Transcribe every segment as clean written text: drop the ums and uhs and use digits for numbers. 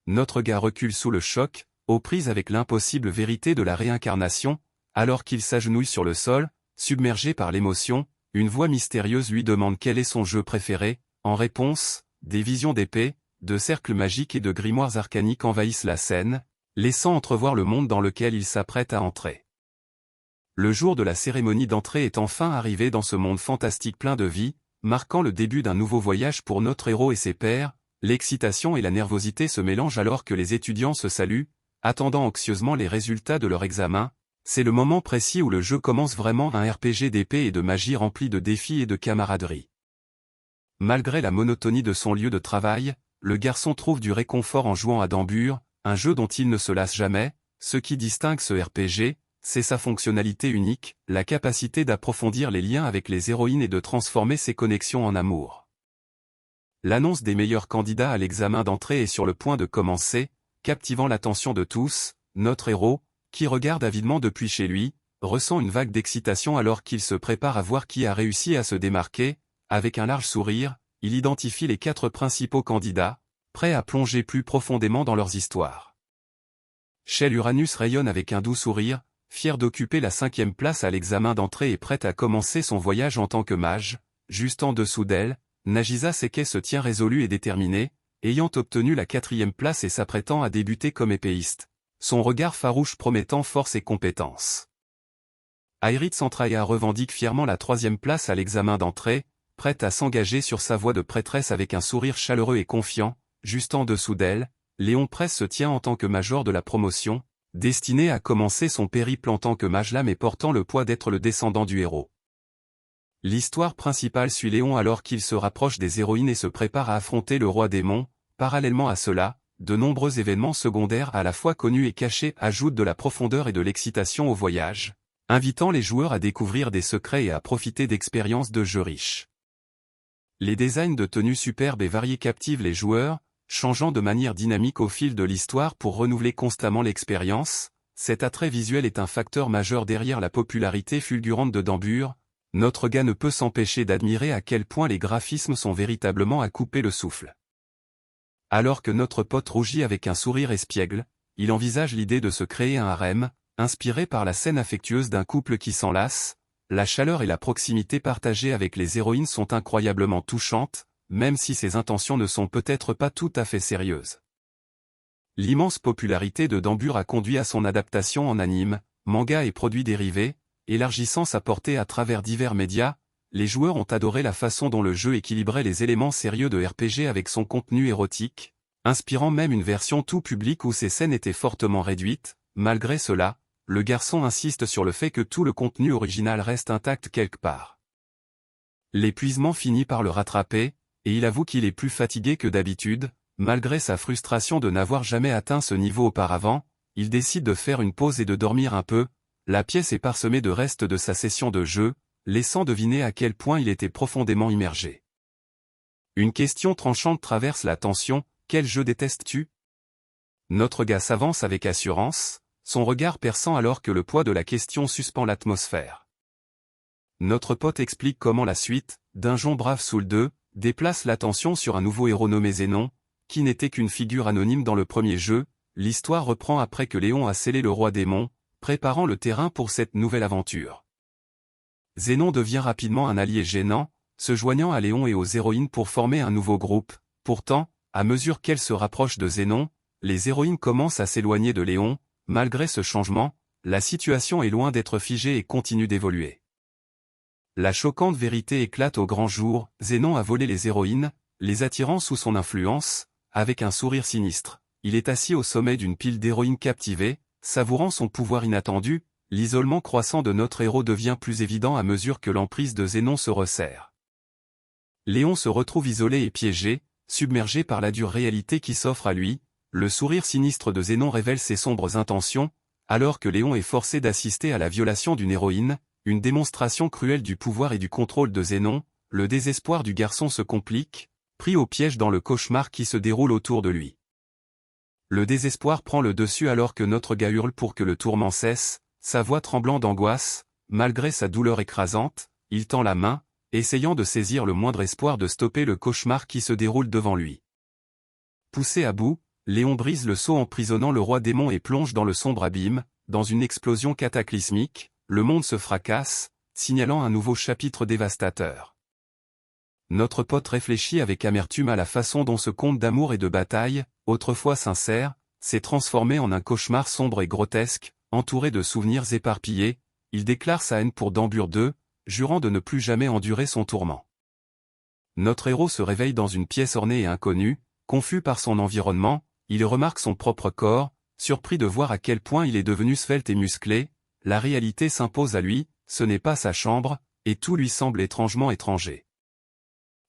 Notre gars recule sous le choc, aux prises avec l'impossible vérité de la réincarnation, alors qu'il s'agenouille sur le sol, submergé par l'émotion, une voix mystérieuse lui demande quel est son jeu préféré. En réponse, des visions d'épées, de cercles magiques et de grimoires arcaniques envahissent la scène, laissant entrevoir le monde dans lequel il s'apprête à entrer. Le jour de la cérémonie d'entrée est enfin arrivé dans ce monde fantastique plein de vie, marquant le début d'un nouveau voyage pour notre héros et ses pairs. L'excitation et la nervosité se mélangent alors que les étudiants se saluent, attendant anxieusement les résultats de leur examen. C'est le moment précis où le jeu commence vraiment, un RPG d'épée et de magie rempli de défis et de camaraderie. Malgré la monotonie de son lieu de travail, le garçon trouve du réconfort en jouant à Dambur, un jeu dont il ne se lasse jamais. Ce qui distingue ce RPG, c'est sa fonctionnalité unique, la capacité d'approfondir les liens avec les héroïnes et de transformer ses connexions en amour. L'annonce des meilleurs candidats à l'examen d'entrée est sur le point de commencer, captivant l'attention de tous. Notre héros, qui regarde avidement depuis chez lui, ressent une vague d'excitation alors qu'il se prépare à voir qui a réussi à se démarquer. Avec un large sourire, il identifie les 4 principaux candidats, prêts à plonger plus profondément dans leurs histoires. Shell Uranus rayonne avec un doux sourire, fier d'occuper la 5e place à l'examen d'entrée et prête à commencer son voyage en tant que mage. Juste en dessous d'elle, Nagisa Seke se tient résolue et déterminée, ayant obtenu la 4e place et s'apprêtant à débuter comme épéiste, son regard farouche promettant force et compétence. Aerith Santraya revendique fièrement la 3e place à l'examen d'entrée, prête à s'engager sur sa voie de prêtresse avec un sourire chaleureux et confiant. Juste en dessous d'elle, Léon Presse se tient en tant que major de la promotion, destiné à commencer son périple en tant que mage lame et portant le poids d'être le descendant du héros. L'histoire principale suit Léon alors qu'il se rapproche des héroïnes et se prépare à affronter le roi démon. Parallèlement à cela, de nombreux événements secondaires à la fois connus et cachés ajoutent de la profondeur et de l'excitation au voyage, invitant les joueurs à découvrir des secrets et à profiter d'expériences de jeu riches. Les designs de tenues superbes et variés captivent les joueurs, changeant de manière dynamique au fil de l'histoire pour renouveler constamment l'expérience. Cet attrait visuel est un facteur majeur derrière la popularité fulgurante de Dambur. Notre gars ne peut s'empêcher d'admirer à quel point les graphismes sont véritablement à couper le souffle. Alors que notre pote rougit avec un sourire espiègle, il envisage l'idée de se créer un harem, inspiré par la scène affectueuse d'un couple qui s'enlace. La chaleur et la proximité partagée avec les héroïnes sont incroyablement touchantes, même si ses intentions ne sont peut-être pas tout à fait sérieuses. L'immense popularité de Dambur a conduit à son adaptation en anime, manga et produits dérivés, élargissant sa portée à travers divers médias. Les joueurs ont adoré la façon dont le jeu équilibrait les éléments sérieux de RPG avec son contenu érotique, inspirant même une version tout public où ces scènes étaient fortement réduites. Malgré cela, le garçon insiste sur le fait que tout le contenu original reste intact quelque part. L'épuisement finit par le rattraper, et il avoue qu'il est plus fatigué que d'habitude. Malgré sa frustration de n'avoir jamais atteint ce niveau auparavant, il décide de faire une pause et de dormir un peu. La pièce est parsemée de restes de sa session de jeu, laissant deviner à quel point il était profondément immergé. Une question tranchante traverse la tension, quel jeu détestes-tu? Notre gars s'avance avec assurance, son regard perçant alors que le poids de la question suspend l'atmosphère. Notre pote explique comment la suite, Dungeon Brave Soul 2, déplace l'attention sur un nouveau héros nommé Zénon, qui n'était qu'une figure anonyme dans le premier jeu. L'histoire reprend après que Léon a scellé le roi démon, préparant le terrain pour cette nouvelle aventure. Zénon devient rapidement un allié gênant, se joignant à Léon et aux héroïnes pour former un nouveau groupe. Pourtant, à mesure qu'elle se rapproche de Zénon, les héroïnes commencent à s'éloigner de Léon. Malgré ce changement, la situation est loin d'être figée et continue d'évoluer. La choquante vérité éclate au grand jour, Zénon a volé les héroïnes, les attirant sous son influence. Avec un sourire sinistre, il est assis au sommet d'une pile d'héroïnes captivées, savourant son pouvoir inattendu. L'isolement croissant de notre héros devient plus évident à mesure que l'emprise de Zénon se resserre. Léon se retrouve isolé et piégé, submergé par la dure réalité qui s'offre à lui. Le sourire sinistre de Zénon révèle ses sombres intentions, alors que Léon est forcé d'assister à la violation d'une héroïne, une démonstration cruelle du pouvoir et du contrôle de Zénon. Le désespoir du garçon se complique, pris au piège dans le cauchemar qui se déroule autour de lui. Le désespoir prend le dessus alors que notre gars hurle pour que le tourment cesse, sa voix tremblant d'angoisse. Malgré sa douleur écrasante, il tend la main, essayant de saisir le moindre espoir de stopper le cauchemar qui se déroule devant lui. Poussé à bout, Léon brise le sceau emprisonnant le roi démon et plonge dans le sombre abîme. Dans une explosion cataclysmique, le monde se fracasse, signalant un nouveau chapitre dévastateur. Notre pote réfléchit avec amertume à la façon dont ce conte d'amour et de bataille, autrefois sincère, s'est transformé en un cauchemar sombre et grotesque, entouré de souvenirs éparpillés. Il déclare sa haine pour Dambure II, jurant de ne plus jamais endurer son tourment. Notre héros se réveille dans une pièce ornée et inconnue, confus par son environnement, il remarque son propre corps, surpris de voir à quel point il est devenu svelte et musclé. La réalité s'impose à lui, ce n'est pas sa chambre, et tout lui semble étrangement étranger.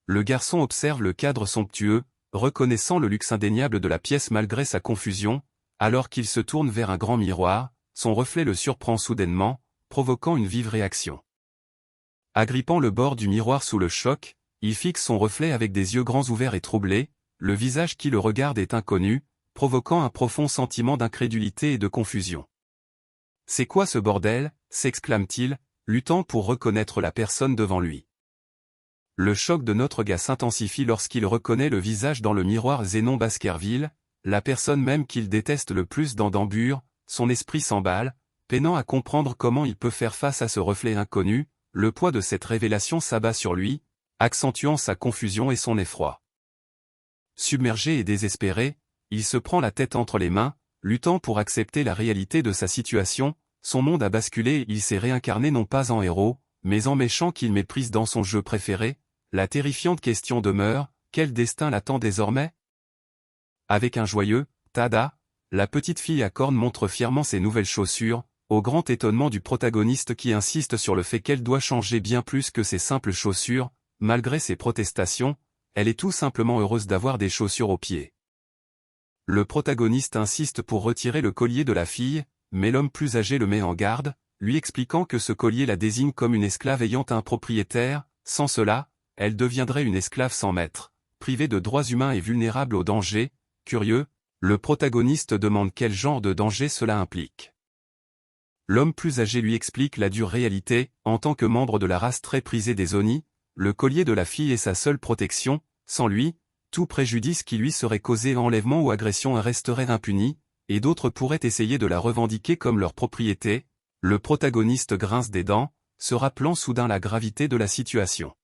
Le garçon observe le cadre somptueux, reconnaissant le luxe indéniable de la pièce malgré sa confusion, alors qu'il se tourne vers un grand miroir, son reflet le surprend soudainement, provoquant une vive réaction. Agrippant le bord du miroir sous le choc, il fixe son reflet avec des yeux grands ouverts et troublés, le visage qui le regarde est inconnu, provoquant un profond sentiment d'incrédulité et de confusion. « C'est quoi ce bordel » s'exclame-t-il, luttant pour reconnaître la personne devant lui. Le choc de notre gars s'intensifie lorsqu'il reconnaît le visage dans le miroir Zénon Baskerville, la personne même qu'il déteste le plus dans Dambure. Son esprit s'emballe, peinant à comprendre comment il peut faire face à ce reflet inconnu. Le poids de cette révélation s'abat sur lui, accentuant sa confusion et son effroi. Submergé et désespéré, il se prend la tête entre les mains, luttant pour accepter la réalité de sa situation. Son monde a basculé et il s'est réincarné non pas en héros, mais en méchant qu'il méprise dans son jeu préféré. La terrifiante question demeure, quel destin l'attend désormais? Avec un joyeux « tada », la petite fille à cornes montre fièrement ses nouvelles chaussures, au grand étonnement du protagoniste qui insiste sur le fait qu'elle doit changer bien plus que ses simples chaussures. Malgré ses protestations, elle est tout simplement heureuse d'avoir des chaussures aux pieds. Le protagoniste insiste pour retirer le collier de la fille, mais l'homme plus âgé le met en garde, lui expliquant que ce collier la désigne comme une esclave ayant un propriétaire. Sans cela, elle deviendrait une esclave sans maître, privée de droits humains et vulnérable au danger. Curieux, le protagoniste demande quel genre de danger cela implique. L'homme plus âgé lui explique la dure réalité. En tant que membre de la race très prisée des Oni, le collier de la fille est sa seule protection. Sans lui, tout préjudice qui lui serait causé, enlèvement ou agression, resterait impuni, et d'autres pourraient essayer de la revendiquer comme leur propriété. Le protagoniste grince des dents, se rappelant soudain la gravité de la situation.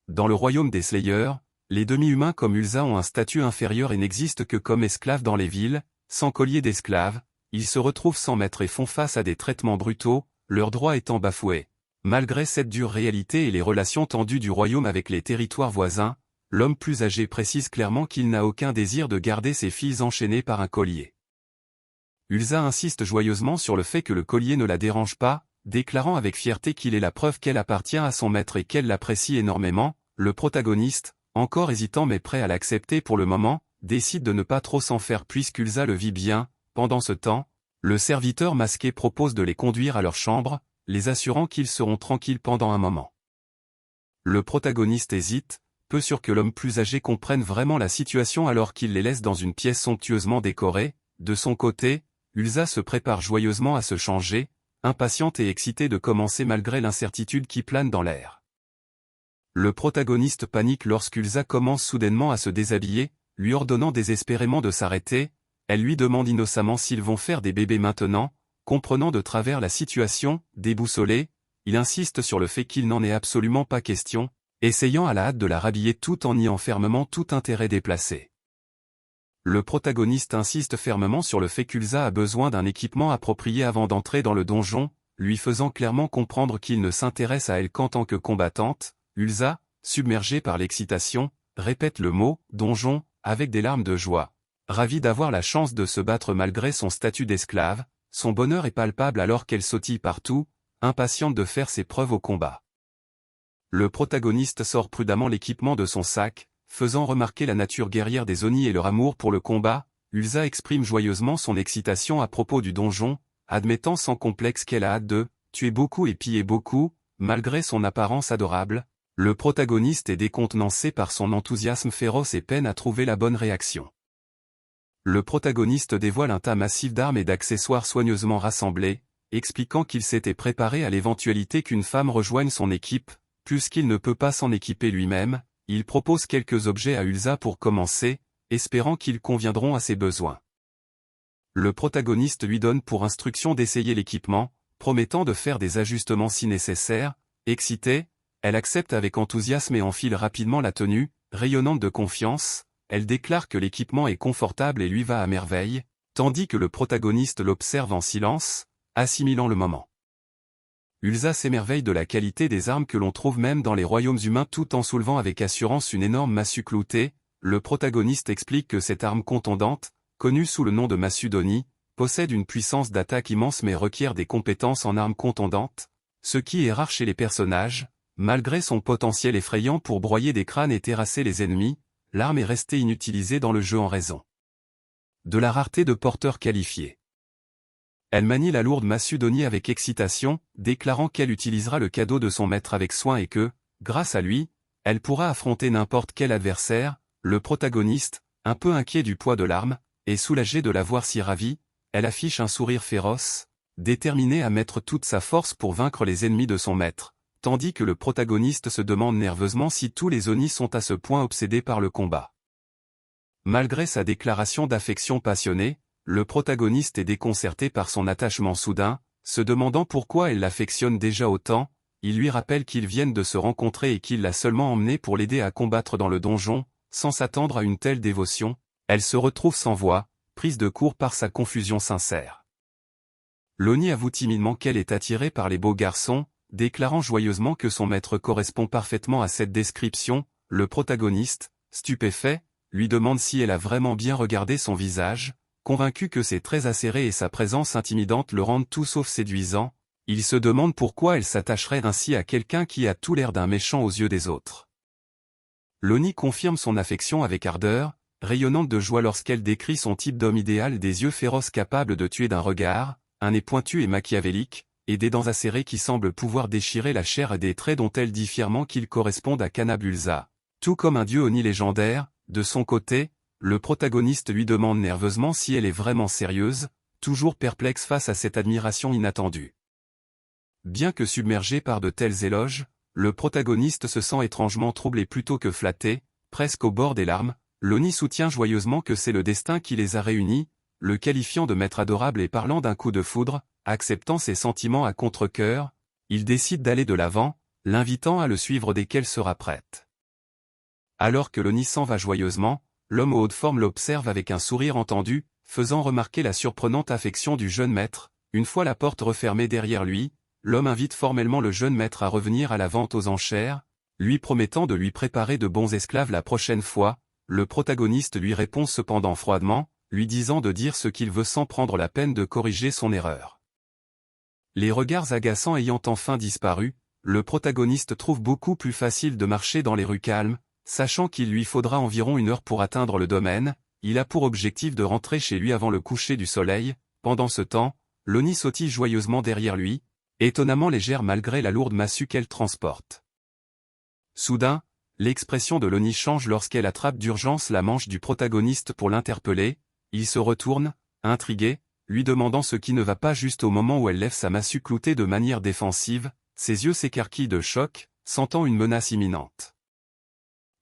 Dans le royaume des Slayers, les demi-humains comme Ulza ont un statut inférieur et n'existent que comme esclaves dans les villes. Sans collier d'esclaves, ils se retrouvent sans maître et font face à des traitements brutaux, leurs droits étant bafoués. Malgré cette dure réalité et les relations tendues du royaume avec les territoires voisins, l'homme plus âgé précise clairement qu'il n'a aucun désir de garder ses filles enchaînées par un collier. Ulza insiste joyeusement sur le fait que le collier ne la dérange pas, déclarant avec fierté qu'il est la preuve qu'elle appartient à son maître et qu'elle l'apprécie énormément. Le protagoniste, encore hésitant mais prêt à l'accepter pour le moment, décide de ne pas trop s'en faire puisqu'Ulza le vit bien. Pendant ce temps, le serviteur masqué propose de les conduire à leur chambre, les assurant qu'ils seront tranquilles pendant un moment. Le protagoniste hésite, peu sûr que l'homme plus âgé comprenne vraiment la situation alors qu'il les laisse dans une pièce somptueusement décorée. De son côté, Ulza se prépare joyeusement à se changer, impatiente et excitée de commencer malgré l'incertitude qui plane dans l'air. Le protagoniste panique lorsqu'Ulza commence soudainement à se déshabiller, lui ordonnant désespérément de s'arrêter. Elle lui demande innocemment s'ils vont faire des bébés maintenant. Comprenant de travers la situation, déboussolé, il insiste sur le fait qu'il n'en est absolument pas question, essayant à la hâte de la rhabiller tout en niant fermement tout intérêt déplacé. Le protagoniste insiste fermement sur le fait qu'Ulza a besoin d'un équipement approprié avant d'entrer dans le donjon, lui faisant clairement comprendre qu'il ne s'intéresse à elle qu'en tant que combattante. Ulza, submergée par l'excitation, répète le mot « donjon » avec des larmes de joie. Ravie d'avoir la chance de se battre malgré son statut d'esclave, son bonheur est palpable alors qu'elle sautille partout, impatiente de faire ses preuves au combat. Le protagoniste sort prudemment l'équipement de son sac, faisant remarquer la nature guerrière des Oni et leur amour pour le combat. Ulza exprime joyeusement son excitation à propos du donjon, admettant sans complexe qu'elle a hâte de tuer beaucoup et piller beaucoup. Malgré son apparence adorable, le protagoniste est décontenancé par son enthousiasme féroce et peine à trouver la bonne réaction. Le protagoniste dévoile un tas massif d'armes et d'accessoires soigneusement rassemblés, expliquant qu'il s'était préparé à l'éventualité qu'une femme rejoigne son équipe. Puisqu'il ne peut pas s'en équiper lui-même, il propose quelques objets à Ulza pour commencer, espérant qu'ils conviendront à ses besoins. Le protagoniste lui donne pour instruction d'essayer l'équipement, promettant de faire des ajustements si nécessaire. Excitée, elle accepte avec enthousiasme et enfile rapidement la tenue, rayonnante de confiance. Elle déclare que l'équipement est confortable et lui va à merveille, tandis que le protagoniste l'observe en silence, assimilant le moment. Ulsa s'émerveille de la qualité des armes que l'on trouve même dans les royaumes humains tout en soulevant avec assurance une énorme massue cloutée. Le protagoniste explique que cette arme contondante, connue sous le nom de massue d'Oni, possède une puissance d'attaque immense mais requiert des compétences en armes contondantes, ce qui est rare chez les personnages. Malgré son potentiel effrayant pour broyer des crânes et terrasser les ennemis, l'arme est restée inutilisée dans le jeu en raison de la rareté de porteurs qualifiés. Elle manie la lourde massue d'Oni avec excitation, déclarant qu'elle utilisera le cadeau de son maître avec soin et que, grâce à lui, elle pourra affronter n'importe quel adversaire. Le protagoniste, un peu inquiet du poids de l'arme, et soulagé de la voir si ravie, elle affiche un sourire féroce, déterminée à mettre toute sa force pour vaincre les ennemis de son maître, tandis que le protagoniste se demande nerveusement si tous les Oni sont à ce point obsédés par le combat. Malgré sa déclaration d'affection passionnée, le protagoniste est déconcerté par son attachement soudain, se demandant pourquoi elle l'affectionne déjà autant. Il lui rappelle qu'ils viennent de se rencontrer et qu'il l'a seulement emmenée pour l'aider à combattre dans le donjon. Sans s'attendre à une telle dévotion, elle se retrouve sans voix, prise de court par sa confusion sincère. L'Oni avoue timidement qu'elle est attirée par les beaux garçons, déclarant joyeusement que son maître correspond parfaitement à cette description. Le protagoniste, stupéfait, lui demande si elle a vraiment bien regardé son visage, convaincu que ses traits acérés et sa présence intimidante le rendent tout sauf séduisant. Il se demande pourquoi elle s'attacherait ainsi à quelqu'un qui a tout l'air d'un méchant aux yeux des autres. L'Oni confirme son affection avec ardeur, rayonnante de joie lorsqu'elle décrit son type d'homme idéal, des yeux féroces capables de tuer d'un regard, un nez pointu et machiavélique, et des dents acérées qui semblent pouvoir déchirer la chair, et des traits dont elle dit fièrement qu'ils correspondent à Canabulsa. Tout comme un dieu Oni légendaire. De son côté, le protagoniste lui demande nerveusement si elle est vraiment sérieuse, toujours perplexe face à cette admiration inattendue. Bien que submergé par de tels éloges, le protagoniste se sent étrangement troublé plutôt que flatté, presque au bord des larmes. L'Oni soutient joyeusement que c'est le destin qui les a réunis, le qualifiant de maître adorable et parlant d'un coup de foudre. Acceptant ses sentiments à contre-cœur, il décide d'aller de l'avant, l'invitant à le suivre dès qu'elle sera prête. Alors que l'Oni s'en va joyeusement, l'homme aux hautes formes l'observe avec un sourire entendu, faisant remarquer la surprenante affection du jeune maître. Une fois la porte refermée derrière lui, l'homme invite formellement le jeune maître à revenir à la vente aux enchères, lui promettant de lui préparer de bons esclaves la prochaine fois. Le protagoniste lui répond cependant froidement, lui disant de dire ce qu'il veut sans prendre la peine de corriger son erreur. Les regards agaçants ayant enfin disparu, le protagoniste trouve beaucoup plus facile de marcher dans les rues calmes, sachant qu'il lui faudra environ 1 heure pour atteindre le domaine. Il a pour objectif de rentrer chez lui avant le coucher du soleil. Pendant ce temps, l'Oni sautille joyeusement derrière lui, étonnamment légère malgré la lourde massue qu'elle transporte. Soudain, l'expression de l'Oni change lorsqu'elle attrape d'urgence la manche du protagoniste pour l'interpeller. Il se retourne, intrigué, lui demandant ce qui ne va pas juste au moment où elle lève sa massue cloutée de manière défensive. Ses yeux s'écarquillent de choc, sentant une menace imminente.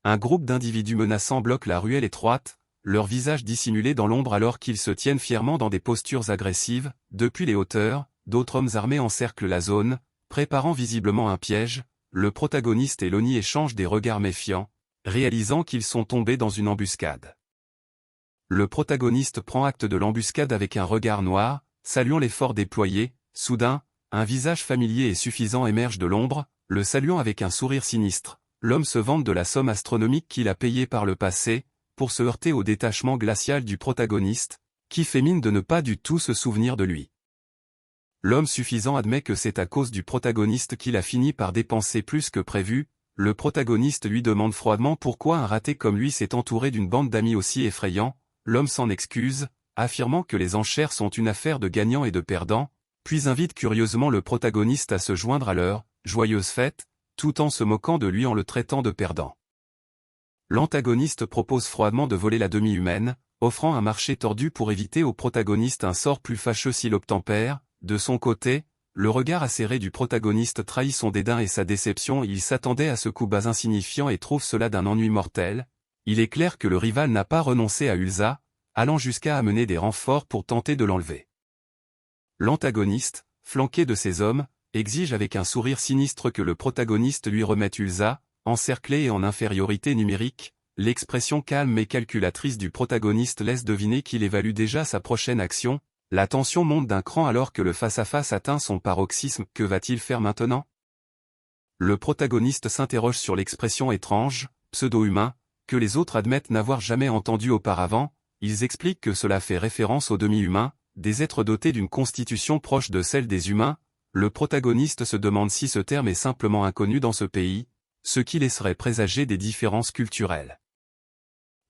Un groupe d'individus menaçants bloque la ruelle étroite, leurs visages dissimulés dans l'ombre alors qu'ils se tiennent fièrement dans des postures agressives. Depuis les hauteurs, d'autres hommes armés encerclent la zone, préparant visiblement un piège. Le protagoniste et l'Oni échangent des regards méfiants, réalisant qu'ils sont tombés dans une embuscade. Le protagoniste prend acte de l'embuscade avec un regard noir, saluant l'effort déployé. Soudain, un visage familier et suffisant émerge de l'ombre, le saluant avec un sourire sinistre. L'homme se vante de la somme astronomique qu'il a payée par le passé, pour se heurter au détachement glacial du protagoniste, qui fait mine de ne pas du tout se souvenir de lui. L'homme suffisant admet que c'est à cause du protagoniste qu'il a fini par dépenser plus que prévu. Le protagoniste lui demande froidement pourquoi un raté comme lui s'est entouré d'une bande d'amis aussi effrayants. L'homme s'en excuse, affirmant que les enchères sont une affaire de gagnants et de perdants, puis invite curieusement le protagoniste à se joindre à leur joyeuse fête, tout en se moquant de lui en le traitant de perdant. L'antagoniste propose froidement de voler la demi-humaine, offrant un marché tordu pour éviter au protagoniste un sort plus fâcheux s'il obtempère. De son côté, le regard acéré du protagoniste trahit son dédain et sa déception. Il s'attendait à ce coup bas insignifiant et trouve cela d'un ennui mortel. Il est clair que le rival n'a pas renoncé à Ulsa, allant jusqu'à amener des renforts pour tenter de l'enlever. L'antagoniste, flanqué de ses hommes, exige avec un sourire sinistre que le protagoniste lui remette Ulsa, encerclée et en infériorité numérique. L'expression calme et calculatrice du protagoniste laisse deviner qu'il évalue déjà sa prochaine action. La tension monte d'un cran alors que le face-à-face atteint son paroxysme. Que va-t-il faire maintenant? Le protagoniste s'interroge sur l'expression étrange, pseudo-humain, que les autres admettent n'avoir jamais entendu auparavant. Ils expliquent que cela fait référence aux demi-humains, des êtres dotés d'une constitution proche de celle des humains. Le protagoniste se demande si ce terme est simplement inconnu dans ce pays, ce qui laisserait présager des différences culturelles.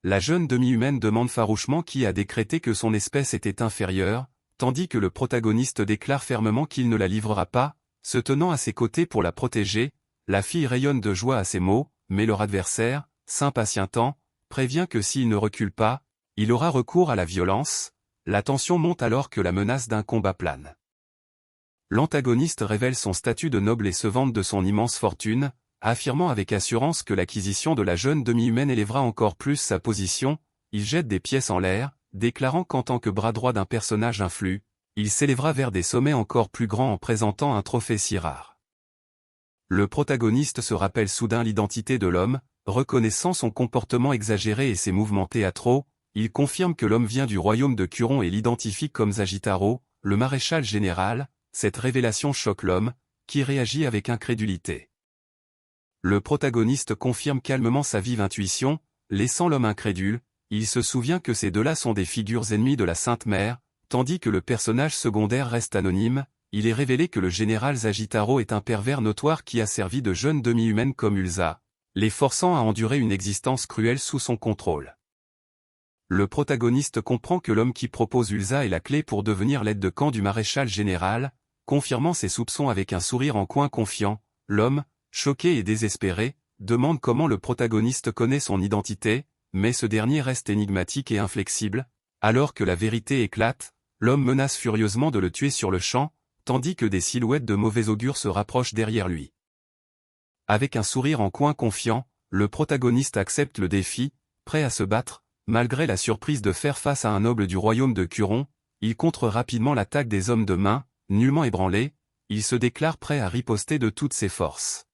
La jeune demi-humaine demande farouchement qui a décrété que son espèce était inférieure, tandis que le protagoniste déclare fermement qu'il ne la livrera pas, se tenant à ses côtés pour la protéger. La fille rayonne de joie à ces mots, mais leur adversaire, s'impatientant, prévient que s'il ne recule pas, il aura recours à la violence. La tension monte alors que la menace d'un combat plane. L'antagoniste révèle son statut de noble et se vante de son immense fortune, affirmant avec assurance que l'acquisition de la jeune demi-humaine élèvera encore plus sa position. Il jette des pièces en l'air, déclarant qu'en tant que bras droit d'un personnage influent, il s'élèvera vers des sommets encore plus grands en présentant un trophée si rare. Le protagoniste se rappelle soudain l'identité de l'homme, reconnaissant son comportement exagéré et ses mouvements théâtraux. Il confirme que l'homme vient du royaume de Curon et l'identifie comme Zagitaro, le maréchal général. Cette révélation choque l'homme, qui réagit avec incrédulité. Le protagoniste confirme calmement sa vive intuition, laissant l'homme incrédule. Il se souvient que ces deux-là sont des figures ennemies de la Sainte Mère, tandis que le personnage secondaire reste anonyme. Il est révélé que le général Zagitaro est un pervers notoire qui a servi de jeune demi-humaine comme Ulsa, les forçant à endurer une existence cruelle sous son contrôle. Le protagoniste comprend que l'homme qui propose Ulsa est la clé pour devenir l'aide de camp du maréchal général, confirmant ses soupçons avec un sourire en coin confiant. L'homme, choqué et désespéré, demande comment le protagoniste connaît son identité, mais ce dernier reste énigmatique et inflexible. Alors que la vérité éclate, l'homme menace furieusement de le tuer sur le champ, tandis que des silhouettes de mauvais augure se rapprochent derrière lui. Avec un sourire en coin confiant, le protagoniste accepte le défi, prêt à se battre. Malgré la surprise de faire face à un noble du royaume de Curon, il contre rapidement l'attaque des hommes de main. Nullement ébranlé, il se déclare prêt à riposter de toutes ses forces.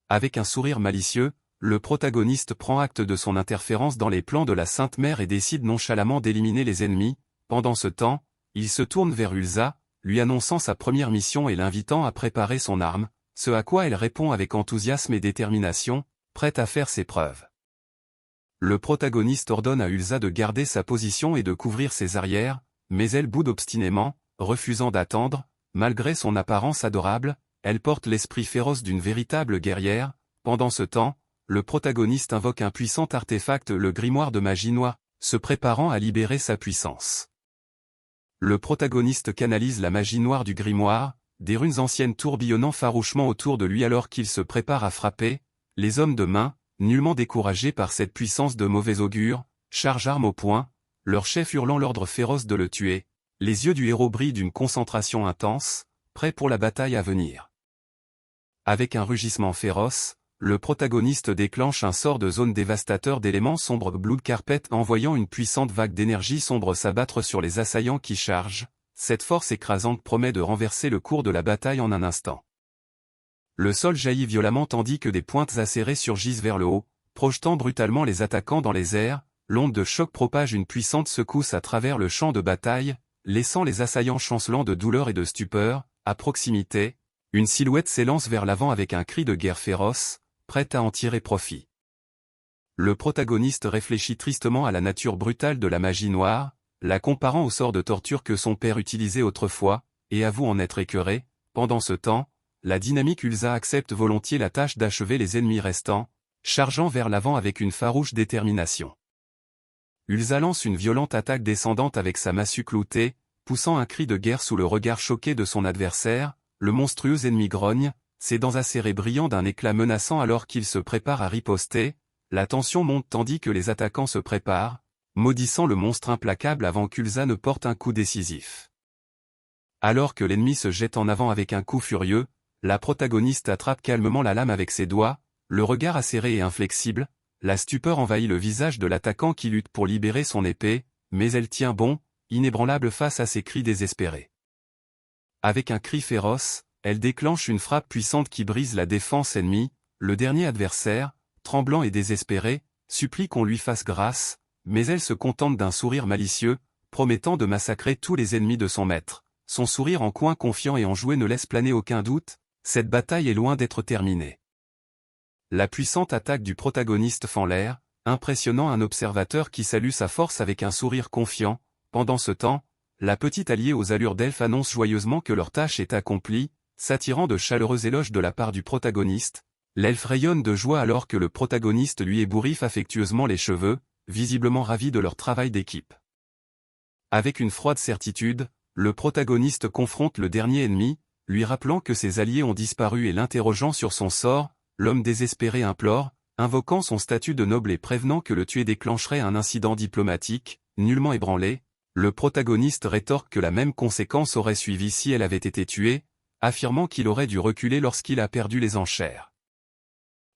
Avec un sourire malicieux, le protagoniste prend acte de son interférence dans les plans de la Sainte Mère et décide nonchalamment d'éliminer les ennemis. Pendant ce temps, il se tourne vers Ulsa, lui annonçant sa première mission et l'invitant à préparer son arme, ce à quoi elle répond avec enthousiasme et détermination, prête à faire ses preuves. Le protagoniste ordonne à Ulsa de garder sa position et de couvrir ses arrières, mais elle boude obstinément, refusant d'attendre. Malgré son apparence adorable, elle porte l'esprit féroce d'une véritable guerrière. Pendant ce temps, le protagoniste invoque un puissant artefact, le grimoire de magie noire, se préparant à libérer sa puissance. Le protagoniste canalise la magie noire du grimoire, des runes anciennes tourbillonnant farouchement autour de lui alors qu'il se prépare à frapper. Les hommes de main, nullement découragés par cette puissance de mauvais augure, chargent armes au poing, leur chef hurlant l'ordre féroce de le tuer. Les yeux du héros brillent d'une concentration intense, prêt pour la bataille à venir. Avec un rugissement féroce, le protagoniste déclenche un sort de zone dévastateur d'éléments sombres Blood Carpet envoyant une puissante vague d'énergie sombre s'abattre sur les assaillants qui chargent. Cette force écrasante promet de renverser le cours de la bataille en un instant. Le sol jaillit violemment tandis que des pointes acérées surgissent vers le haut, projetant brutalement les attaquants dans les airs. L'onde de choc propage une puissante secousse à travers le champ de bataille, laissant les assaillants chancelants de douleur et de stupeur. À proximité, une silhouette s'élance vers l'avant avec un cri de guerre féroce, prête à en tirer profit. Le protagoniste réfléchit tristement à la nature brutale de la magie noire, la comparant au sort de torture que son père utilisait autrefois, et avoue en être écœuré. Pendant ce temps, la dynamique Ulsa accepte volontiers la tâche d'achever les ennemis restants, chargeant vers l'avant avec une farouche détermination. Ulsa lance une violente attaque descendante avec sa massue cloutée, poussant un cri de guerre sous le regard choqué de son adversaire. Le monstrueux ennemi grogne, ses dents acérées brillant d'un éclat menaçant alors qu'il se prépare à riposter. La tension monte tandis que les attaquants se préparent, maudissant le monstre implacable avant qu'Ulsa ne porte un coup décisif. Alors que l'ennemi se jette en avant avec un coup furieux, la protagoniste attrape calmement la lame avec ses doigts, le regard acéré et inflexible. la stupeur envahit le visage de l'attaquant qui lutte pour libérer son épée, mais elle tient bon, inébranlable face à ses cris désespérés. Avec un cri féroce, elle déclenche une frappe puissante qui brise la défense ennemie. Le dernier adversaire, tremblant et désespéré, supplie qu'on lui fasse grâce, mais elle se contente d'un sourire malicieux, promettant de massacrer tous les ennemis de son maître. Son sourire en coin confiant et enjoué ne laisse planer aucun doute, cette bataille est loin d'être terminée. La puissante attaque du protagoniste fend l'air, impressionnant un observateur qui salue sa force avec un sourire confiant. Pendant ce temps, la petite alliée aux allures d'elfe annonce joyeusement que leur tâche est accomplie, s'attirant de chaleureux éloges de la part du protagoniste. L'elfe rayonne de joie alors que le protagoniste lui ébouriffe affectueusement les cheveux, visiblement ravi de leur travail d'équipe. Avec une froide certitude, le protagoniste confronte le dernier ennemi, lui rappelant que ses alliés ont disparu et l'interrogeant sur son sort. L'homme désespéré implore, invoquant son statut de noble et prévenant que le tuer déclencherait un incident diplomatique, nullement ébranlé. Le protagoniste rétorque que la même conséquence aurait suivi si elle avait été tuée, affirmant qu'il aurait dû reculer lorsqu'il a perdu les enchères.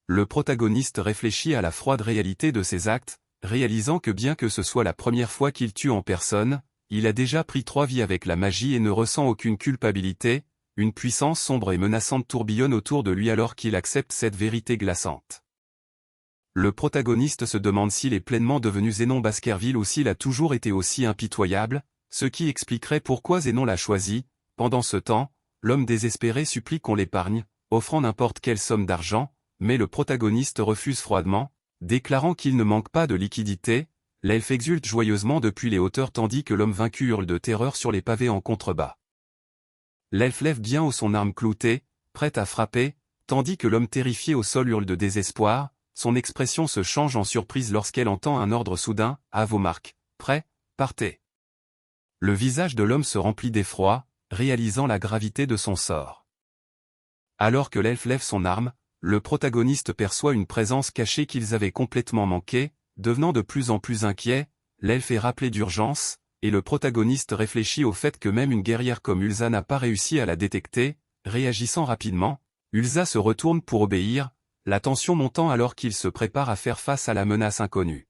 Le protagoniste réfléchit à la froide réalité de ses actes, réalisant que bien que ce soit la première fois qu'il tue en personne, il a déjà pris 3 vies avec la magie et ne ressent aucune culpabilité. Une puissance sombre et menaçante tourbillonne autour de lui alors qu'il accepte cette vérité glaçante. Le protagoniste se demande s'il est pleinement devenu Zénon Baskerville ou s'il a toujours été aussi impitoyable, ce qui expliquerait pourquoi Zénon l'a choisi. Pendant ce temps, l'homme désespéré supplie qu'on l'épargne, offrant n'importe quelle somme d'argent, mais le protagoniste refuse froidement, déclarant qu'il ne manque pas de liquidité. L'elfe exulte joyeusement depuis les hauteurs tandis que l'homme vaincu hurle de terreur sur les pavés en contrebas. L'elfe lève bien haut son arme cloutée, prête à frapper, tandis que l'homme terrifié au sol hurle de désespoir. Son expression se change en surprise lorsqu'elle entend un ordre soudain, « À vos marques, prêts, partez !» Le visage de l'homme se remplit d'effroi, réalisant la gravité de son sort. Alors que l'elfe lève son arme, le protagoniste perçoit une présence cachée qu'ils avaient complètement manquée, devenant de plus en plus inquiet. L'elfe est rappelé d'urgence, et le protagoniste réfléchit au fait que même une guerrière comme Ulza n'a pas réussi à la détecter. Réagissant rapidement, Ulza se retourne pour obéir, la tension montant alors qu'il se prépare à faire face à la menace inconnue.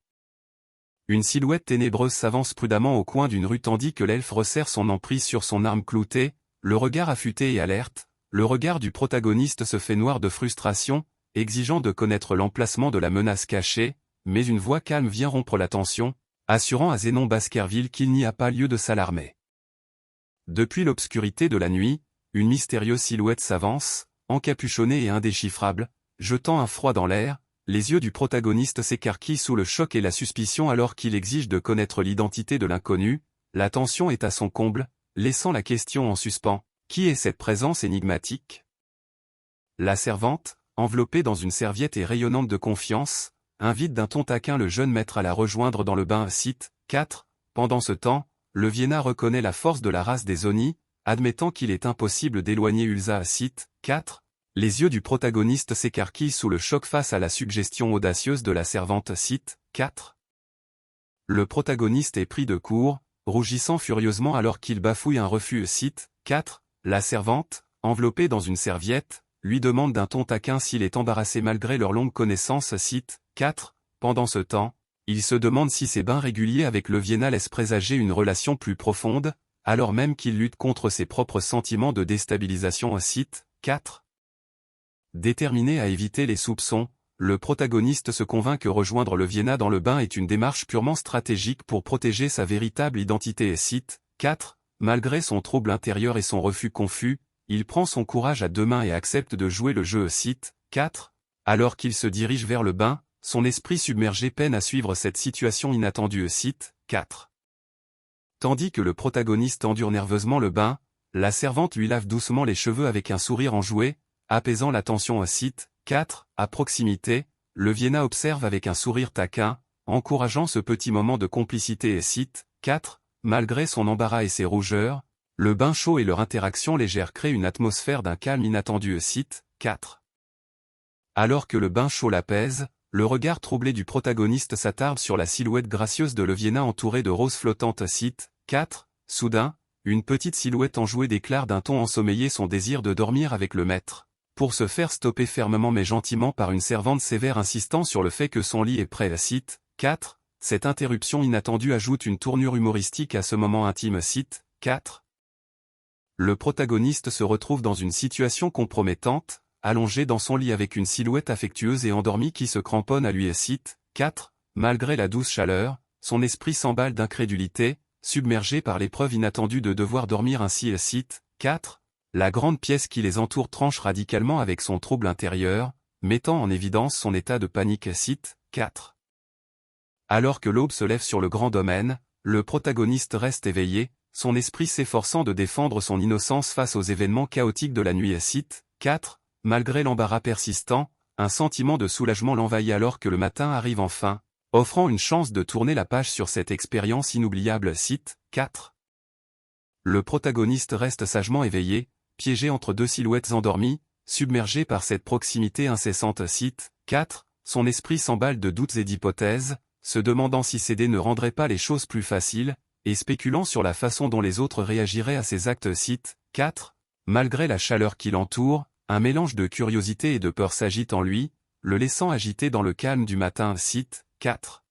Une silhouette ténébreuse s'avance prudemment au coin d'une rue tandis que l'elfe resserre son emprise sur son arme cloutée, le regard affûté et alerte. Le regard du protagoniste se fait noir de frustration, exigeant de connaître l'emplacement de la menace cachée, mais une voix calme vient rompre la tension, assurant à Zénon Baskerville qu'il n'y a pas lieu de s'alarmer. Depuis l'obscurité de la nuit, une mystérieuse silhouette s'avance, encapuchonnée et indéchiffrable, jetant un froid dans l'air. Les yeux du protagoniste s'écarquillent sous le choc et la suspicion alors qu'il exige de connaître l'identité de l'inconnu. La tension est à son comble, laissant la question en suspens. Qui est cette présence énigmatique? La servante, enveloppée dans une serviette et rayonnante de confiance, invite d'un ton taquin le jeune maître à la rejoindre dans le bain site 4. Pendant ce temps, le Vienna reconnaît la force de la race des Oni, admettant qu'il est impossible d'éloigner Ulza à site 4. Les yeux du protagoniste s'écarquillent sous le choc face à la suggestion audacieuse de la servante site 4. Le protagoniste est pris de court, rougissant furieusement alors qu'il bafouille un refus site 4. La servante, enveloppée dans une serviette, lui demande d'un ton taquin s'il est embarrassé malgré leur longue connaissance site 4. Pendant ce temps, il se demande si ses bains réguliers avec le Vienna laissent présager une relation plus profonde, alors même qu'il lutte contre ses propres sentiments de déstabilisation site 4. Déterminé à éviter les soupçons, le protagoniste se convainc que rejoindre le Vienna dans le bain est une démarche purement stratégique pour protéger sa véritable identité site 4. Malgré son trouble intérieur et son refus confus, il prend son courage à deux mains et accepte de jouer le jeu site 4. Alors qu'il se dirige vers le bain, son esprit submergé peine à suivre cette situation inattendue site 4. Tandis que le protagoniste endure nerveusement le bain, la servante lui lave doucement les cheveux avec un sourire enjoué, apaisant la tension site 4. À proximité, le Vienna observe avec un sourire taquin, encourageant ce petit moment de complicité site 4. Malgré son embarras et ses rougeurs, le bain chaud et leur interaction légère créent une atmosphère d'un calme inattendu site 4. Alors que le bain chaud l'apaise, le regard troublé du protagoniste s'attarde sur la silhouette gracieuse de le Vienna entourée de roses flottantes site 4. Soudain, une petite silhouette enjouée déclare d'un ton ensommeillé son désir de dormir avec le maître. pour se faire stopper fermement mais gentiment par une servante sévère insistant sur le fait que son lit est prêt. Cite 4. Cette interruption inattendue ajoute une tournure humoristique à ce moment intime. Cite 4. Le protagoniste se retrouve dans une situation compromettante, allongé dans son lit avec une silhouette affectueuse et endormie qui se cramponne à lui. Cite 4. Malgré la douce chaleur, son esprit s'emballe d'incrédulité, submergé par l'épreuve inattendue de devoir dormir ainsi. Cite 4. La grande pièce qui les entoure tranche radicalement avec son trouble intérieur, mettant en évidence son état de panique. Cite 4. Alors que l'aube se lève sur le grand domaine, le protagoniste reste éveillé, son esprit s'efforçant de défendre son innocence face aux événements chaotiques de la nuit. Cite 4. Malgré l'embarras persistant, un sentiment de soulagement l'envahit alors que le matin arrive enfin, offrant une chance de tourner la page sur cette expérience inoubliable. Cite 4. Le protagoniste reste sagement éveillé, piégé entre deux silhouettes endormies, submergé par cette proximité incessante. Cite 4. Son esprit s'emballe de doutes et d'hypothèses, se demandant si céder ne rendrait pas les choses plus faciles, et spéculant sur la façon dont les autres réagiraient à ses actes. Cite 4. Malgré la chaleur qui l'entoure, un mélange de curiosité et de peur s'agite en lui, le laissant agiter dans le calme du matin. Cite 4.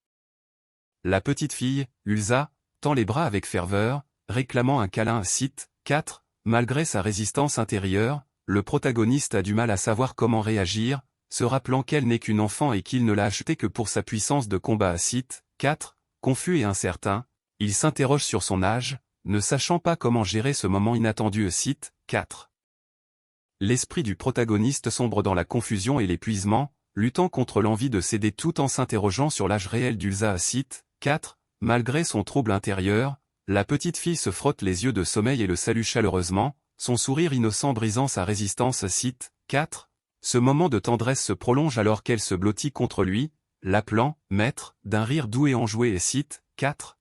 La petite fille, Ulsa, tend les bras avec ferveur, réclamant un câlin. Cite 4. Malgré sa résistance intérieure, le protagoniste a du mal à savoir comment réagir, se rappelant qu'elle n'est qu'une enfant et qu'il ne l'a achetée que pour sa puissance de combat. Cite 4. Confus et incertain, il s'interroge sur son âge, ne sachant pas comment gérer ce moment inattendu. Cite 4. L'esprit du protagoniste sombre dans la confusion et l'épuisement, luttant contre l'envie de céder tout en s'interrogeant sur l'âge réel d'Ulsa. Cite 4. Malgré son trouble intérieur, la petite fille se frotte les yeux de sommeil et le salue chaleureusement, son sourire innocent brisant sa résistance. Cite 4. Ce moment de tendresse se prolonge alors qu'elle se blottit contre lui, l'appelant « maître » d'un rire doux et enjoué. Cite 4.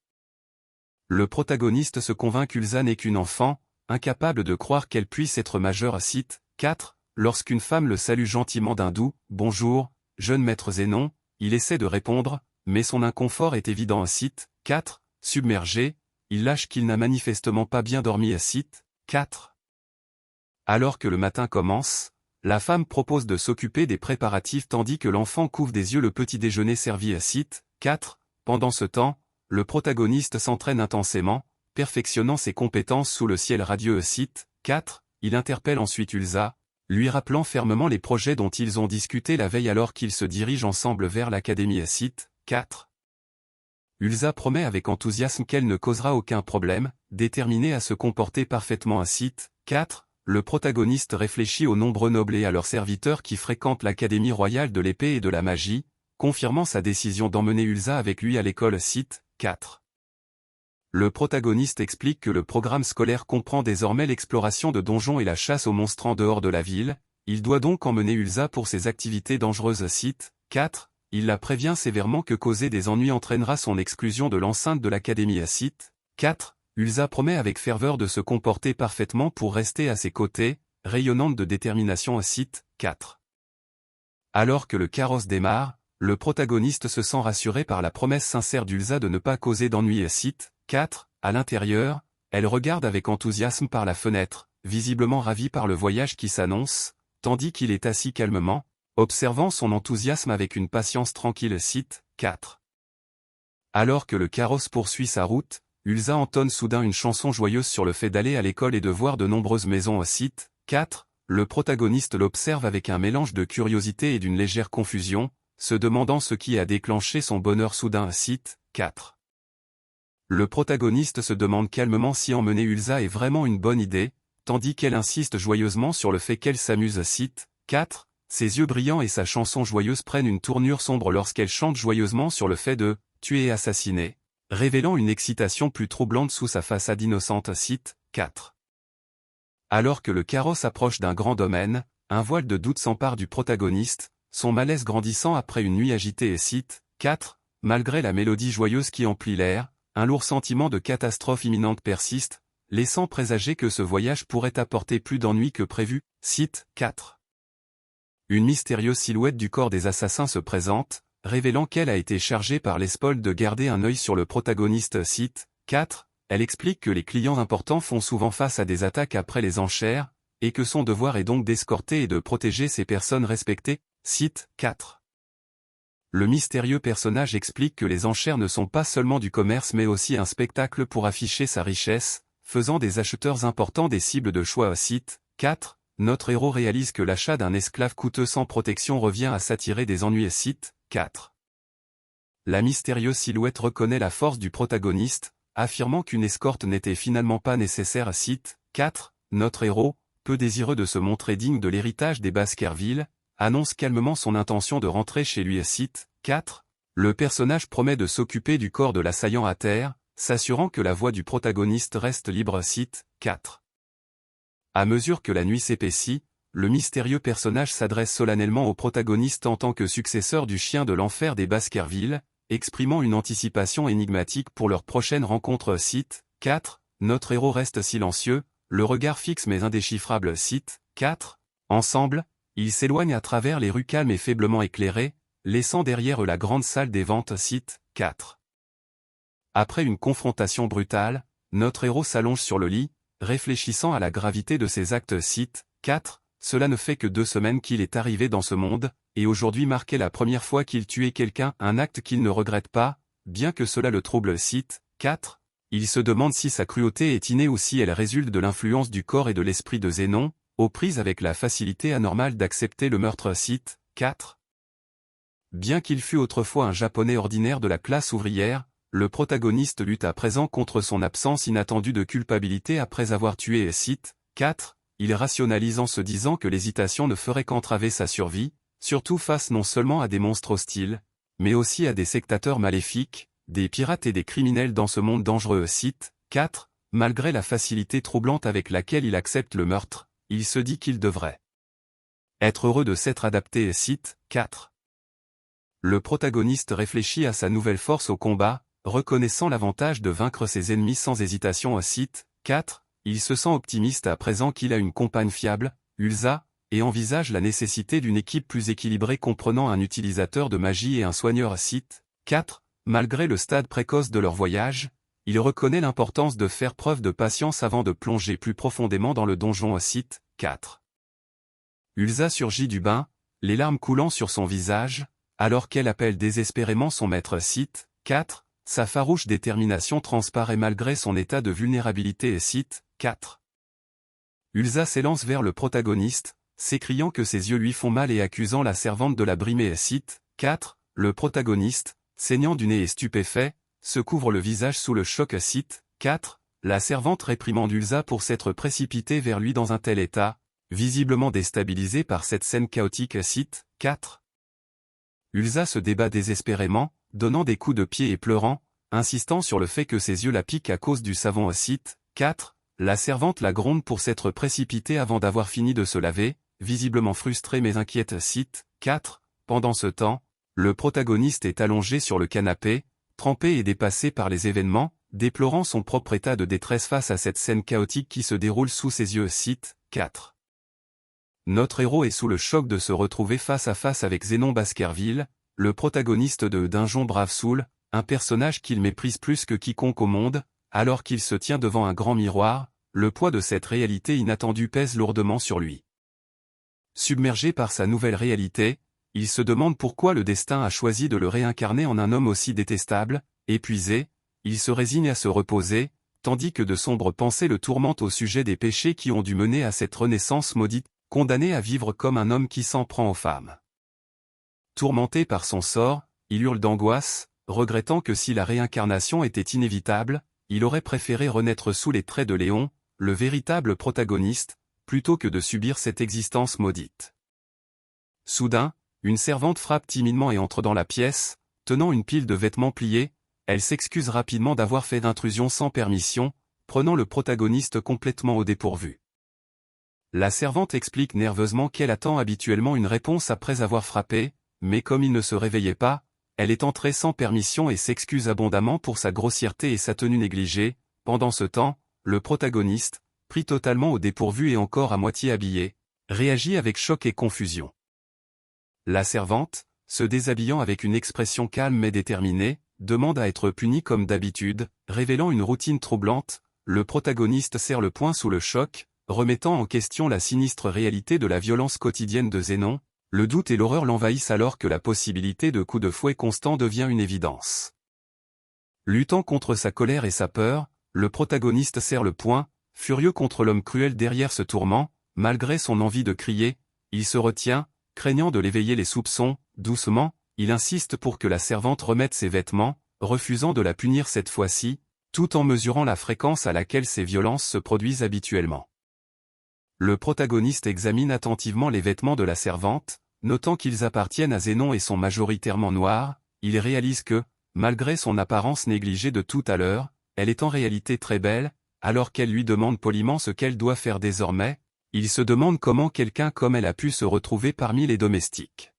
Le protagoniste se convainc qu'Ulsa n'est qu'une enfant, incapable de croire qu'elle puisse être majeure. Cite 4. Lorsqu'une femme le salue gentiment d'un doux « bonjour, jeune maître Zénon », il essaie de répondre, mais son inconfort est évident. Cite 4. Submergé, il lâche qu'il n'a manifestement pas bien dormi. Cite 4. Alors que le matin commence, la femme propose de s'occuper des préparatifs tandis que l'enfant couvre des yeux le petit déjeuner servi. Cite 4. Pendant ce temps, le protagoniste s'entraîne intensément, perfectionnant ses compétences sous le ciel radieux. Cite 4. Il interpelle ensuite Ulsa, lui rappelant fermement les projets dont ils ont discuté la veille alors qu'ils se dirigent ensemble vers l'académie. Cite 4. Ulsa promet avec enthousiasme qu'elle ne causera aucun problème, déterminée à se comporter parfaitement. Cite 4. Le protagoniste réfléchit aux nombreux nobles et à leurs serviteurs qui fréquentent l'Académie royale de l'épée et de la magie, confirmant sa décision d'emmener Ulsa avec lui à l'école. Cite 4. Le protagoniste explique que le programme scolaire comprend désormais l'exploration de donjons et la chasse aux monstres en dehors de la ville, il doit donc emmener Ulsa pour ses activités dangereuses. Cite 4. Il la prévient sévèrement que causer des ennuis entraînera son exclusion de l'enceinte de l'académie. Cite 4. Ulsa promet avec ferveur de se comporter parfaitement pour rester à ses côtés, rayonnante de détermination. Cite 4. Alors que le carrosse démarre, le protagoniste se sent rassuré par la promesse sincère d'Ulsa de ne pas causer d'ennuis. Cite 4. À l'intérieur, elle regarde avec enthousiasme par la fenêtre, visiblement ravie par le voyage qui s'annonce, tandis qu'il est assis calmement, observant son enthousiasme avec une patience tranquille. Cite 4. Alors que le carrosse poursuit sa route, Ulsa entonne soudain une chanson joyeuse sur le fait d'aller à l'école et de voir de nombreuses maisons. Cite 4. Le protagoniste l'observe avec un mélange de curiosité et d'une légère confusion, se demandant ce qui a déclenché son bonheur soudain. Cite 4. Le protagoniste se demande calmement si emmener Ulsa est vraiment une bonne idée, tandis qu'elle insiste joyeusement sur le fait qu'elle s'amuse. Cite 4. Ses yeux brillants et sa chanson joyeuse prennent une tournure sombre lorsqu'elle chante joyeusement sur le fait de « tuer et assassiner », révélant une excitation plus troublante sous sa façade innocente. Cite 4. Alors que le carrosse approche d'un grand domaine, un voile de doute s'empare du protagoniste, son malaise grandissant après une nuit agitée. Cite 4. Malgré la mélodie joyeuse qui emplit l'air, un lourd sentiment de catastrophe imminente persiste, laissant présager que ce voyage pourrait apporter plus d'ennuis que prévu. Cite 4. Une mystérieuse silhouette du corps des assassins se présente, révélant qu'elle a été chargée par l'Espol de garder un œil sur le protagoniste. Cite 4. Elle explique que les clients importants font souvent face à des attaques après les enchères, et que son devoir est donc d'escorter et de protéger ses personnes respectées. Site 4. Le mystérieux personnage explique que les enchères ne sont pas seulement du commerce mais aussi un spectacle pour afficher sa richesse, faisant des acheteurs importants des cibles de choix. Site 4. Notre héros réalise que l'achat d'un esclave coûteux sans protection revient à s'attirer des ennuis. Site 4. La mystérieuse silhouette reconnaît la force du protagoniste, affirmant qu'une escorte n'était finalement pas nécessaire. Site 4. Notre héros, peu désireux de se montrer digne de l'héritage des Baskerville, annonce calmement son intention de rentrer chez lui. Site 4. Le personnage promet de s'occuper du corps de l'assaillant à terre, s'assurant que la voix du protagoniste reste libre. Site 4. À mesure que la nuit s'épaissit, le mystérieux personnage s'adresse solennellement au protagoniste en tant que successeur du chien de l'enfer des Baskerville, exprimant une anticipation énigmatique pour leur prochaine rencontre. Site 4. Notre héros reste silencieux, le regard fixe mais indéchiffrable. Site 4. Ensemble, ils s'éloignent à travers les rues calmes et faiblement éclairées, laissant derrière eux la grande salle des ventes. Site 4. Après une confrontation brutale, notre héros s'allonge sur le lit, réfléchissant à la gravité de ses actes. Site 4. Cela ne fait que 2 semaines qu'il est arrivé dans ce monde, et aujourd'hui marquait la première fois qu'il tuait quelqu'un, un acte qu'il ne regrette pas, bien que cela le trouble. Site 4. Il se demande si sa cruauté est innée ou si elle résulte de l'influence du corps et de l'esprit de Zénon, aux prises avec la facilité anormale d'accepter le meurtre. Site 4. Bien qu'il fût autrefois un japonais ordinaire de la classe ouvrière, le protagoniste lutte à présent contre son absence inattendue de culpabilité après avoir tué. Site 4. Il rationalise en se disant que l'hésitation ne ferait qu'entraver sa survie, surtout face non seulement à des monstres hostiles, mais aussi à des sectateurs maléfiques, des pirates et des criminels dans ce monde dangereux. Site 4. Malgré la facilité troublante avec laquelle il accepte le meurtre, il se dit qu'il devrait être heureux de s'être adapté. Site 4. Le protagoniste réfléchit à sa nouvelle force au combat, reconnaissant l'avantage de vaincre ses ennemis sans hésitation. Site 4. Il se sent optimiste à présent qu'il a une compagne fiable, Ulsa, et envisage la nécessité d'une équipe plus équilibrée comprenant un utilisateur de magie et un soigneur. Site 4. Malgré le stade précoce de leur voyage, il reconnaît l'importance de faire preuve de patience avant de plonger plus profondément dans le donjon. Site 4. Ulsa surgit du bain, les larmes coulant sur son visage, alors qu'elle appelle désespérément son maître. Site 4. Sa farouche détermination transparaît malgré son état de vulnérabilité. Site 4. Ulsa s'élance vers le protagoniste, s'écriant que ses yeux lui font mal et accusant la servante de la brimer. Site 4. Le protagoniste, saignant du nez et stupéfait, se couvre le visage sous le choc. Site 4. La servante réprimande Ulsa pour s'être précipitée vers lui dans un tel état, visiblement déstabilisée par cette scène chaotique. Site 4. Ulsa se débat désespérément, donnant des coups de pied et pleurant, insistant sur le fait que ses yeux la piquent à cause du savon. Site 4. La servante la gronde pour s'être précipitée avant d'avoir fini de se laver, visiblement frustrée mais inquiète. Site 4. Pendant ce temps, le protagoniste est allongé sur le canapé, trempé et dépassé par les événements, déplorant son propre état de détresse face à cette scène chaotique qui se déroule sous ses yeux. Site 4. Notre héros est sous le choc de se retrouver face à face avec Zénon Baskerville, le protagoniste de Dungeon Brave Soul, un personnage qu'il méprise plus que quiconque au monde, alors qu'il se tient devant un grand miroir, le poids de cette réalité inattendue pèse lourdement sur lui. Submergé par sa nouvelle réalité, il se demande pourquoi le destin a choisi de le réincarner en un homme aussi détestable. Épuisé, il se résigne à se reposer, tandis que de sombres pensées le tourmentent au sujet des péchés qui ont dû mener à cette renaissance maudite, condamné à vivre comme un homme qui s'en prend aux femmes. Tourmenté par son sort, il hurle d'angoisse, regrettant que si la réincarnation était inévitable, il aurait préféré renaître sous les traits de Léon, le véritable protagoniste, plutôt que de subir cette existence maudite. Soudain, une servante frappe timidement et entre dans la pièce, tenant une pile de vêtements pliés. Elle s'excuse rapidement d'avoir fait d'intrusion sans permission, prenant le protagoniste complètement au dépourvu. La servante explique nerveusement qu'elle attend habituellement une réponse après avoir frappé, mais comme il ne se réveillait pas, elle est entrée sans permission et s'excuse abondamment pour sa grossièreté et sa tenue négligée. Pendant ce temps, le protagoniste, pris totalement au dépourvu et encore à moitié habillé, réagit avec choc et confusion. La servante, se déshabillant avec une expression calme mais déterminée, demande à être punie comme d'habitude, révélant une routine troublante. Le protagoniste serre le poing sous le choc, remettant en question la sinistre réalité de la violence quotidienne de Zénon. Le doute et l'horreur l'envahissent alors que la possibilité de coups de fouet constants devient une évidence. Luttant contre sa colère et sa peur, le protagoniste serre le poing, furieux contre l'homme cruel derrière ce tourment. Malgré son envie de crier, il se retient, craignant de l'éveiller les soupçons. Doucement, il insiste pour que la servante remette ses vêtements, refusant de la punir cette fois-ci, tout en mesurant la fréquence à laquelle ces violences se produisent habituellement. Le protagoniste examine attentivement les vêtements de la servante, notant qu'ils appartiennent à Zénon et sont majoritairement noirs. Il réalise que, malgré son apparence négligée de tout à l'heure, elle est en réalité très belle. Alors qu'elle lui demande poliment ce qu'elle doit faire désormais, il se demande comment quelqu'un comme elle a pu se retrouver parmi les domestiques.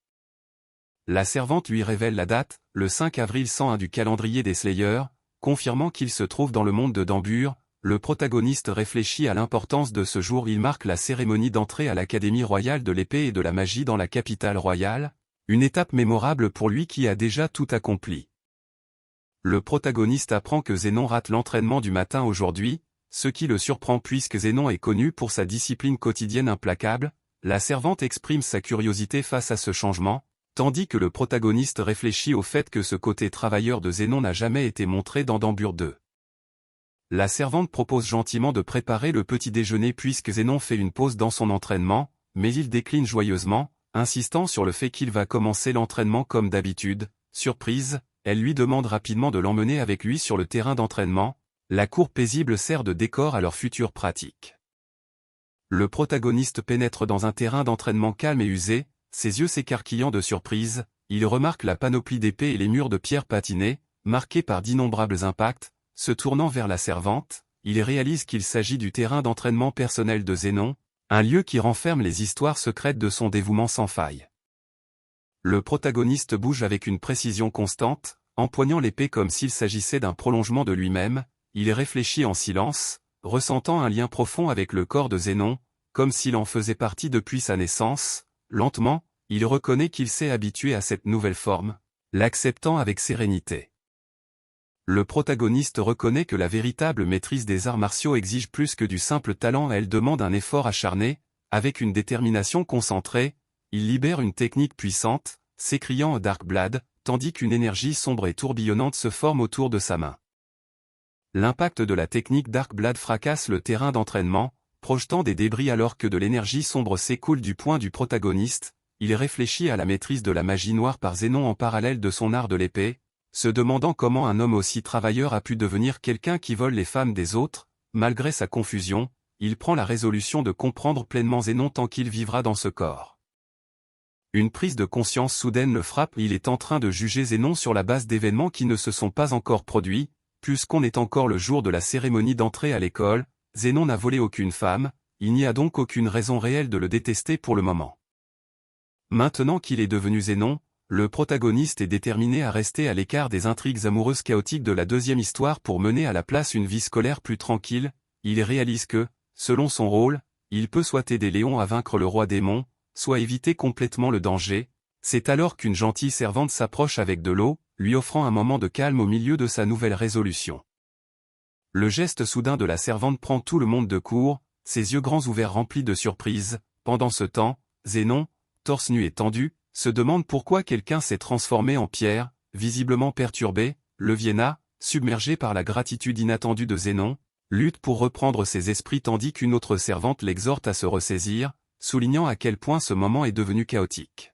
La servante lui révèle la date, le 5 avril 101 du calendrier des Slayers, confirmant qu'il se trouve dans le monde de Dambur. Le protagoniste réfléchit à l'importance de ce jour. Il marque la cérémonie d'entrée à l'Académie royale de l'épée et de la magie dans la capitale royale, une étape mémorable pour lui qui a déjà tout accompli. Le protagoniste apprend que Zénon rate l'entraînement du matin aujourd'hui, ce qui le surprend puisque Zénon est connu pour sa discipline quotidienne implacable. La servante exprime sa curiosité face à ce changement, tandis que le protagoniste réfléchit au fait que ce côté travailleur de Zénon n'a jamais été montré dans Dambur 2. La servante propose gentiment de préparer le petit déjeuner puisque Zénon fait une pause dans son entraînement, mais il décline joyeusement, insistant sur le fait qu'il va commencer l'entraînement comme d'habitude. Surprise, elle lui demande rapidement de l'emmener avec lui sur le terrain d'entraînement. La cour paisible sert de décor à leur future pratique. Le protagoniste pénètre dans un terrain d'entraînement calme et usé, ses yeux s'écarquillant de surprise. Il remarque la panoplie d'épées et les murs de pierre patinés, marqués par d'innombrables impacts. Se tournant vers la servante, il réalise qu'il s'agit du terrain d'entraînement personnel de Zénon, un lieu qui renferme les histoires secrètes de son dévouement sans faille. Le protagoniste bouge avec une précision constante, empoignant l'épée comme s'il s'agissait d'un prolongement de lui-même. Il réfléchit en silence, ressentant un lien profond avec le corps de Zénon, comme s'il en faisait partie depuis sa naissance. Lentement, il reconnaît qu'il s'est habitué à cette nouvelle forme, l'acceptant avec sérénité. Le protagoniste reconnaît que la véritable maîtrise des arts martiaux exige plus que du simple talent. Elle demande un effort acharné, avec une détermination concentrée. Il libère une technique puissante, s'écriant Dark Blade, tandis qu'une énergie sombre et tourbillonnante se forme autour de sa main. L'impact de la technique Dark Blade fracasse le terrain d'entraînement, projetant des débris alors que de l'énergie sombre s'écoule du poing du protagoniste. Il réfléchit à la maîtrise de la magie noire par Zénon en parallèle de son art de l'épée, se demandant comment un homme aussi travailleur a pu devenir quelqu'un qui vole les femmes des autres. Malgré sa confusion, il prend la résolution de comprendre pleinement Zénon tant qu'il vivra dans ce corps. Une prise de conscience soudaine le frappe. Il est en train de juger Zénon sur la base d'événements qui ne se sont pas encore produits. Puisqu'on est encore le jour de la cérémonie d'entrée à l'école, Zénon n'a volé aucune femme, il n'y a donc aucune raison réelle de le détester pour le moment. Maintenant qu'il est devenu Zénon, le protagoniste est déterminé à rester à l'écart des intrigues amoureuses chaotiques de la deuxième histoire pour mener à la place une vie scolaire plus tranquille. Il réalise que, selon son rôle, il peut soit aider Léon à vaincre le roi démon, soit éviter complètement le danger. C'est alors qu'une gentille servante s'approche avec de l'eau, lui offrant un moment de calme au milieu de sa nouvelle résolution. Le geste soudain de la servante prend tout le monde de court, ses yeux grands ouverts remplis de surprise. Pendant ce temps, Zénon, torse nu et tendu, se demande pourquoi quelqu'un s'est transformé en pierre. Visiblement perturbé, le Vienna, submergé par la gratitude inattendue de Zénon, lutte pour reprendre ses esprits tandis qu'une autre servante l'exhorte à se ressaisir, soulignant à quel point ce moment est devenu chaotique.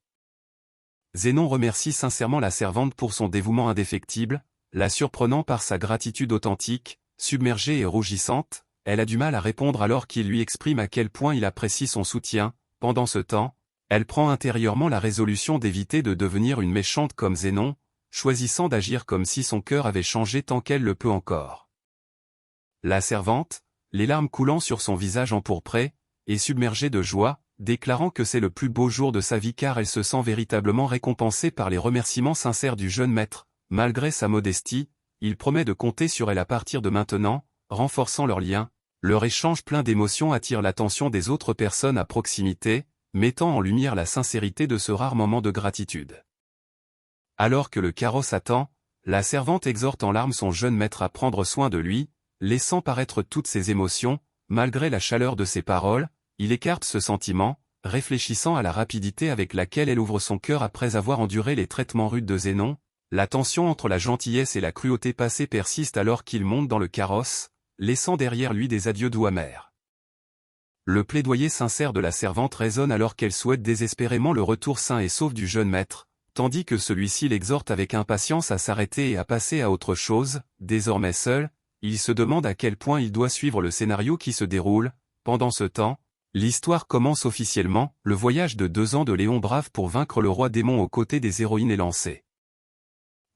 Zénon remercie sincèrement la servante pour son dévouement indéfectible, la surprenant par sa gratitude authentique. Submergée et rougissante, elle a du mal à répondre alors qu'il lui exprime à quel point il apprécie son soutien. Pendant ce temps, elle prend intérieurement la résolution d'éviter de devenir une méchante comme Zénon, choisissant d'agir comme si son cœur avait changé tant qu'elle le peut encore. La servante, les larmes coulant sur son visage empourpré, est submergée de joie, déclarant que c'est le plus beau jour de sa vie car elle se sent véritablement récompensée par les remerciements sincères du jeune maître. Malgré sa modestie, il promet de compter sur elle à partir de maintenant, renforçant leur lien. Leur échange plein d'émotions attire l'attention des autres personnes à proximité, mettant en lumière la sincérité de ce rare moment de gratitude. Alors que le carrosse attend, la servante exhorte en larmes son jeune maître à prendre soin de lui, laissant paraître toutes ses émotions. malgré la chaleur de ses paroles, il écarte ce sentiment, réfléchissant à la rapidité avec laquelle elle ouvre son cœur après avoir enduré les traitements rudes de Zénon. La tension entre la gentillesse et la cruauté passée persiste alors qu'il monte dans le carrosse, laissant derrière lui des adieux doux amers. Le plaidoyer sincère de la servante résonne alors qu'elle souhaite désespérément le retour sain et sauf du jeune maître, tandis que celui-ci l'exhorte avec impatience à s'arrêter et à passer à autre chose. Désormais seul, il se demande à quel point il doit suivre le scénario qui se déroule. Pendant ce temps, l'histoire commence officiellement, le voyage de 2 ans de Léon Brave pour vaincre le roi démon aux côtés des héroïnes est lancé.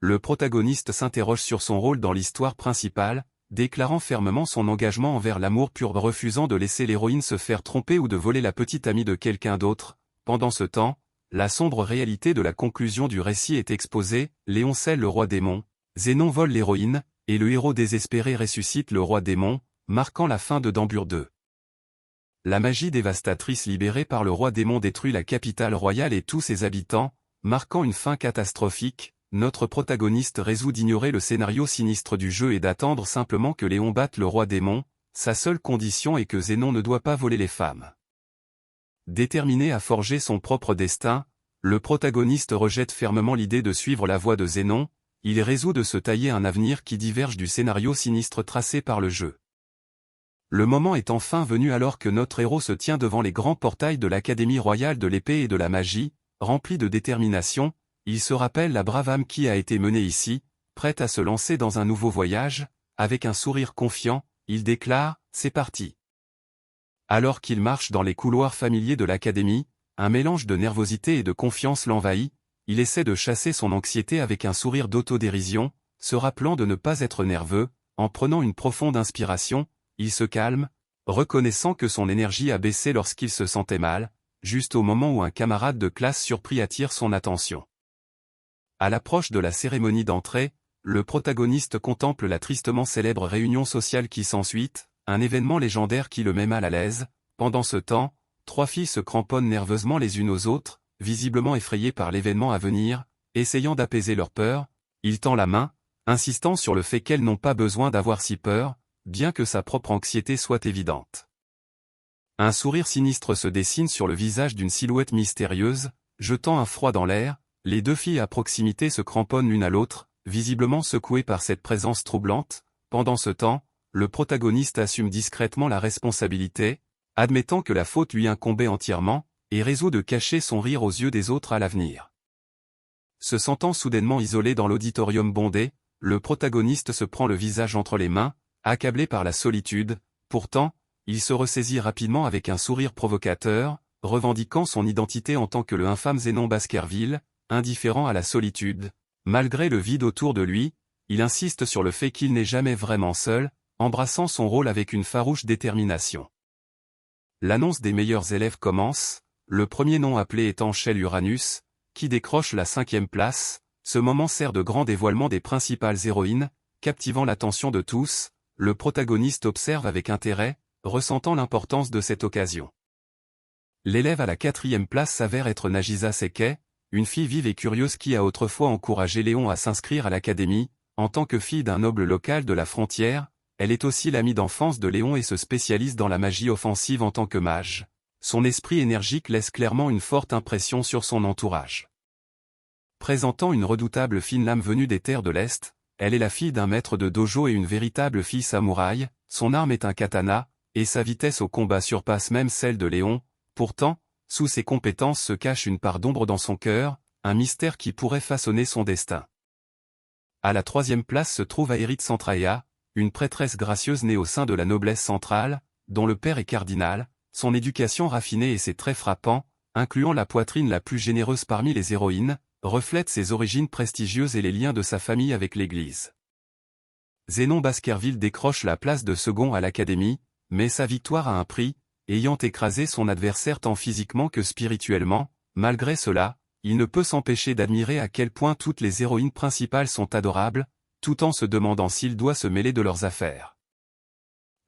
Le protagoniste s'interroge sur son rôle dans l'histoire principale, déclarant fermement son engagement envers l'amour pur, refusant de laisser l'héroïne se faire tromper ou de voler la petite amie de quelqu'un d'autre. Pendant ce temps, la sombre réalité de la conclusion du récit est exposée. Léon scelle le roi démon, Zénon vole l'héroïne, et le héros désespéré ressuscite le roi démon, marquant la fin de Dambure 2. La magie dévastatrice libérée par le roi démon détruit la capitale royale et tous ses habitants, marquant une fin catastrophique. Notre protagoniste résout d'ignorer le scénario sinistre du jeu et d'attendre simplement que Léon batte le roi démon. Sa seule condition est que Zénon ne doit pas voler les femmes. Déterminé à forger son propre destin, le protagoniste rejette fermement l'idée de suivre la voie de Zénon. Il résout de se tailler un avenir qui diverge du scénario sinistre tracé par le jeu. Le moment est enfin venu alors que notre héros se tient devant les grands portails de l'Académie royale de l'épée et de la magie, rempli de détermination. Il se rappelle la brave âme qui a été menée ici, prête à se lancer dans un nouveau voyage. Avec un sourire confiant, il déclare « C'est parti ». Alors qu'il marche dans les couloirs familiers de l'Académie, un mélange de nervosité et de confiance l'envahit. Il essaie de chasser son anxiété avec un sourire d'autodérision, se rappelant de ne pas être nerveux. En prenant une profonde inspiration, il se calme, reconnaissant que son énergie a baissé lorsqu'il se sentait mal, juste au moment où un camarade de classe surpris attire son attention. À l'approche de la cérémonie d'entrée, le protagoniste contemple la tristement célèbre réunion sociale qui s'ensuit, un événement légendaire qui le met mal à l'aise. Pendant ce temps, 3 filles se cramponnent nerveusement les unes aux autres, visiblement effrayées par l'événement à venir. Essayant d'apaiser leur peur, il tend la main, insistant sur le fait qu'elles n'ont pas besoin d'avoir si peur, bien que sa propre anxiété soit évidente. Un sourire sinistre se dessine sur le visage d'une silhouette mystérieuse, jetant un froid dans l'air. Les 2 filles à proximité se cramponnent l'une à l'autre, visiblement secouées par cette présence troublante. Pendant ce temps, le protagoniste assume discrètement la responsabilité, admettant que la faute lui incombait entièrement, et résout de cacher son rire aux yeux des autres à l'avenir. Se sentant soudainement isolé dans l'auditorium bondé, le protagoniste se prend le visage entre les mains, accablé par la solitude. Pourtant, il se ressaisit rapidement avec un sourire provocateur, revendiquant son identité en tant que le infâme Zénon Baskerville. Indifférent à la solitude, malgré le vide autour de lui, il insiste sur le fait qu'il n'est jamais vraiment seul, embrassant son rôle avec une farouche détermination. L'annonce des meilleurs élèves commence, le premier nom appelé étant Shell Uranus, qui décroche la 5e place. Ce moment sert de grand dévoilement des principales héroïnes, captivant l'attention de tous. Le protagoniste observe avec intérêt, ressentant l'importance de cette occasion. L'élève à la 4e place s'avère être Nagisa Sekei, une fille vive et curieuse qui a autrefois encouragé Léon à s'inscrire à l'académie. En tant que fille d'un noble local de la frontière, elle est aussi l'amie d'enfance de Léon et se spécialise dans la magie offensive en tant que mage. Son esprit énergique laisse clairement une forte impression sur son entourage. Présentant une redoutable fine lame venue des terres de l'Est, elle est la fille d'un maître de dojo et une véritable fille samouraï. Son arme est un katana, et sa vitesse au combat surpasse même celle de Léon. Pourtant, sous ses compétences se cache une part d'ombre dans son cœur, un mystère qui pourrait façonner son destin. À la 3e place se trouve Aerith Centraia, une prêtresse gracieuse née au sein de la noblesse centrale, dont le père est cardinal. Son éducation raffinée et ses traits frappants, incluant la poitrine la plus généreuse parmi les héroïnes, reflètent ses origines prestigieuses et les liens de sa famille avec l'Église. Zénon Baskerville décroche la place de second à l'Académie, mais sa victoire a un prix. Ayant écrasé son adversaire tant physiquement que spirituellement, malgré cela, il ne peut s'empêcher d'admirer à quel point toutes les héroïnes principales sont adorables, tout en se demandant s'il doit se mêler de leurs affaires.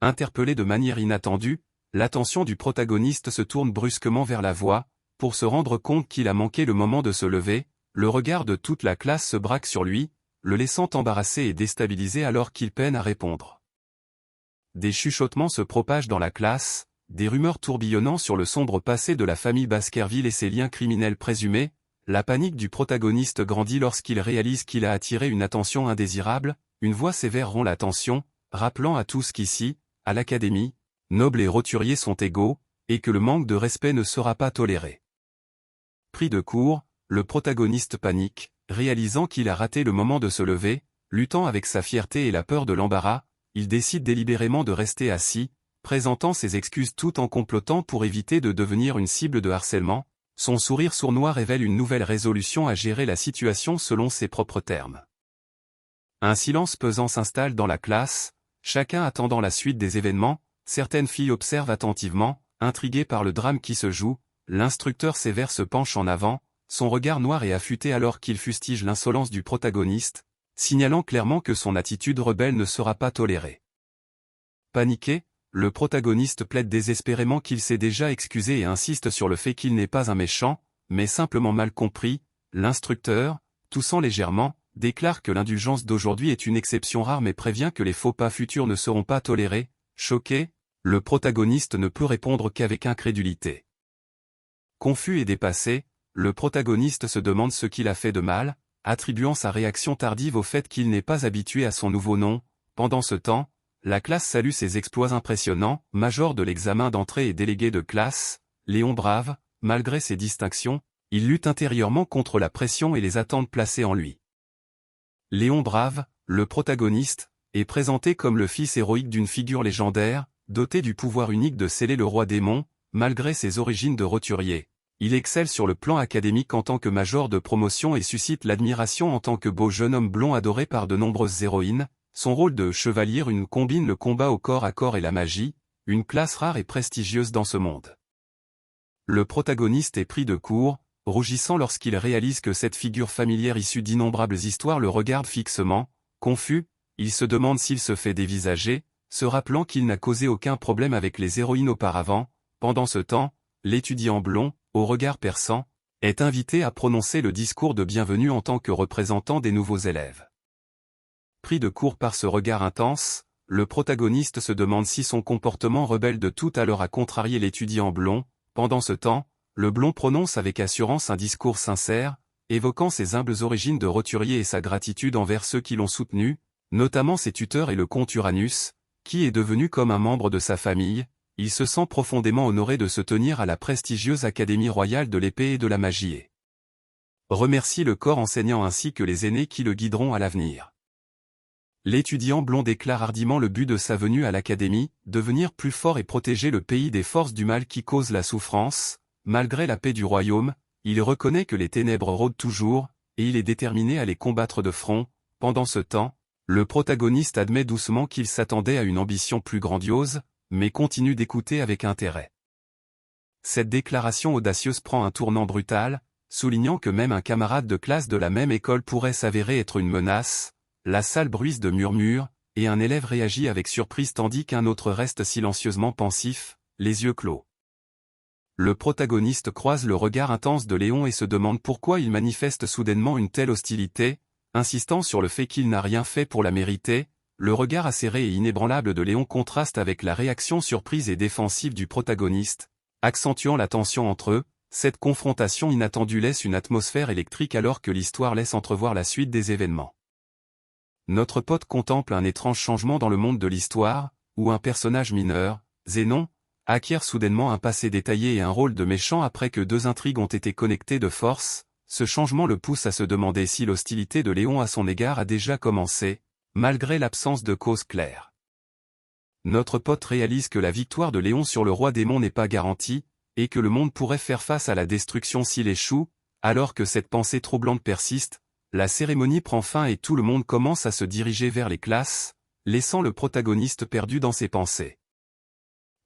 Interpellé de manière inattendue, l'attention du protagoniste se tourne brusquement vers la voix, pour se rendre compte qu'il a manqué le moment de se lever. Le regard de toute la classe se braque sur lui, le laissant embarrassé et déstabilisé alors qu'il peine à répondre. des chuchotements se propagent dans la classe, des rumeurs tourbillonnant sur le sombre passé de la famille Baskerville et ses liens criminels présumés. La panique du protagoniste grandit lorsqu'il réalise qu'il a attiré une attention indésirable. Une voix sévère rompt la tension, rappelant à tous qu'ici, à l'académie, nobles et roturiers sont égaux, et que le manque de respect ne sera pas toléré. Pris de court, le protagoniste panique, réalisant qu'il a raté le moment de se lever. Luttant avec sa fierté et la peur de l'embarras, il décide délibérément de rester assis, présentant ses excuses tout en complotant pour éviter de devenir une cible de harcèlement. Son sourire sournois révèle une nouvelle résolution à gérer la situation selon ses propres termes. Un silence pesant s'installe dans la classe, chacun attendant la suite des événements. Certaines filles observent attentivement, intriguées par le drame qui se joue. L'instructeur sévère se penche en avant, son regard noir et affûté alors qu'il fustige l'insolence du protagoniste, signalant clairement que son attitude rebelle ne sera pas tolérée. Paniqué, le protagoniste plaide désespérément qu'il s'est déjà excusé et insiste sur le fait qu'il n'est pas un méchant, mais simplement mal compris. L'instructeur, toussant légèrement, déclare que l'indulgence d'aujourd'hui est une exception rare mais prévient que les faux pas futurs ne seront pas tolérés. Choqué, le protagoniste ne peut répondre qu'avec incrédulité. Confus et dépassé, le protagoniste se demande ce qu'il a fait de mal, attribuant sa réaction tardive au fait qu'il n'est pas habitué à son nouveau nom. Pendant ce temps, la classe salue ses exploits impressionnants. Major de l'examen d'entrée et délégué de classe, Léon Brave, malgré ses distinctions, il lutte intérieurement contre la pression et les attentes placées en lui. Léon Brave, le protagoniste, est présenté comme le fils héroïque d'une figure légendaire, doté du pouvoir unique de sceller le roi démon. Malgré ses origines de roturier, il excelle sur le plan académique en tant que major de promotion et suscite l'admiration en tant que beau jeune homme blond adoré par de nombreuses héroïnes. Son rôle de chevalier combine le combat au corps à corps et la magie, une classe rare et prestigieuse dans ce monde. Le protagoniste est pris de court, rougissant lorsqu'il réalise que cette figure familière issue d'innombrables histoires le regarde fixement. Confus, il se demande s'il se fait dévisager, se rappelant qu'il n'a causé aucun problème avec les héroïnes auparavant. Pendant ce temps, l'étudiant blond, au regard perçant, est invité à prononcer le discours de bienvenue en tant que représentant des nouveaux élèves. Pris de court par ce regard intense, le protagoniste se demande si son comportement rebelle de tout à l'heure a contrarié l'étudiant blond. Pendant ce temps, le blond prononce avec assurance un discours sincère, évoquant ses humbles origines de roturier et sa gratitude envers ceux qui l'ont soutenu, notamment ses tuteurs et le comte Uranus, qui est devenu comme un membre de sa famille. Il se sent profondément honoré de se tenir à la prestigieuse Académie royale de l'épée et de la magie. Remercie le corps enseignant ainsi que les aînés qui le guideront à l'avenir. L'étudiant blond déclare hardiment le but de sa venue à l'Académie, devenir plus fort et protéger le pays des forces du mal qui causent la souffrance. Malgré la paix du royaume, il reconnaît que les ténèbres rôdent toujours, et il est déterminé à les combattre de front. Pendant ce temps, le protagoniste admet doucement qu'il s'attendait à une ambition plus grandiose, mais continue d'écouter avec intérêt. Cette déclaration audacieuse prend un tournant brutal, soulignant que même un camarade de classe de la même école pourrait s'avérer être une menace. La salle bruisse de murmures, et un élève réagit avec surprise tandis qu'un autre reste silencieusement pensif, les yeux clos. Le protagoniste croise le regard intense de Léon et se demande pourquoi il manifeste soudainement une telle hostilité, insistant sur le fait qu'il n'a rien fait pour la mériter. Le regard acéré et inébranlable de Léon contraste avec la réaction surprise et défensive du protagoniste, accentuant la tension entre eux. Cette confrontation inattendue laisse une atmosphère électrique alors que l'histoire laisse entrevoir la suite des événements. Notre pote contemple un étrange changement dans le monde de l'histoire, où un personnage mineur, Zénon, acquiert soudainement un passé détaillé et un rôle de méchant après que deux intrigues ont été connectées de force. Ce changement le pousse à se demander si l'hostilité de Léon à son égard a déjà commencé, malgré l'absence de cause claire. Notre pote réalise que la victoire de Léon sur le roi démon n'est pas garantie, et que le monde pourrait faire face à la destruction s'il échoue. Alors que cette pensée troublante persiste, la cérémonie prend fin et tout le monde commence à se diriger vers les classes, laissant le protagoniste perdu dans ses pensées.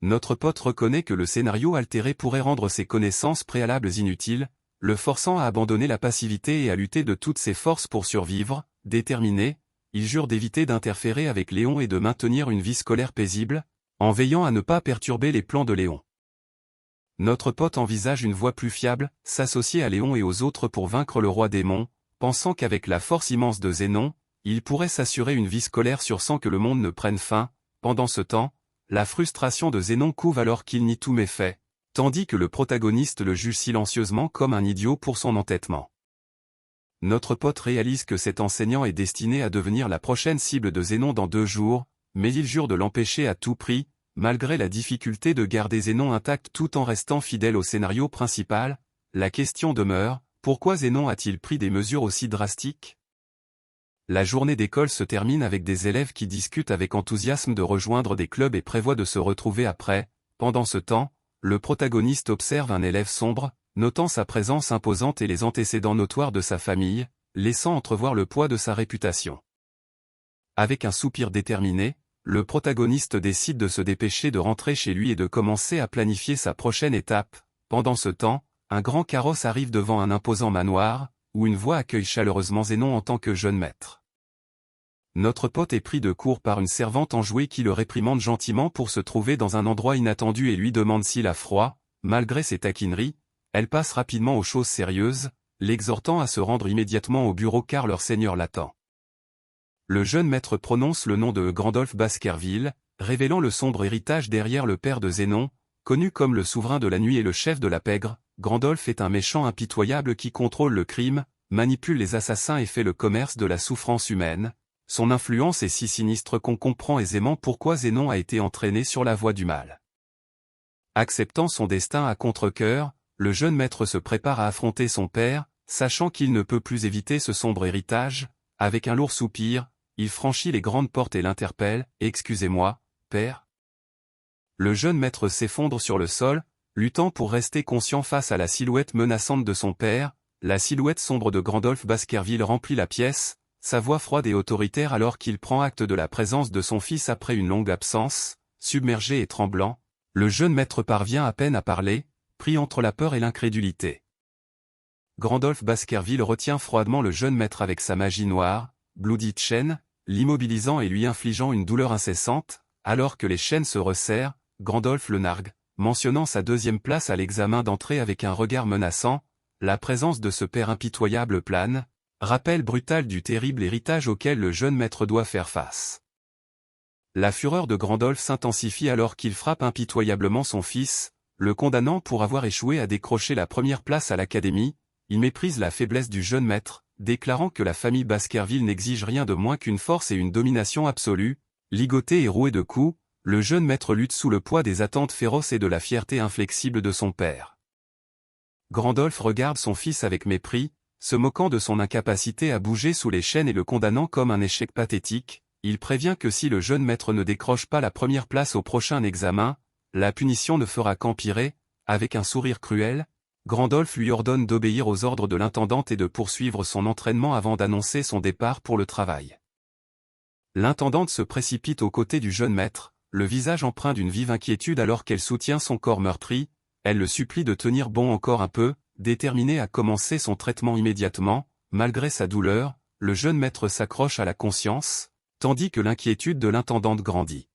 Notre pote reconnaît que le scénario altéré pourrait rendre ses connaissances préalables inutiles, le forçant à abandonner la passivité et à lutter de toutes ses forces pour survivre. Déterminé, il jure d'éviter d'interférer avec Léon et de maintenir une vie scolaire paisible, en veillant à ne pas perturber les plans de Léon. Notre pote envisage une voie plus fiable, s'associer à Léon et aux autres pour vaincre le roi démon, pensant qu'avec la force immense de Zénon, il pourrait s'assurer une vie scolaire sûre sans que le monde ne prenne fin. Pendant ce temps, la frustration de Zénon couve alors qu'il nie tous mes faits, tandis que le protagoniste le juge silencieusement comme un idiot pour son entêtement. Notre pote réalise que cet enseignant est destiné à devenir la prochaine cible de Zénon dans 2 jours, mais il jure de l'empêcher à tout prix, malgré la difficulté de garder Zénon intact tout en restant fidèle au scénario principal. La question demeure, pourquoi Zénon a-t-il pris des mesures aussi drastiques? La journée d'école se termine avec des élèves qui discutent avec enthousiasme de rejoindre des clubs et prévoient de se retrouver après. Pendant ce temps, le protagoniste observe un élève sombre, notant sa présence imposante et les antécédents notoires de sa famille, laissant entrevoir le poids de sa réputation. Avec un soupir déterminé, le protagoniste décide de se dépêcher de rentrer chez lui et de commencer à planifier sa prochaine étape. Pendant ce temps, un grand carrosse arrive devant un imposant manoir, où une voix accueille chaleureusement Zénon en tant que jeune maître. Notre pote est pris de court par une servante enjouée qui le réprimande gentiment pour se trouver dans un endroit inattendu et lui demande s'il a froid. Malgré ses taquineries, elle passe rapidement aux choses sérieuses, l'exhortant à se rendre immédiatement au bureau car leur seigneur l'attend. Le jeune maître prononce le nom de Gandolf Baskerville, révélant le sombre héritage derrière le père de Zénon, connu comme le souverain de la nuit et le chef de la pègre. Gandolf est un méchant impitoyable qui contrôle le crime, manipule les assassins et fait le commerce de la souffrance humaine. Son influence est si sinistre qu'on comprend aisément pourquoi Zénon a été entraîné sur la voie du mal. Acceptant son destin à contre-cœur, le jeune maître se prépare à affronter son père, sachant qu'il ne peut plus éviter ce sombre héritage. Avec un lourd soupir, il franchit les grandes portes et l'interpelle. « Excusez-moi, père ?» Le jeune maître s'effondre sur le sol, luttant pour rester conscient face à la silhouette menaçante de son père. La silhouette sombre de Gandolf Baskerville remplit la pièce, sa voix froide et autoritaire alors qu'il prend acte de la présence de son fils après une longue absence. Submergé et tremblant, le jeune maître parvient à peine à parler, pris entre la peur et l'incrédulité. Gandolf Baskerville retient froidement le jeune maître avec sa magie noire, Bloody Chain, l'immobilisant et lui infligeant une douleur incessante. Alors que les chaînes se resserrent, Gandolf le nargue, mentionnant sa 2e place à l'examen d'entrée avec un regard menaçant. La présence de ce père impitoyable plane, rappel brutal du terrible héritage auquel le jeune maître doit faire face. La fureur de Gandolf s'intensifie alors qu'il frappe impitoyablement son fils, le condamnant pour avoir échoué à décrocher la 1re place à l'académie. Il méprise la faiblesse du jeune maître, déclarant que la famille Baskerville n'exige rien de moins qu'une force et une domination absolue. Ligoté et roué de coups, le jeune maître lutte sous le poids des attentes féroces et de la fierté inflexible de son père. Gandolf regarde son fils avec mépris, se moquant de son incapacité à bouger sous les chaînes et le condamnant comme un échec pathétique. Il prévient que si le jeune maître ne décroche pas la 1re place au prochain examen, la punition ne fera qu'empirer. Avec un sourire cruel, Gandolf lui ordonne d'obéir aux ordres de l'intendante et de poursuivre son entraînement avant d'annoncer son départ pour le travail. L'intendante se précipite aux côtés du jeune maître, le visage empreint d'une vive inquiétude alors qu'elle soutient son corps meurtri. Elle le supplie de tenir bon encore un peu, déterminé à commencer son traitement immédiatement. Malgré sa douleur, le jeune maître s'accroche à la conscience, tandis que l'inquiétude de l'intendante grandit.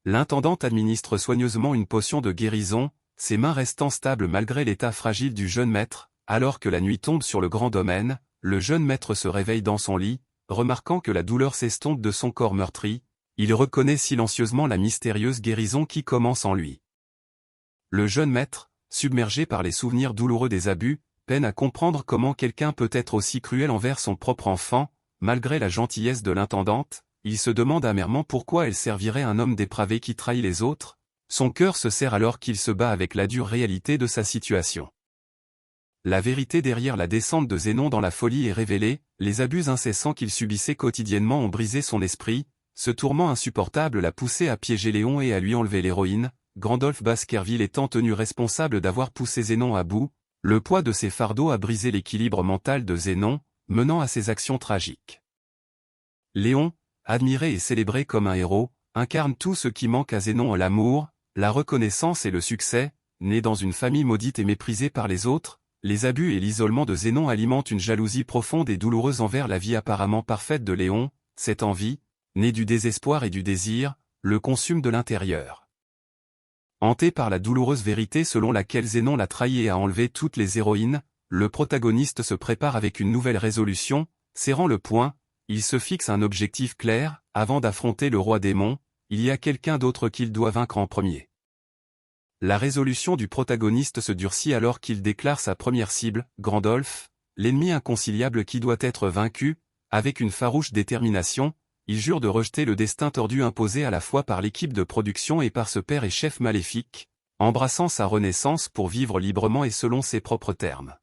L'intendante administre soigneusement une potion de guérison, ses mains restant stables malgré l'état fragile du jeune maître. Alors que la nuit tombe sur le grand domaine, le jeune maître se réveille dans son lit, remarquant que la douleur s'estompe de son corps meurtri. Il reconnaît silencieusement la mystérieuse guérison qui commence en lui. Le jeune maître, submergé par les souvenirs douloureux des abus, peine à comprendre comment quelqu'un peut être aussi cruel envers son propre enfant. Malgré la gentillesse de l'intendante, il se demande amèrement pourquoi elle servirait un homme dépravé qui trahit les autres. Son cœur se serre alors qu'il se bat avec la dure réalité de sa situation. La vérité derrière la descente de Zénon dans la folie est révélée. Les abus incessants qu'il subissait quotidiennement ont brisé son esprit. Ce tourment insupportable l'a poussé à piéger Léon et à lui enlever l'héroïne. Gandolf Baskerville étant tenu responsable d'avoir poussé Zénon à bout, le poids de ses fardeaux a brisé l'équilibre mental de Zénon, menant à ses actions tragiques. Léon, admiré et célébré comme un héros, incarne tout ce qui manque à Zénon: l'amour, la reconnaissance et le succès. Né dans une famille maudite et méprisée par les autres, les abus et l'isolement de Zénon alimentent une jalousie profonde et douloureuse envers la vie apparemment parfaite de Léon. Cette envie, née du désespoir et du désir, le consume de l'intérieur. Hanté par la douloureuse vérité selon laquelle Zénon l'a trahi et a enlevé toutes les héroïnes, le protagoniste se prépare avec une nouvelle résolution. Serrant le poing, il se fixe un objectif clair, avant d'affronter le roi démon. il y a quelqu'un d'autre qu'il doit vaincre en premier. La résolution du protagoniste se durcit alors qu'il déclare sa première cible, Grandolph, l'ennemi inconciliable qui doit être vaincu. Avec une farouche détermination, il jure de rejeter le destin tordu imposé à la fois par l'équipe de production et par ce père et chef maléfique, embrassant sa renaissance pour vivre librement et selon ses propres termes.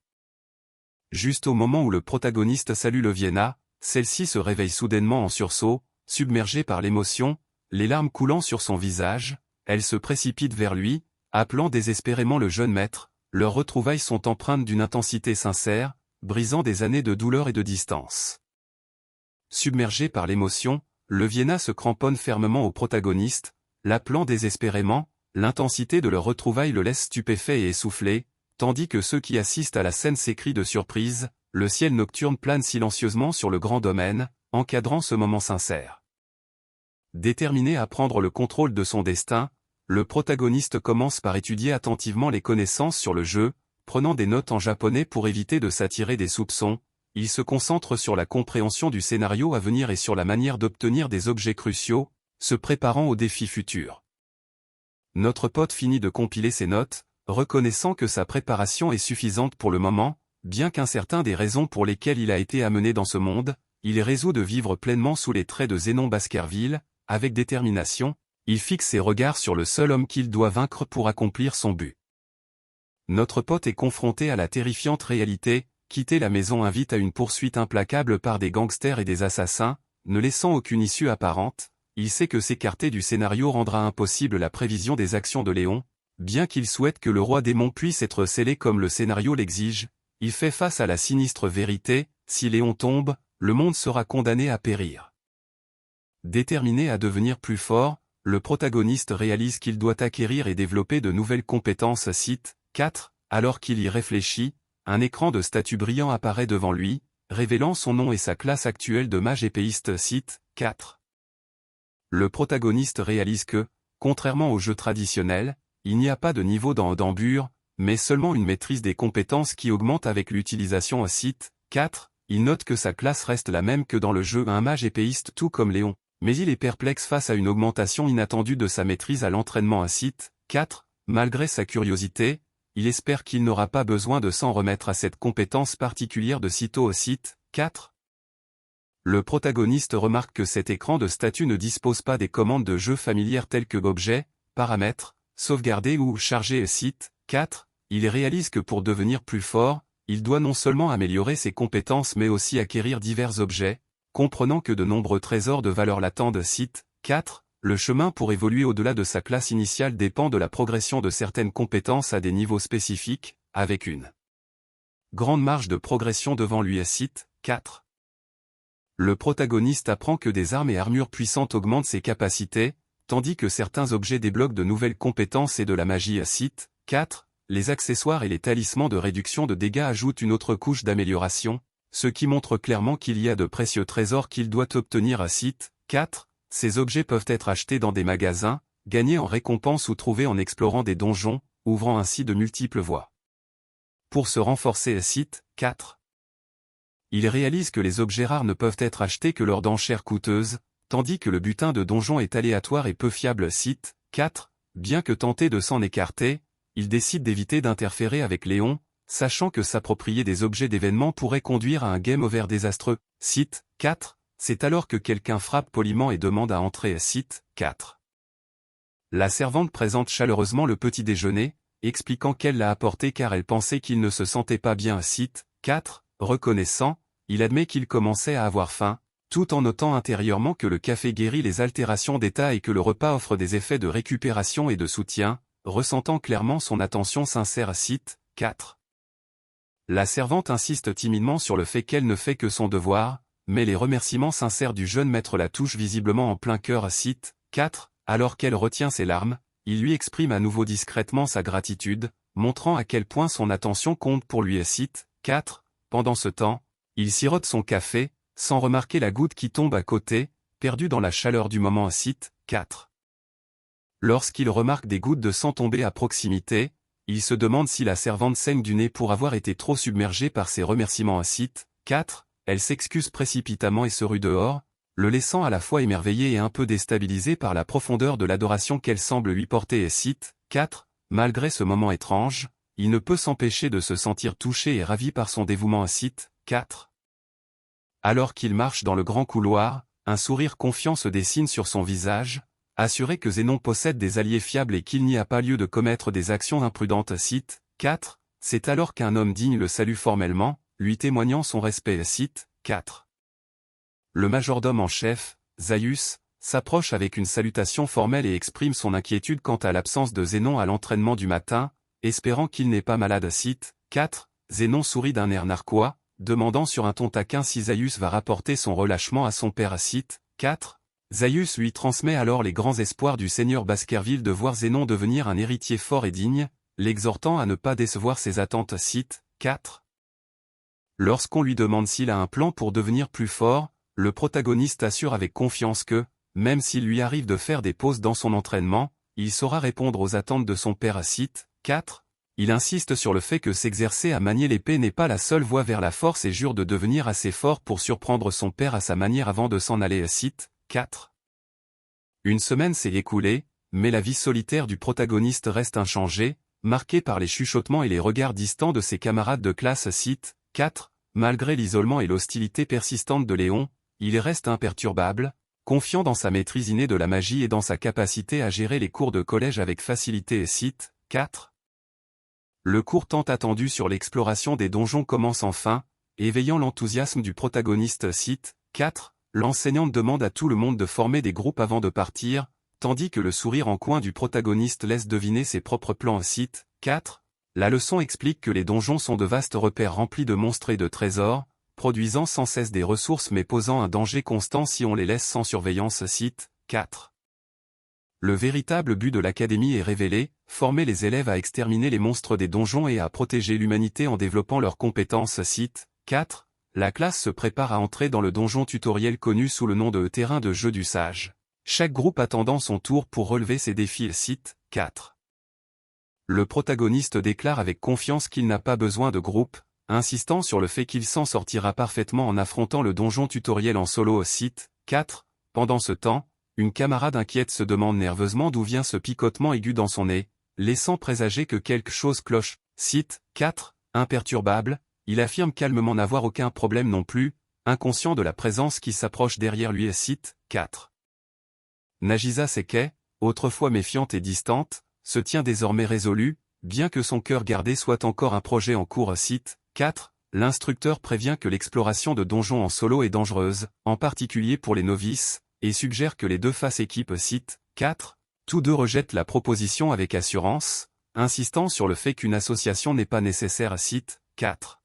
Juste au moment où le protagoniste salue le Vienna, celle-ci se réveille soudainement en sursaut, submergée par l'émotion, les larmes coulant sur son visage, elle se précipite vers lui, appelant désespérément le jeune maître. Leurs retrouvailles sont empreintes d'une intensité sincère, brisant des années de douleur et de distance. Submergé par l'émotion, le Vienna se cramponne fermement au protagoniste, l'appelant désespérément. L'intensité de leurs retrouvailles le laisse stupéfait et essoufflé, tandis que ceux qui assistent à la scène s'écrient de surprise. Le ciel nocturne plane silencieusement sur le grand domaine, encadrant ce moment sincère. Déterminé à prendre le contrôle de son destin, le protagoniste commence par étudier attentivement les connaissances sur le jeu, prenant des notes en japonais pour éviter de s'attirer des soupçons. Il se concentre sur la compréhension du scénario à venir et sur la manière d'obtenir des objets cruciaux, se préparant aux défis futurs. Notre pote finit de compiler ses notes, reconnaissant que sa préparation est suffisante pour le moment, bien qu'incertain des raisons pour lesquelles il a été amené dans ce monde, il est résolu de vivre pleinement sous les traits de Zénon Baskerville. Avec détermination, il fixe ses regards sur le seul homme qu'il doit vaincre pour accomplir son but. Notre pote est confronté à la terrifiante réalité. Quitter la maison invite à une poursuite implacable par des gangsters et des assassins, ne laissant aucune issue apparente. Il sait que s'écarter du scénario rendra impossible la prévision des actions de Léon, bien qu'il souhaite que le roi démon puisse être scellé comme le scénario l'exige. Il fait face à la sinistre vérité, si Léon tombe, le monde sera condamné à périr. Déterminé à devenir plus fort, le protagoniste réalise qu'il doit acquérir et développer de nouvelles compétences. Site 4, alors qu'il y réfléchit, un écran de statut brillant apparaît devant lui, révélant son nom et sa classe actuelle de mage épéiste. Site 4. Le protagoniste réalise que, contrairement au jeu traditionnel, il n'y a pas de niveau d'embure, mais seulement une maîtrise des compétences qui augmente avec l'utilisation. Site 4. Il note que sa classe reste la même que dans le jeu un mage épéiste tout comme Léon, mais il est perplexe face à une augmentation inattendue de sa maîtrise à l'entraînement. Site 4. Malgré sa curiosité, il espère qu'il n'aura pas besoin de s'en remettre à cette compétence particulière de sitôt. Site 4. Le protagoniste remarque que cet écran de statut ne dispose pas des commandes de jeu familières telles que objet, paramètres, sauvegarder ou charger. Site 4. Il réalise que pour devenir plus fort, il doit non seulement améliorer ses compétences mais aussi acquérir divers objets, comprenant que de nombreux trésors de valeur l'attendent. Site 4. Le chemin pour évoluer au-delà de sa classe initiale dépend de la progression de certaines compétences à des niveaux spécifiques, avec une grande marge de progression devant lui. Site 4. Le protagoniste apprend que des armes et armures puissantes augmentent ses capacités, tandis que certains objets débloquent de nouvelles compétences et de la magie. Site 4. Les accessoires et les talismans de réduction de dégâts ajoutent une autre couche d'amélioration, ce qui montre clairement qu'il y a de précieux trésors qu'il doit obtenir. Site 4. Ces objets peuvent être achetés dans des magasins, gagnés en récompense ou trouvés en explorant des donjons, ouvrant ainsi de multiples voies. Pour se renforcer. Site 4. Il réalise que les objets rares ne peuvent être achetés que lors d'enchères coûteuses, tandis que le butin de donjon est aléatoire et peu fiable. Site 4. Bien que tenté de s'en écarter, il décide d'éviter d'interférer avec Léon, sachant que s'approprier des objets d'événement pourrait conduire à un game over désastreux. Site 4. C'est alors que quelqu'un frappe poliment et demande à entrer. Site 4. La servante présente chaleureusement le petit déjeuner, expliquant qu'elle l'a apporté car elle pensait qu'il ne se sentait pas bien. Site 4. Reconnaissant, il admet qu'il commençait à avoir faim, tout en notant intérieurement que le café guérit les altérations d'état et que le repas offre des effets de récupération et de soutien, ressentant clairement son attention sincère. Site 4. La servante insiste timidement sur le fait qu'elle ne fait que son devoir, mais les remerciements sincères du jeune maître la touchent visiblement en plein cœur. Site 4. Alors qu'elle retient ses larmes, il lui exprime à nouveau discrètement sa gratitude, montrant à quel point son attention compte pour lui. Site 4. Pendant ce temps, il sirote son café, sans remarquer la goutte qui tombe à côté, perdu dans la chaleur du moment. Site 4. Lorsqu'il remarque des gouttes de sang tomber à proximité, il se demande si la servante saigne du nez pour avoir été trop submergée par ses remerciements. Site 4. Elle s'excuse précipitamment et se rue dehors, le laissant à la fois émerveillé et un peu déstabilisé par la profondeur de l'adoration qu'elle semble lui porter et cite 4. Malgré ce moment étrange, il ne peut s'empêcher de se sentir touché et ravi par son dévouement cite 4. Alors qu'il marche dans le grand couloir, un sourire confiant se dessine sur son visage, assuré que Zénon possède des alliés fiables et qu'il n'y a pas lieu de commettre des actions imprudentes cite 4. C'est alors qu'un homme digne le salue formellement, lui témoignant son respect cite 4. Le majordome en chef, Zaius, s'approche avec une salutation formelle et exprime son inquiétude quant à l'absence de Zénon à l'entraînement du matin, espérant qu'il n'est pas malade cite 4. Zénon sourit d'un air narquois, demandant sur un ton taquin si Zaius va rapporter son relâchement à son père cite 4. Zaius lui transmet alors les grands espoirs du seigneur Baskerville de voir Zénon devenir un héritier fort et digne, l'exhortant à ne pas décevoir ses attentes cite 4. Lorsqu'on lui demande s'il a un plan pour devenir plus fort, le protagoniste assure avec confiance que, même s'il lui arrive de faire des pauses dans son entraînement, il saura répondre aux attentes de son père cite 4. Il insiste sur le fait que s'exercer à manier l'épée n'est pas la seule voie vers la force et jure de devenir assez fort pour surprendre son père à sa manière avant de s'en aller cite 4. Une semaine s'est écoulée, mais la vie solitaire du protagoniste reste inchangée, marquée par les chuchotements et les regards distants de ses camarades de classe cite 4. Malgré l'isolement et l'hostilité persistante de Léon, il reste imperturbable, confiant dans sa maîtrise innée de la magie et dans sa capacité à gérer les cours de collège avec facilité cite 4. Le cours tant attendu sur l'exploration des donjons commence enfin, éveillant l'enthousiasme du protagoniste cite 4. L'enseignante demande à tout le monde de former des groupes avant de partir, tandis que le sourire en coin du protagoniste laisse deviner ses propres plans cite 4. La leçon explique que les donjons sont de vastes repères remplis de monstres et de trésors, produisant sans cesse des ressources mais posant un danger constant si on les laisse sans surveillance cite 4. Le véritable but de l'académie est révélé, former les élèves à exterminer les monstres des donjons et à protéger l'humanité en développant leurs compétences cite 4. La classe se prépare à entrer dans le donjon tutoriel connu sous le nom de terrain de jeu du sage. Chaque groupe attendant son tour pour relever ses défis cite 4. Le protagoniste déclare avec confiance qu'il n'a pas besoin de groupe, insistant sur le fait qu'il s'en sortira parfaitement en affrontant le donjon tutoriel en solo cite 4. Pendant ce temps, une camarade inquiète se demande nerveusement d'où vient ce picotement aigu dans son nez, laissant présager que quelque chose cloche. Cite 4. Imperturbable, il affirme calmement n'avoir aucun problème non plus, inconscient de la présence qui s'approche derrière lui cite 4. Nagisa Seke, autrefois méfiante et distante, se tient désormais résolue, bien que son cœur gardé soit encore un projet en cours cite 4. L'instructeur prévient que l'exploration de donjons en solo est dangereuse, en particulier pour les novices, et suggère que les deux fassent équipe cite 4. Tous deux rejettent la proposition avec assurance, insistant sur le fait qu'une association n'est pas nécessaire cite 4.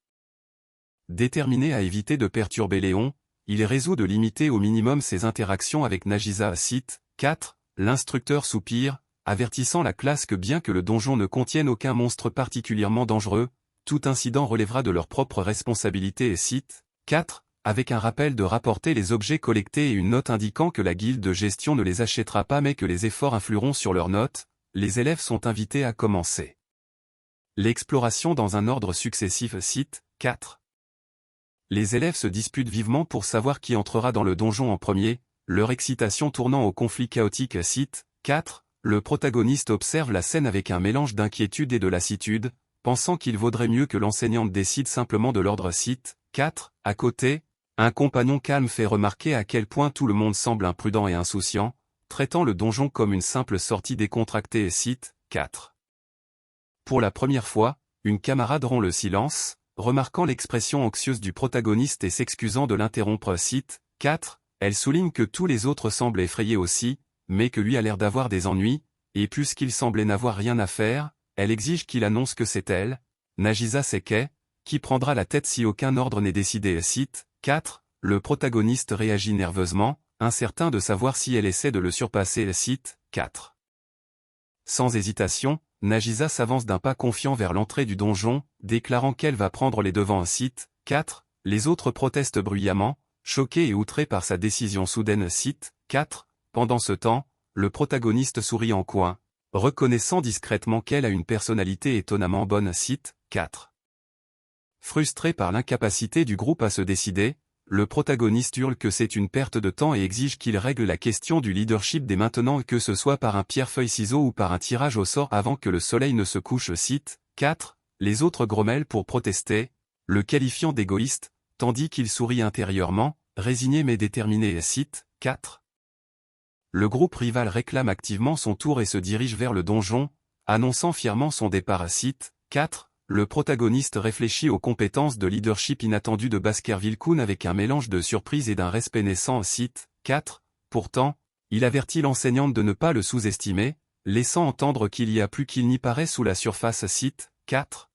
Déterminé à éviter de perturber Léon, il est résolu de limiter au minimum ses interactions avec Nagisa cite 4. L'instructeur soupire, avertissant la classe que bien que le donjon ne contienne aucun monstre particulièrement dangereux, tout incident relèvera de leur propre responsabilité cite 4. Avec un rappel de rapporter les objets collectés et une note indiquant que la guilde de gestion ne les achètera pas mais que les efforts influeront sur leurs notes, les élèves sont invités à commencer l'exploration dans un ordre successif cite 4. Les élèves se disputent vivement pour savoir qui entrera dans le donjon en premier, leur excitation tournant au conflit chaotique cite 4. Le protagoniste observe la scène avec un mélange d'inquiétude et de lassitude, pensant qu'il vaudrait mieux que l'enseignante décide simplement de l'ordre cite 4. À côté, un compagnon calme fait remarquer à quel point tout le monde semble imprudent et insouciant, traitant le donjon comme une simple sortie décontractée cite 4. Pour la première fois, une camarade rompt le silence, remarquant l'expression anxieuse du protagoniste et s'excusant de l'interrompre cite 4. Elle souligne que tous les autres semblent effrayés aussi, mais que lui a l'air d'avoir des ennuis, et puisqu'il semblait n'avoir rien à faire, elle exige qu'il annonce que c'est elle, Nagisa Seke, qui prendra la tête si aucun ordre n'est décidé cite 4. Le protagoniste réagit nerveusement, incertain de savoir si elle essaie de le surpasser cite 4. Sans hésitation, Nagisa s'avance d'un pas confiant vers l'entrée du donjon, déclarant qu'elle va prendre les devants cite 4. Les autres protestent bruyamment, choqués et outrés par sa décision soudaine cite 4. Pendant ce temps, le protagoniste sourit en coin, reconnaissant discrètement qu'elle a une personnalité étonnamment bonne cite 4. Frustré par l'incapacité du groupe à se décider, le protagoniste hurle que c'est une perte de temps et exige qu'il règle la question du leadership dès maintenant, que ce soit par un pierre-feuille-ciseau ou par un tirage au sort avant que le soleil ne se couche. Cite 4. Les autres grommellent pour protester, le qualifiant d'égoïste, tandis qu'il sourit intérieurement, résigné mais déterminé. Cite 4. Le groupe rival réclame activement son tour et se dirige vers le donjon, annonçant fièrement son départ. Cite 4. Le protagoniste réfléchit aux compétences de leadership inattendues de Baskerville-Coon avec un mélange de surprise et d'un respect naissant. Cite 4. Pourtant, il avertit l'enseignante de ne pas le sous-estimer, laissant entendre qu'il y a plus qu'il n'y paraît sous la surface. Cite 4.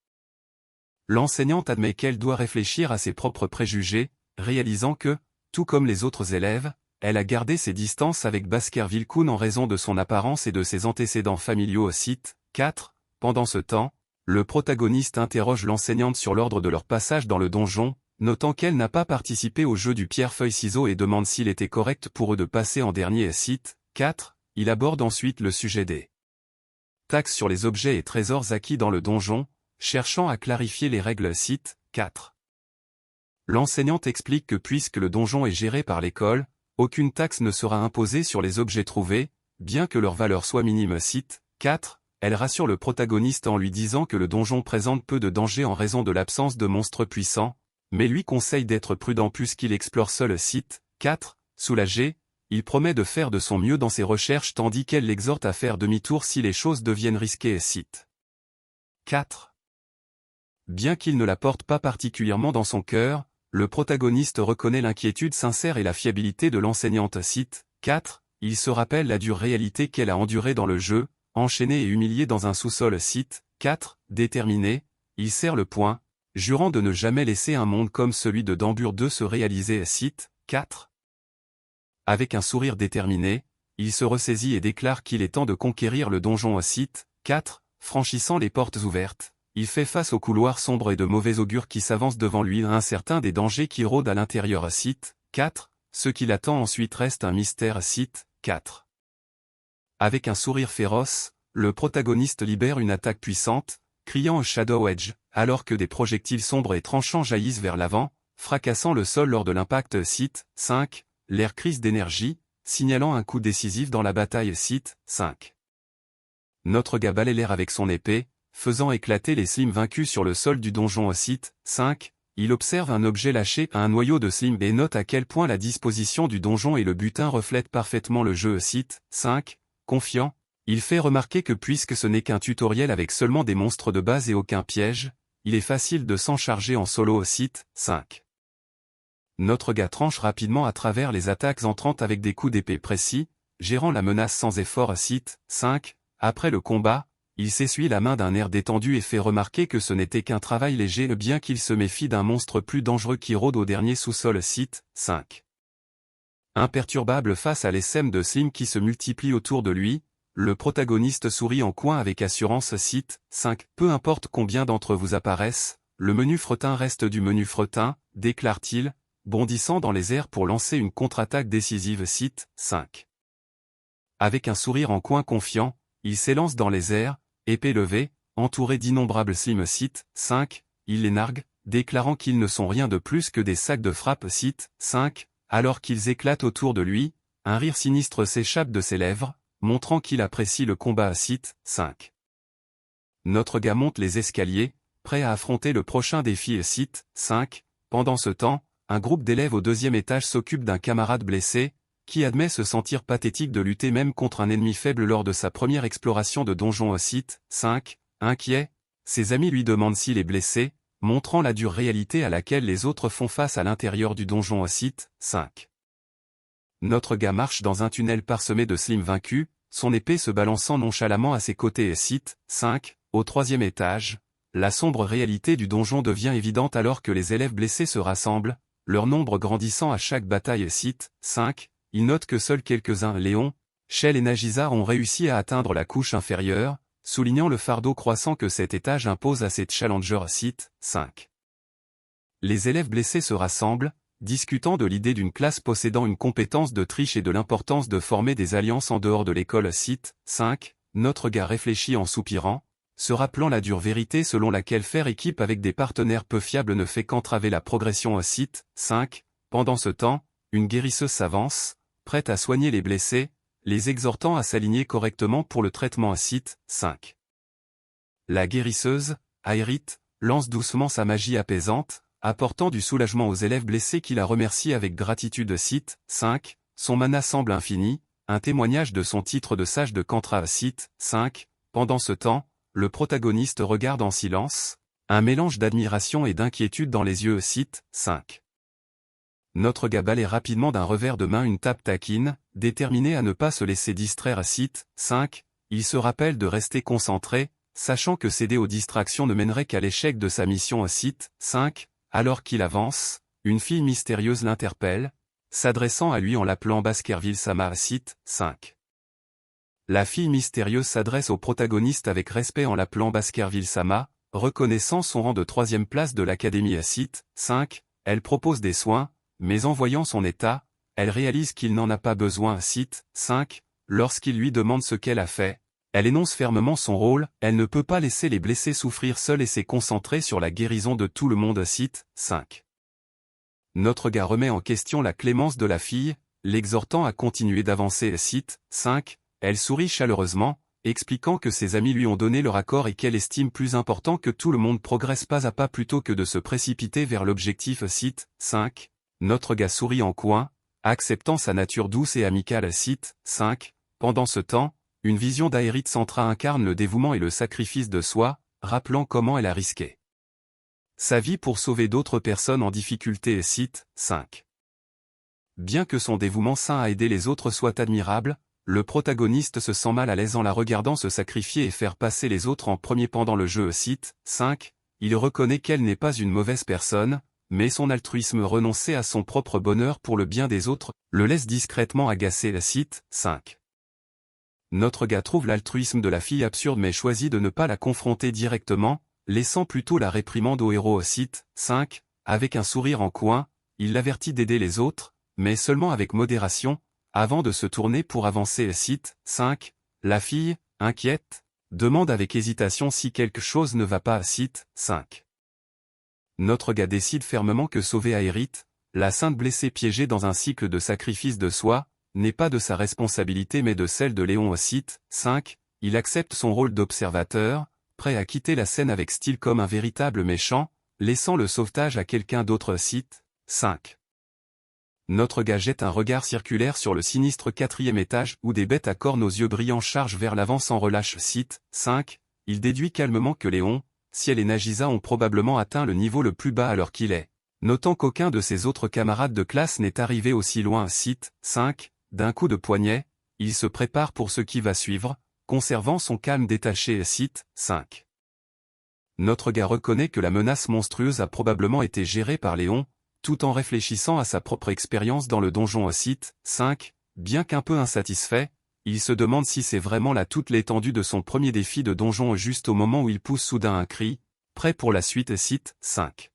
L'enseignante admet qu'elle doit réfléchir à ses propres préjugés, réalisant que, tout comme les autres élèves, elle a gardé ses distances avec Baskerville-Coon en raison de son apparence et de ses antécédents familiaux. Cite 4. Pendant ce temps, le protagoniste interroge l'enseignante sur l'ordre de leur passage dans le donjon, notant qu'elle n'a pas participé au jeu du pierre-feuille-ciseau et demande s'il était correct pour eux de passer en dernier. Cite 4. Il aborde ensuite le sujet des taxes sur les objets et trésors acquis dans le donjon, cherchant à clarifier les règles. Cite 4. L'enseignante explique que puisque le donjon est géré par l'école, aucune taxe ne sera imposée sur les objets trouvés, bien que leur valeur soit minime. Cite 4. Elle rassure le protagoniste en lui disant que le donjon présente peu de danger en raison de l'absence de monstres puissants, mais lui conseille d'être prudent puisqu'il explore seul. Cite 4. Soulagé, il promet de faire de son mieux dans ses recherches tandis qu'elle l'exhorte à faire demi-tour si les choses deviennent risquées. Cite 4. Bien qu'il ne la porte pas particulièrement dans son cœur, le protagoniste reconnaît l'inquiétude sincère et la fiabilité de l'enseignante. Cite 4. Il se rappelle la dure réalité qu'elle a endurée dans le jeu, enchaîné et humilié dans un sous-sol. Cite 4. Déterminé, il serre le poing, jurant de ne jamais laisser un monde comme celui de Dambur 2 se réaliser. Cite 4. Avec un sourire déterminé, il se ressaisit et déclare qu'il est temps de conquérir le donjon. Cite 4. Franchissant les portes ouvertes, il fait face au couloir sombre et de mauvais augure qui s'avance devant lui, incertain des dangers qui rôdent à l'intérieur. Cite 4. Ce qui l'attend ensuite reste un mystère. Cite 4. Avec un sourire féroce, le protagoniste libère une attaque puissante, criant un Shadow Edge, alors que des projectiles sombres et tranchants jaillissent vers l'avant, fracassant le sol lors de l'impact. Cite 5. L'air crise d'énergie, signalant un coup décisif dans la bataille. Cite 5. Notre gars balaie l'air avec son épée, faisant éclater les slimes vaincus sur le sol du donjon. Cite 5. Il observe un objet lâché à un noyau de slimes et note à quel point la disposition du donjon et le butin reflètent parfaitement le jeu. Cite 5. Confiant, il fait remarquer que puisque ce n'est qu'un tutoriel avec seulement des monstres de base et aucun piège, il est facile de s'en charger en solo. Cite 5. Notre gars tranche rapidement à travers les attaques entrantes avec des coups d'épée précis, gérant la menace sans effort. Cite 5. Après le combat, il s'essuie la main d'un air détendu et fait remarquer que ce n'était qu'un travail léger bien qu'il se méfie d'un monstre plus dangereux qui rôde au dernier sous-sol. Cite 5. Imperturbable face à l'essaim de slimes qui se multiplient autour de lui, le protagoniste sourit en coin avec assurance. Cite 5. Peu importe combien d'entre vous apparaissent, le menu fretin reste du menu fretin, déclare-t-il, bondissant dans les airs pour lancer une contre-attaque décisive. Cite 5. Avec un sourire en coin confiant, il s'élance dans les airs, épée levée, entouré d'innombrables slimes. Cite 5. Il les nargue, déclarant qu'ils ne sont rien de plus que des sacs de frappe. Cite 5. Alors qu'ils éclatent autour de lui, un rire sinistre s'échappe de ses lèvres, montrant qu'il apprécie le combat. Cite 5. Notre gars monte les escaliers, prêt à affronter le prochain défi. Cite 5. Pendant ce temps, un groupe d'élèves au 2e étage s'occupe d'un camarade blessé, qui admet se sentir pathétique de lutter même contre un ennemi faible lors de sa première exploration de donjon. Cite 5. Inquiet, ses amis lui demandent s'il est blessé, montrant la dure réalité à laquelle les autres font face à l'intérieur du donjon. Cite 5. Notre gars marche dans un tunnel parsemé de slimes vaincus, son épée se balançant nonchalamment à ses côtés. Cite 5. Au 3e étage, la sombre réalité du donjon devient évidente alors que les élèves blessés se rassemblent, leur nombre grandissant à chaque bataille. Cite 5. Il note que seuls quelques-uns, Léon, Shell et Nagisa, ont réussi à atteindre la couche inférieure, soulignant le fardeau croissant que cet étage impose à ses challengers. Cite 5. Les élèves blessés se rassemblent, discutant de l'idée d'une classe possédant une compétence de triche et de l'importance de former des alliances en dehors de l'école. Cite 5. Notre gars réfléchit en soupirant, se rappelant la dure vérité selon laquelle faire équipe avec des partenaires peu fiables ne fait qu'entraver la progression. Cite 5. Pendant ce temps, une guérisseuse s'avance, prête à soigner les blessés, les exhortant à s'aligner correctement pour le traitement à site 5. La guérisseuse, Aerith, lance doucement sa magie apaisante, apportant du soulagement aux élèves blessés qui la remercient avec gratitude. Site 5. Son mana semble infini, un témoignage de son titre de sage de Cantra. Site 5. Pendant ce temps, le protagoniste regarde en silence, un mélange d'admiration et d'inquiétude dans les yeux. Site 5. Notre gars balaye rapidement d'un revers de main une tape taquine, déterminé à ne pas se laisser distraire. Site 5. Il se rappelle de rester concentré, sachant que céder aux distractions ne mènerait qu'à l'échec de sa mission. Site 5. Alors qu'il avance, une fille mystérieuse l'interpelle, s'adressant à lui en l'appelant Baskerville-Sama. Site 5. La fille mystérieuse s'adresse au protagoniste avec respect en l'appelant Baskerville-Sama, reconnaissant son rang de 3e place de l'académie. Site 5. Elle propose des soins, mais en voyant son état, elle réalise qu'il n'en a pas besoin. Site 5. Lorsqu'il lui demande ce qu'elle a fait, elle énonce fermement son rôle, elle ne peut pas laisser les blessés souffrir seuls et s'est concentrée sur la guérison de tout le monde. Site 5. Notre gars remet en question la clémence de la fille, l'exhortant à continuer d'avancer. Site 5. Elle sourit chaleureusement, expliquant que ses amis lui ont donné leur accord et qu'elle estime plus important que tout le monde progresse pas à pas plutôt que de se précipiter vers l'objectif. Site 5. Notre gars sourit en coin, acceptant sa nature douce et amicale. Site 5. Pendant ce temps, une vision d'Aerith Centra incarne le dévouement et le sacrifice de soi, rappelant comment elle a risqué sa vie pour sauver d'autres personnes en difficulté. Site 5. Bien que son dévouement saint à aider les autres soit admirable, le protagoniste se sent mal à l'aise en la regardant se sacrifier et faire passer les autres en premier pendant le jeu. Site 5. Il reconnaît qu'elle n'est pas une mauvaise personne, mais son altruisme renoncé à son propre bonheur pour le bien des autres, le laisse discrètement agacé. Site 5. Notre gars trouve l'altruisme de la fille absurde mais choisit de ne pas la confronter directement, laissant plutôt la réprimande au héros. Site 5. Avec un sourire en coin, il l'avertit d'aider les autres, mais seulement avec modération, avant de se tourner pour avancer. Site 5. La fille, inquiète, demande avec hésitation si quelque chose ne va pas. Site 5. Notre gars décide fermement que sauver Aerith, la sainte blessée piégée dans un cycle de sacrifice de soi, n'est pas de sa responsabilité mais de celle de Léon. Site 5. Il accepte son rôle d'observateur, prêt à quitter la scène avec style comme un véritable méchant, laissant le sauvetage à quelqu'un d'autre. Site 5. Notre gars jette un regard circulaire sur le sinistre 4e étage où des bêtes à cornes aux yeux brillants chargent vers l'avant sans relâche. Site 5. Il déduit calmement que Léon, Ciel et Nagisa ont probablement atteint le niveau le plus bas alors qu'il est, notant qu'aucun de ses autres camarades de classe n'est arrivé aussi loin. Site 5. D'un coup de poignet, il se prépare pour ce qui va suivre, conservant son calme détaché. Site 5. Notre gars reconnaît que la menace monstrueuse a probablement été gérée par Léon, tout en réfléchissant à sa propre expérience dans le donjon. Site 5. Bien qu'un peu insatisfait, il se demande si c'est vraiment là toute l'étendue de son premier défi de donjon juste au moment où il pousse soudain un cri, prêt pour la suite. Site 5.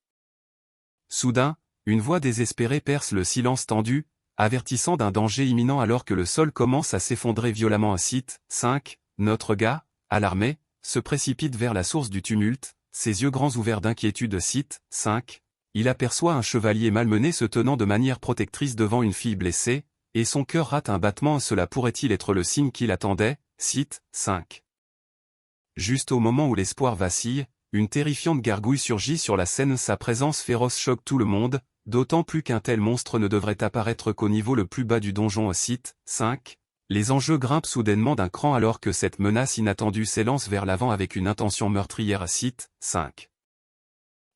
Soudain, une voix désespérée perce le silence tendu, avertissant d'un danger imminent alors que le sol commence à s'effondrer violemment. Site 5. Notre gars, alarmé, se précipite vers la source du tumulte, ses yeux grands ouverts d'inquiétude. Site 5. Il aperçoit un chevalier malmené se tenant de manière protectrice devant une fille blessée, et son cœur rate un battement. Cela pourrait-il être le signe qu'il attendait? Site 5. Juste au moment où l'espoir vacille, une terrifiante gargouille surgit sur la scène. Sa présence féroce choque tout le monde, d'autant plus qu'un tel monstre ne devrait apparaître qu'au niveau le plus bas du donjon. Site 5. Les enjeux grimpent soudainement d'un cran alors que cette menace inattendue s'élance vers l'avant avec une intention meurtrière. Site 5.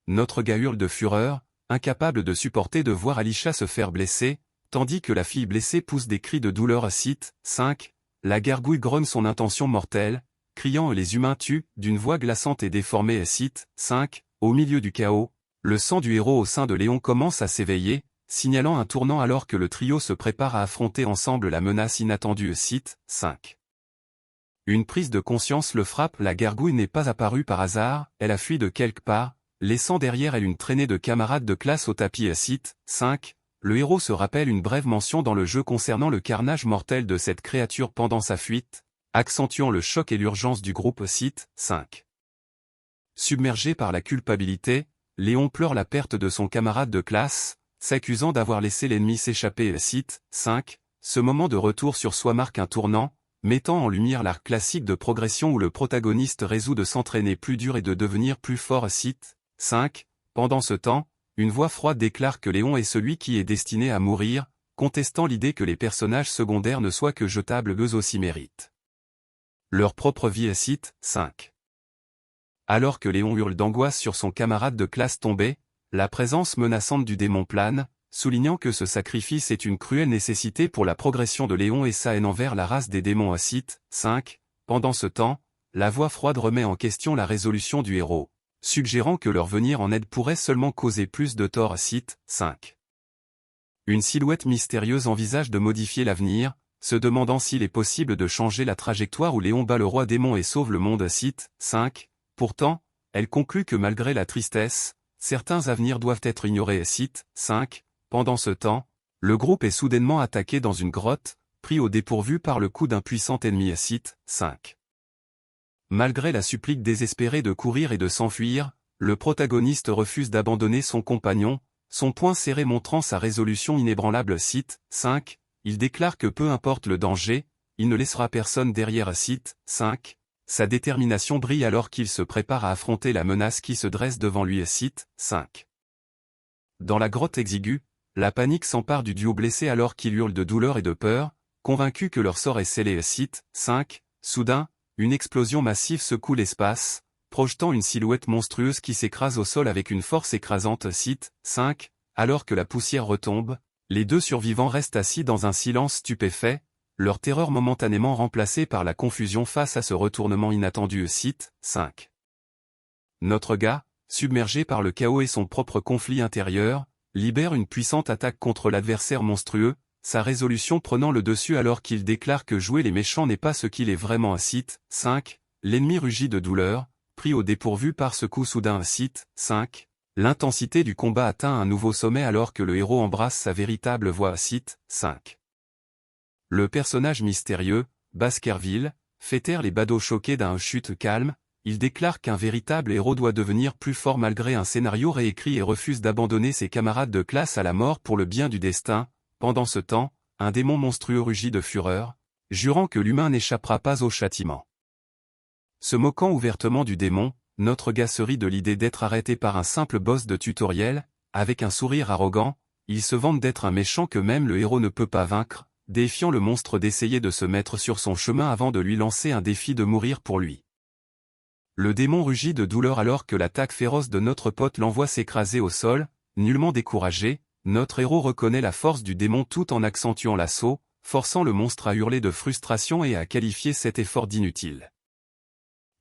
Notre gars hurle de fureur, incapable de supporter de voir Alisha se faire blesser, tandis que la fille blessée pousse des cris de douleur. Site 5. La gargouille grogne son intention mortelle, criant « Les humains tuent » d'une voix glaçante et déformée. Site 5. Au milieu du chaos, le sang du héros au sein de Léon commence à s'éveiller, signalant un tournant alors que le trio se prépare à affronter ensemble la menace inattendue. Site 5. Une prise de conscience le frappe. La gargouille n'est pas apparue par hasard, elle a fui de quelque part, laissant derrière elle une traînée de camarades de classe au tapis. Site 5. Le héros se rappelle une brève mention dans le jeu concernant le carnage mortel de cette créature pendant sa fuite, accentuant le choc et l'urgence du groupe. Site 5. Submergé par la culpabilité, Léon pleure la perte de son camarade de classe, s'accusant d'avoir laissé l'ennemi s'échapper. Cite 5. Ce moment de retour sur soi marque un tournant, mettant en lumière l'art classique de progression où le protagoniste résout de s'entraîner plus dur et de devenir plus fort. Cite 5. Pendant ce temps, une voix froide déclare que Léon est celui qui est destiné à mourir, contestant l'idée que les personnages secondaires ne soient que jetables, eux aussi méritent leur propre vie. Cite 5. Alors que Léon hurle d'angoisse sur son camarade de classe tombé, la présence menaçante du démon plane, soulignant que ce sacrifice est une cruelle nécessité pour la progression de Léon et sa haine envers la race des démons. Cite 5. Pendant ce temps, la voix froide remet en question la résolution du héros, suggérant que leur venir en aide pourrait seulement causer plus de tort. Cite 5. Une silhouette mystérieuse envisage de modifier l'avenir, se demandant s'il est possible de changer la trajectoire où Léon bat le roi démon et sauve le monde. Cite 5. Pourtant, elle conclut que malgré la tristesse, certains avenirs doivent être ignorés. Cite 5. Pendant ce temps, le groupe est soudainement attaqué dans une grotte, pris au dépourvu par le coup d'un puissant ennemi. Cite 5. Malgré la supplique désespérée de courir et de s'enfuir, le protagoniste refuse d'abandonner son compagnon, son poing serré montrant sa résolution inébranlable. Cite 5. Il déclare que peu importe le danger, il ne laissera personne derrière. Cite 5. Sa détermination brille alors qu'il se prépare à affronter la menace qui se dresse devant lui. Cite 5. Dans la grotte exiguë, la panique s'empare du duo blessé alors qu'il hurle de douleur et de peur, convaincu que leur sort est scellé. Cite 5. Soudain, une explosion massive secoue l'espace, projetant une silhouette monstrueuse qui s'écrase au sol avec une force écrasante. Cite 5. Alors que la poussière retombe, les deux survivants restent assis dans un silence stupéfait, leur terreur momentanément remplacée par la confusion face à ce retournement inattendu. Cite 5. Notre gars, submergé par le chaos et son propre conflit intérieur, libère une puissante attaque contre l'adversaire monstrueux, sa résolution prenant le dessus alors qu'il déclare que jouer les méchants n'est pas ce qu'il est vraiment. Cite 5. L'ennemi rugit de douleur, pris au dépourvu par ce coup soudain. Cite 5. L'intensité du combat atteint un nouveau sommet alors que le héros embrasse sa véritable voix. Cite 5. Le personnage mystérieux, Baskerville, fait taire les badauds choqués d'un chute calme, il déclare qu'un véritable héros doit devenir plus fort malgré un scénario réécrit et refuse d'abandonner ses camarades de classe à la mort pour le bien du destin. Pendant ce temps, un démon monstrueux rugit de fureur, jurant que l'humain n'échappera pas au châtiment. Se moquant ouvertement du démon, notre gars se rit de l'idée d'être arrêté par un simple boss de tutoriel, avec un sourire arrogant, il se vante d'être un méchant que même le héros ne peut pas vaincre, défiant le monstre d'essayer de se mettre sur son chemin avant de lui lancer un défi de mourir pour lui. Le démon rugit de douleur alors que l'attaque féroce de notre pote l'envoie s'écraser au sol, nullement découragé, notre héros reconnaît la force du démon tout en accentuant l'assaut, forçant le monstre à hurler de frustration et à qualifier cet effort d'inutile.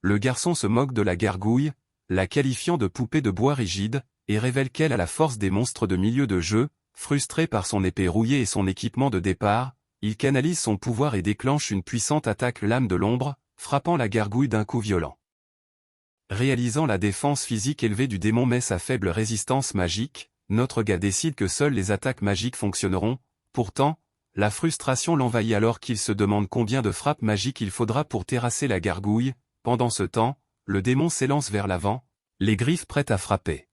Le garçon se moque de la gargouille, la qualifiant de poupée de bois rigide, et révèle qu'elle a la force des monstres de milieu de jeu. Frustré par son épée rouillée et son équipement de départ, il canalise son pouvoir et déclenche une puissante attaque lame de l'ombre, frappant la gargouille d'un coup violent. Réalisant la défense physique élevée du démon mais sa faible résistance magique, notre gars décide que seules les attaques magiques fonctionneront. Pourtant, la frustration l'envahit alors qu'il se demande combien de frappes magiques il faudra pour terrasser la gargouille. Pendant ce temps, le démon s'élance vers l'avant, les griffes prêtes à frapper.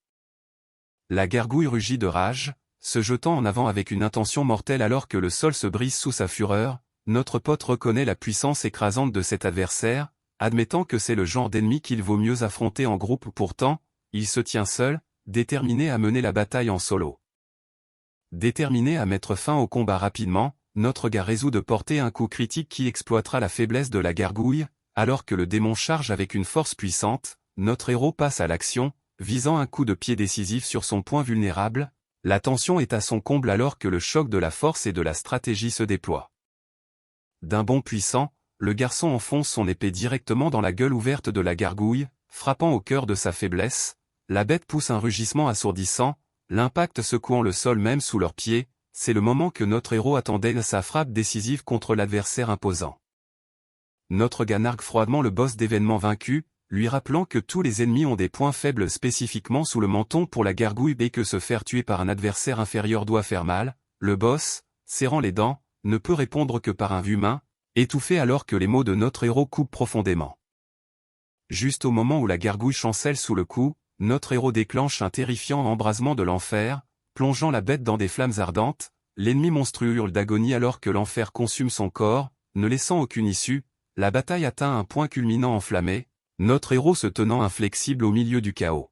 La gargouille rugit de rage, se jetant en avant avec une intention mortelle alors que le sol se brise sous sa fureur. Notre pote reconnaît la puissance écrasante de cet adversaire, admettant que c'est le genre d'ennemi qu'il vaut mieux affronter en groupe. Pourtant, il se tient seul, déterminé à mener la bataille en solo. Déterminé à mettre fin au combat rapidement, notre gars résout de porter un coup critique qui exploitera la faiblesse de la gargouille. Alors que le démon charge avec une force puissante, notre héros passe à l'action, visant un coup de pied décisif sur son point vulnérable. La tension est à son comble alors que le choc de la force et de la stratégie se déploie. D'un bond puissant, le garçon enfonce son épée directement dans la gueule ouverte de la gargouille, frappant au cœur de sa faiblesse. La bête pousse un rugissement assourdissant, l'impact secouant le sol même sous leurs pieds. C'est le moment que notre héros attendait, sa frappe décisive contre l'adversaire imposant. Notre gars nargue froidement le boss d'événement vaincu, lui rappelant que tous les ennemis ont des points faibles spécifiquement sous le menton pour la gargouille et que se faire tuer par un adversaire inférieur doit faire mal. Le boss, serrant les dents, ne peut répondre que par un humain, étouffé alors que les mots de notre héros coupent profondément. Juste au moment où la gargouille chancelle sous le coup, notre héros déclenche un terrifiant embrasement de l'enfer, plongeant la bête dans des flammes ardentes, l'ennemi monstrueux hurle d'agonie alors que l'enfer consume son corps, ne laissant aucune issue, la bataille atteint un point culminant enflammé, notre héros se tenant inflexible au milieu du chaos.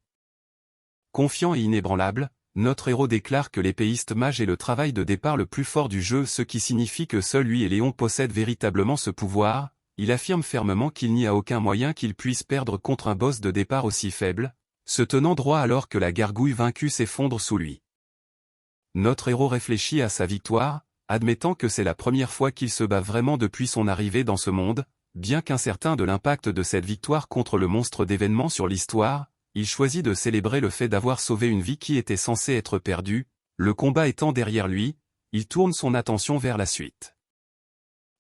Confiant et inébranlable, notre héros déclare que l'épéiste mage est le travail de départ le plus fort du jeu, ce qui signifie que seul lui et Léon possèdent véritablement ce pouvoir. Il affirme fermement qu'il n'y a aucun moyen qu'il puisse perdre contre un boss de départ aussi faible, se tenant droit alors que la gargouille vaincue s'effondre sous lui. Notre héros réfléchit à sa victoire, admettant que c'est la première fois qu'il se bat vraiment depuis son arrivée dans ce monde, bien qu'incertain de l'impact de cette victoire contre le monstre d'événements sur l'histoire, il choisit de célébrer le fait d'avoir sauvé une vie qui était censée être perdue, le combat étant derrière lui, il tourne son attention vers la suite.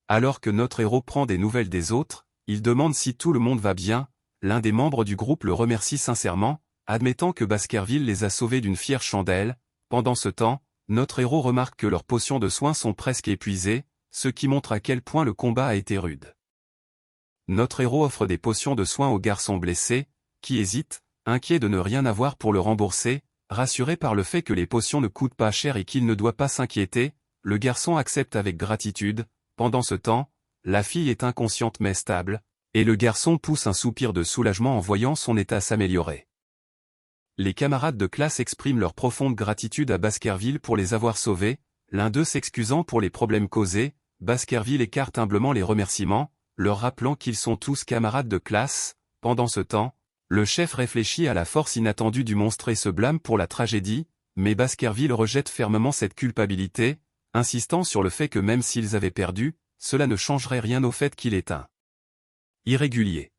Alors que notre héros prend des nouvelles des autres, il demande si tout le monde va bien, l'un des membres du groupe le remercie sincèrement, admettant que Baskerville les a sauvés d'une fière chandelle. Pendant ce temps, notre héros remarque que leurs potions de soins sont presque épuisées, ce qui montre à quel point le combat a été rude. Notre héros offre des potions de soins au garçon blessé, qui hésite, inquiet de ne rien avoir pour le rembourser, rassuré par le fait que les potions ne coûtent pas cher et qu'il ne doit pas s'inquiéter, le garçon accepte avec gratitude. Pendant ce temps, la fille est inconsciente mais stable, et le garçon pousse un soupir de soulagement en voyant son état s'améliorer. Les camarades de classe expriment leur profonde gratitude à Baskerville pour les avoir sauvés, l'un d'eux s'excusant pour les problèmes causés. Baskerville écarte humblement les remerciements, leur rappelant qu'ils sont tous camarades de classe. Pendant ce temps, le chef réfléchit à la force inattendue du monstre et se blâme pour la tragédie, mais Baskerville rejette fermement cette culpabilité, insistant sur le fait que même s'ils avaient perdu, cela ne changerait rien au fait qu'il est un irrégulier.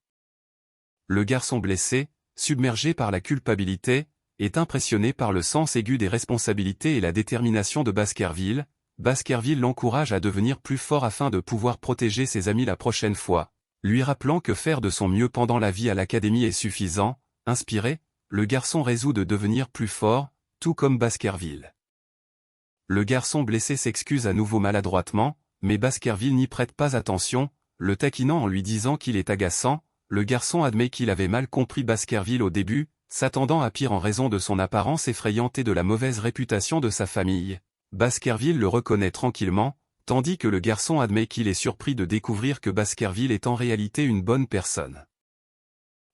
Le garçon blessé, submergé par la culpabilité, est impressionné par le sens aigu des responsabilités et la détermination de Baskerville. Baskerville l'encourage à devenir plus fort afin de pouvoir protéger ses amis la prochaine fois, lui rappelant que faire de son mieux pendant la vie à l'académie est suffisant. Inspiré, le garçon résout de devenir plus fort, tout comme Baskerville. Le garçon blessé s'excuse à nouveau maladroitement, mais Baskerville n'y prête pas attention, le taquinant en lui disant qu'il est agaçant. Le garçon admet qu'il avait mal compris Baskerville au début, s'attendant à pire en raison de son apparence effrayante et de la mauvaise réputation de sa famille. Baskerville le reconnaît tranquillement, tandis que le garçon admet qu'il est surpris de découvrir que Baskerville est en réalité une bonne personne.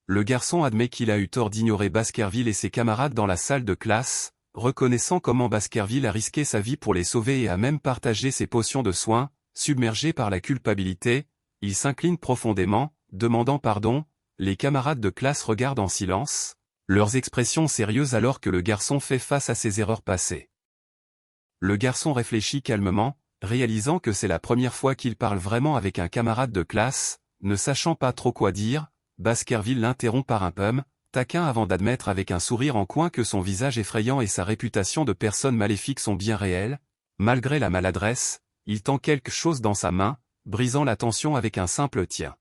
Le garçon admet qu'il a eu tort d'ignorer Baskerville et ses camarades dans la salle de classe, reconnaissant comment Baskerville a risqué sa vie pour les sauver et a même partagé ses potions de soins. Submergé par la culpabilité, il s'incline profondément, demandant pardon. Les camarades de classe regardent en silence, leurs expressions sérieuses alors que le garçon fait face à ses erreurs passées. Le garçon réfléchit calmement, réalisant que c'est la première fois qu'il parle vraiment avec un camarade de classe, ne sachant pas trop quoi dire. Baskerville l'interrompt par un taquin avant d'admettre avec un sourire en coin que son visage effrayant et sa réputation de personne maléfique sont bien réels. Malgré la maladresse, il tend quelque chose dans sa main, brisant la tension avec un simple tiens.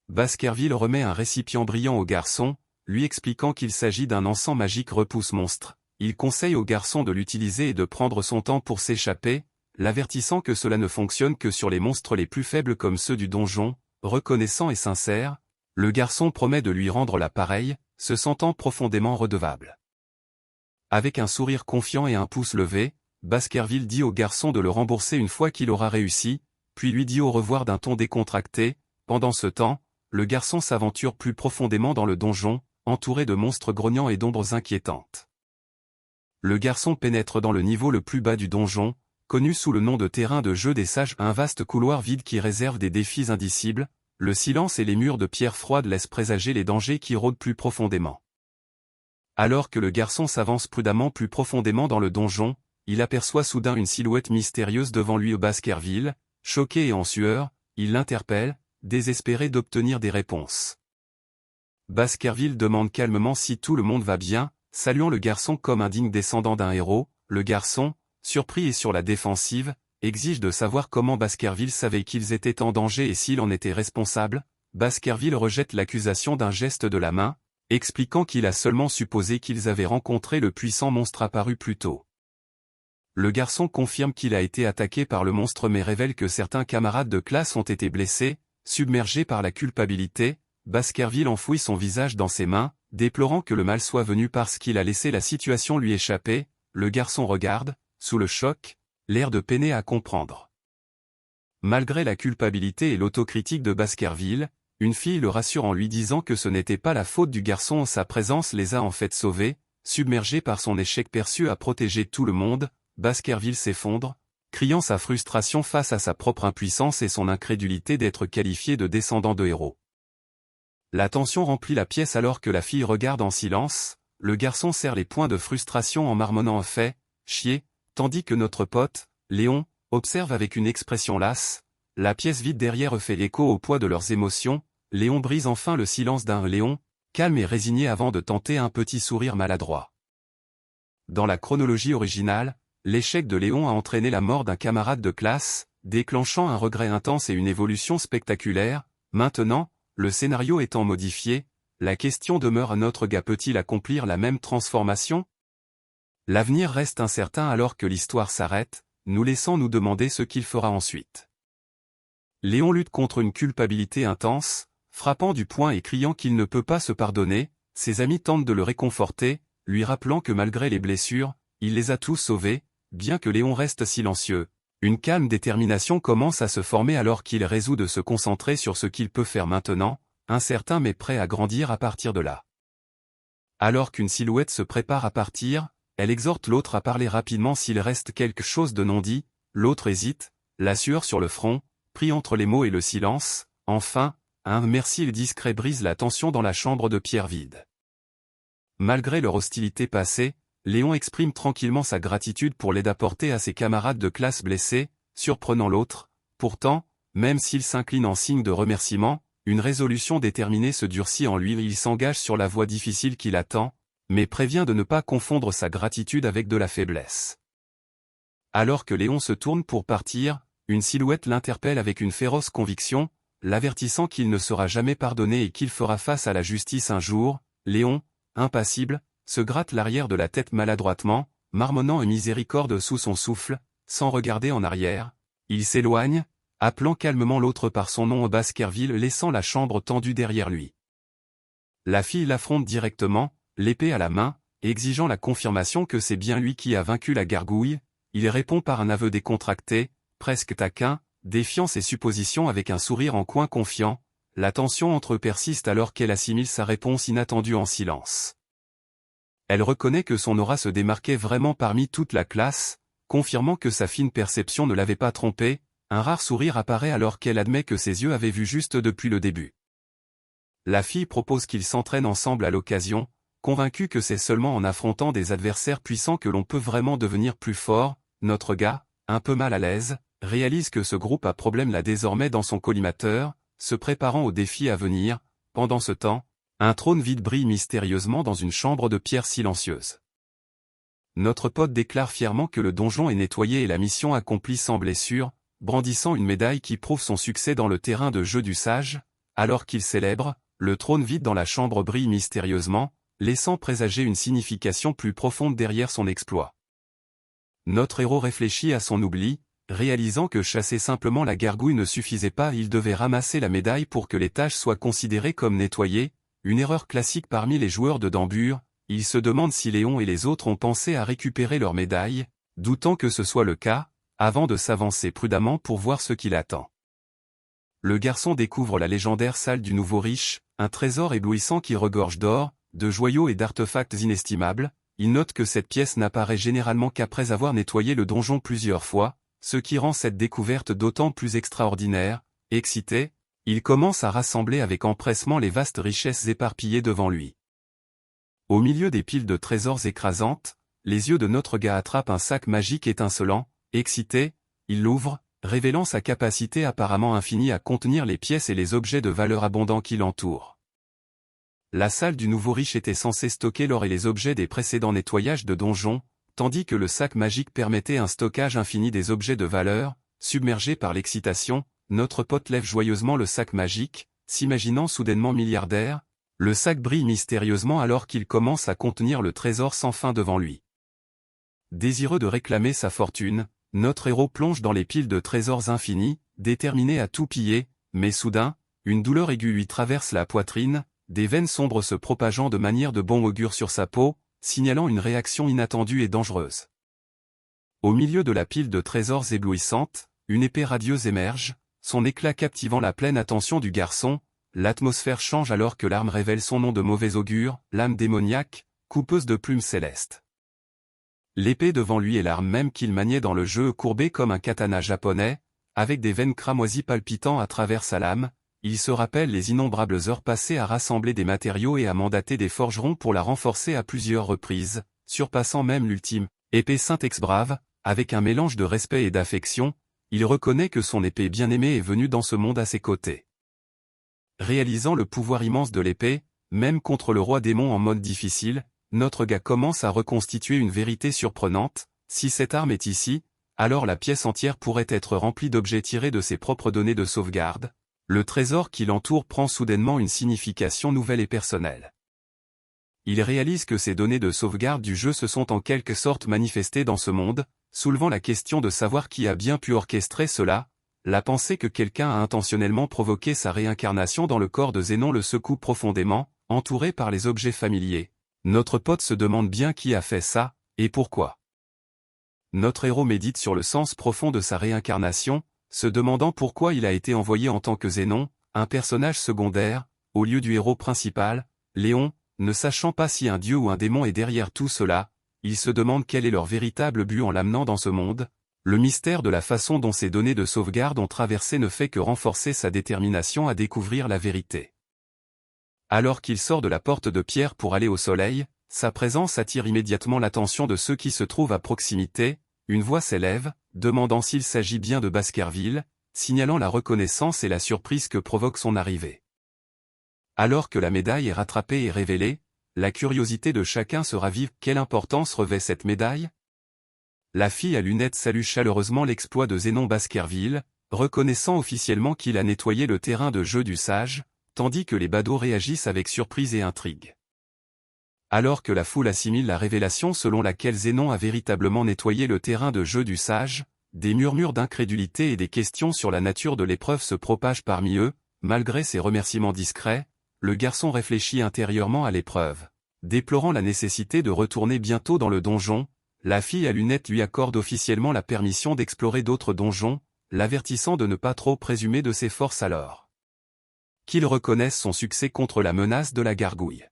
Baskerville remet un récipient brillant au garçon, lui expliquant qu'il s'agit d'un encens magique repousse-monstre. Il conseille au garçon de l'utiliser et de prendre son temps pour s'échapper, l'avertissant que cela ne fonctionne que sur les monstres les plus faibles comme ceux du donjon. Reconnaissant et sincère, le garçon promet de lui rendre l'appareil, se sentant profondément redevable. Avec un sourire confiant et un pouce levé, Baskerville dit au garçon de le rembourser une fois qu'il aura réussi, puis lui dit au revoir d'un ton décontracté. Pendant ce temps, le garçon s'aventure plus profondément dans le donjon, entouré de monstres grognants et d'ombres inquiétantes. Le garçon pénètre dans le niveau le plus bas du donjon, connu sous le nom de terrain de jeu des sages, un vaste couloir vide qui réserve des défis indicibles. Le silence et les murs de pierre froide laissent présager les dangers qui rôdent plus profondément. Alors que le garçon s'avance prudemment plus profondément dans le donjon, il aperçoit soudain une silhouette mystérieuse devant lui. Baskerville, choqué et en sueur, il l'interpelle, désespéré d'obtenir des réponses. Baskerville demande calmement si tout le monde va bien, saluant le garçon comme un digne descendant d'un héros. Le garçon, surpris et sur la défensive, exige de savoir comment Baskerville savait qu'ils étaient en danger et s'il en était responsable. Baskerville rejette l'accusation d'un geste de la main, expliquant qu'il a seulement supposé qu'ils avaient rencontré le puissant monstre apparu plus tôt. Le garçon confirme qu'il a été attaqué par le monstre mais révèle que certains camarades de classe ont été blessés. Submergé par la culpabilité, Baskerville enfouit son visage dans ses mains, déplorant que le mal soit venu parce qu'il a laissé la situation lui échapper. le garçon regarde, sous le choc, l'air de peiner à comprendre. Malgré la culpabilité et l'autocritique de Baskerville, une fille le rassure en lui disant que ce n'était pas la faute du garçon, sa présence les a en fait sauvés. Submergé par son échec perçu à protéger tout le monde, Baskerville s'effondre, criant sa frustration face à sa propre impuissance et son incrédulité d'être qualifié de descendant de héros. La tension remplit la pièce alors que la fille regarde en silence, le garçon serre les poings de frustration en marmonnant un fait, chier, tandis que notre pote, Léon, observe avec une expression lasse. La pièce vide derrière fait écho au poids de leurs émotions. Léon brise enfin le silence d'un Léon, calme et résigné avant de tenter un petit sourire maladroit. Dans la chronologie originale, l'échec de Léon a entraîné la mort d'un camarade de classe, déclenchant un regret intense et une évolution spectaculaire. Maintenant, le scénario étant modifié, la question demeure: notre gars peut-il accomplir la même transformation? L'avenir reste incertain alors que l'histoire s'arrête, nous laissant nous demander ce qu'il fera ensuite. Léon lutte contre une culpabilité intense, frappant du poing et criant qu'il ne peut pas se pardonner. Ses amis tentent de le réconforter, lui rappelant que malgré les blessures, il les a tous sauvés, bien que Léon reste silencieux. Une calme détermination commence à se former alors qu'il résout de se concentrer sur ce qu'il peut faire maintenant, incertain mais prêt à grandir à partir de là. Alors qu'une silhouette se prépare à partir, elle exhorte l'autre à parler rapidement s'il reste quelque chose de non dit. L'autre hésite, la sueur sur le front, pris entre les mots et le silence. Enfin, un merci discret brise la tension dans la chambre de pierre vide. Malgré leur hostilité passée, Léon exprime tranquillement sa gratitude pour l'aide apportée à ses camarades de classe blessés, surprenant l'autre. Pourtant, même s'il s'incline en signe de remerciement, une résolution déterminée se durcit en lui. Il s'engage sur la voie difficile qui l'attend, mais prévient de ne pas confondre sa gratitude avec de la faiblesse. Alors que Léon se tourne pour partir, une silhouette l'interpelle avec une féroce conviction, l'avertissant qu'il ne sera jamais pardonné et qu'il fera face à la justice un jour. Léon, impassible, se gratte l'arrière de la tête maladroitement, marmonnant une miséricorde sous son souffle, sans regarder en arrière. Il s'éloigne, appelant calmement l'autre par son nom. Baskerville laissant la chambre tendue derrière lui. La fille l'affronte directement, l'épée à la main, exigeant la confirmation que c'est bien lui qui a vaincu la gargouille. Il répond par un aveu décontracté, presque taquin, défiant ses suppositions avec un sourire en coin confiant. La tension entre eux persiste alors qu'elle assimile sa réponse inattendue en silence. Elle reconnaît que son aura se démarquait vraiment parmi toute la classe, confirmant que sa fine perception ne l'avait pas trompée. Un rare sourire apparaît alors qu'elle admet que ses yeux avaient vu juste depuis le début. La fille propose qu'ils s'entraînent ensemble à l'occasion, convaincue que c'est seulement en affrontant des adversaires puissants que l'on peut vraiment devenir plus fort. Notre gars, un peu mal à l'aise, réalise que ce groupe à problème l'a désormais dans son collimateur, se préparant aux défis à venir. Pendant ce temps, un trône vide brille mystérieusement dans une chambre de pierre silencieuse. Notre pote déclare fièrement que le donjon est nettoyé et la mission accomplie sans blessure, brandissant une médaille qui prouve son succès dans le terrain de jeu du sage. Alors qu'il célèbre, le trône vide dans la chambre brille mystérieusement, laissant présager une signification plus profonde derrière son exploit. Notre héros réfléchit à son oubli, réalisant que chasser simplement la gargouille ne suffisait pas, il devait ramasser la médaille pour que les tâches soient considérées comme nettoyées, une erreur classique parmi les joueurs de Dambure. Il se demande si Léon et les autres ont pensé à récupérer leur médaille, doutant que ce soit le cas, avant de s'avancer prudemment pour voir ce qui l'attend. Le garçon découvre la légendaire salle du nouveau riche, un trésor éblouissant qui regorge d'or, de joyaux et d'artefacts inestimables. Il note que cette pièce n'apparaît généralement qu'après avoir nettoyé le donjon plusieurs fois, ce qui rend cette découverte d'autant plus extraordinaire. Excité, il commence à rassembler avec empressement les vastes richesses éparpillées devant lui. Au milieu des piles de trésors écrasantes, les yeux de notre gars attrapent un sac magique étincelant. Excité, il l'ouvre, révélant sa capacité apparemment infinie à contenir les pièces et les objets de valeur abondants qui l'entourent. La salle du nouveau riche était censée stocker l'or et les objets des précédents nettoyages de donjons, tandis que le sac magique permettait un stockage infini des objets de valeur. Submergé par l'excitation, notre pote lève joyeusement le sac magique, s'imaginant soudainement milliardaire. Le sac brille mystérieusement alors qu'il commence à contenir le trésor sans fin devant lui. Désireux de réclamer sa fortune, notre héros plonge dans les piles de trésors infinis, déterminé à tout piller, mais soudain, une douleur aiguë lui traverse la poitrine, des veines sombres se propageant de manière de bon augure sur sa peau. signalant une réaction inattendue et dangereuse. Au milieu de la pile de trésors éblouissante, une épée radieuse émerge, son éclat captivant la pleine attention du garçon. L'atmosphère change alors que l'arme révèle son nom de mauvais augure, l'âme démoniaque, coupeuse de plumes célestes. L'épée devant lui est l'arme même qu'il maniait dans le jeu, courbée comme un katana japonais, avec des veines cramoisies palpitant à travers sa lame. Il se rappelle les innombrables heures passées à rassembler des matériaux et à mandater des forgerons pour la renforcer à plusieurs reprises, surpassant même l'ultime épée Syntex brave. Avec un mélange de respect et d'affection, il reconnaît que son épée bien-aimée est venue dans ce monde à ses côtés. Réalisant le pouvoir immense de l'épée, même contre le roi démon en mode difficile, notre gars commence à reconstituer une vérité surprenante. Si cette arme est ici, alors la pièce entière pourrait être remplie d'objets tirés de ses propres données de sauvegarde. Le trésor qui l'entoure prend soudainement une signification nouvelle et personnelle. Il réalise que ces données de sauvegarde du jeu se sont en quelque sorte manifestées dans ce monde, soulevant la question de savoir qui a bien pu orchestrer cela. La pensée que quelqu'un a intentionnellement provoqué sa réincarnation dans le corps de Zénon le secoue profondément, entouré par les objets familiers. Notre pote se demande bien qui a fait ça, et pourquoi. Notre héros médite sur le sens profond de sa réincarnation, se demandant pourquoi il a été envoyé en tant que Zénon, un personnage secondaire, au lieu du héros principal. Léon, ne sachant pas si un dieu ou un démon est derrière tout cela, il se demande quel est leur véritable but en l'amenant dans ce monde. Le mystère de la façon dont ces données de sauvegarde ont traversé ne fait que renforcer sa détermination à découvrir la vérité. Alors qu'il sort de la porte de pierre pour aller au soleil, sa présence attire immédiatement l'attention de ceux qui se trouvent à proximité. Une voix s'élève, demandant s'il s'agit bien de Baskerville, signalant la reconnaissance et la surprise que provoque son arrivée. Alors que la médaille est rattrapée et révélée, la curiosité de chacun se ravive. Quelle importance revêt cette médaille ? La fille à lunettes salue chaleureusement l'exploit de Zénon Baskerville, reconnaissant officiellement qu'il a nettoyé le terrain de jeu du sage, tandis que les badauds réagissent avec surprise et intrigue. Alors que la foule assimile la révélation selon laquelle Zénon a véritablement nettoyé le terrain de jeu du sage, des murmures d'incrédulité et des questions sur la nature de l'épreuve se propagent parmi eux. Malgré ses remerciements discrets, le garçon réfléchit intérieurement à l'épreuve. Déplorant la nécessité de retourner bientôt dans le donjon, la fille à lunettes lui accorde officiellement la permission d'explorer d'autres donjons, l'avertissant de ne pas trop présumer de ses forces alors qu'il reconnaisse son succès contre la menace de la gargouille.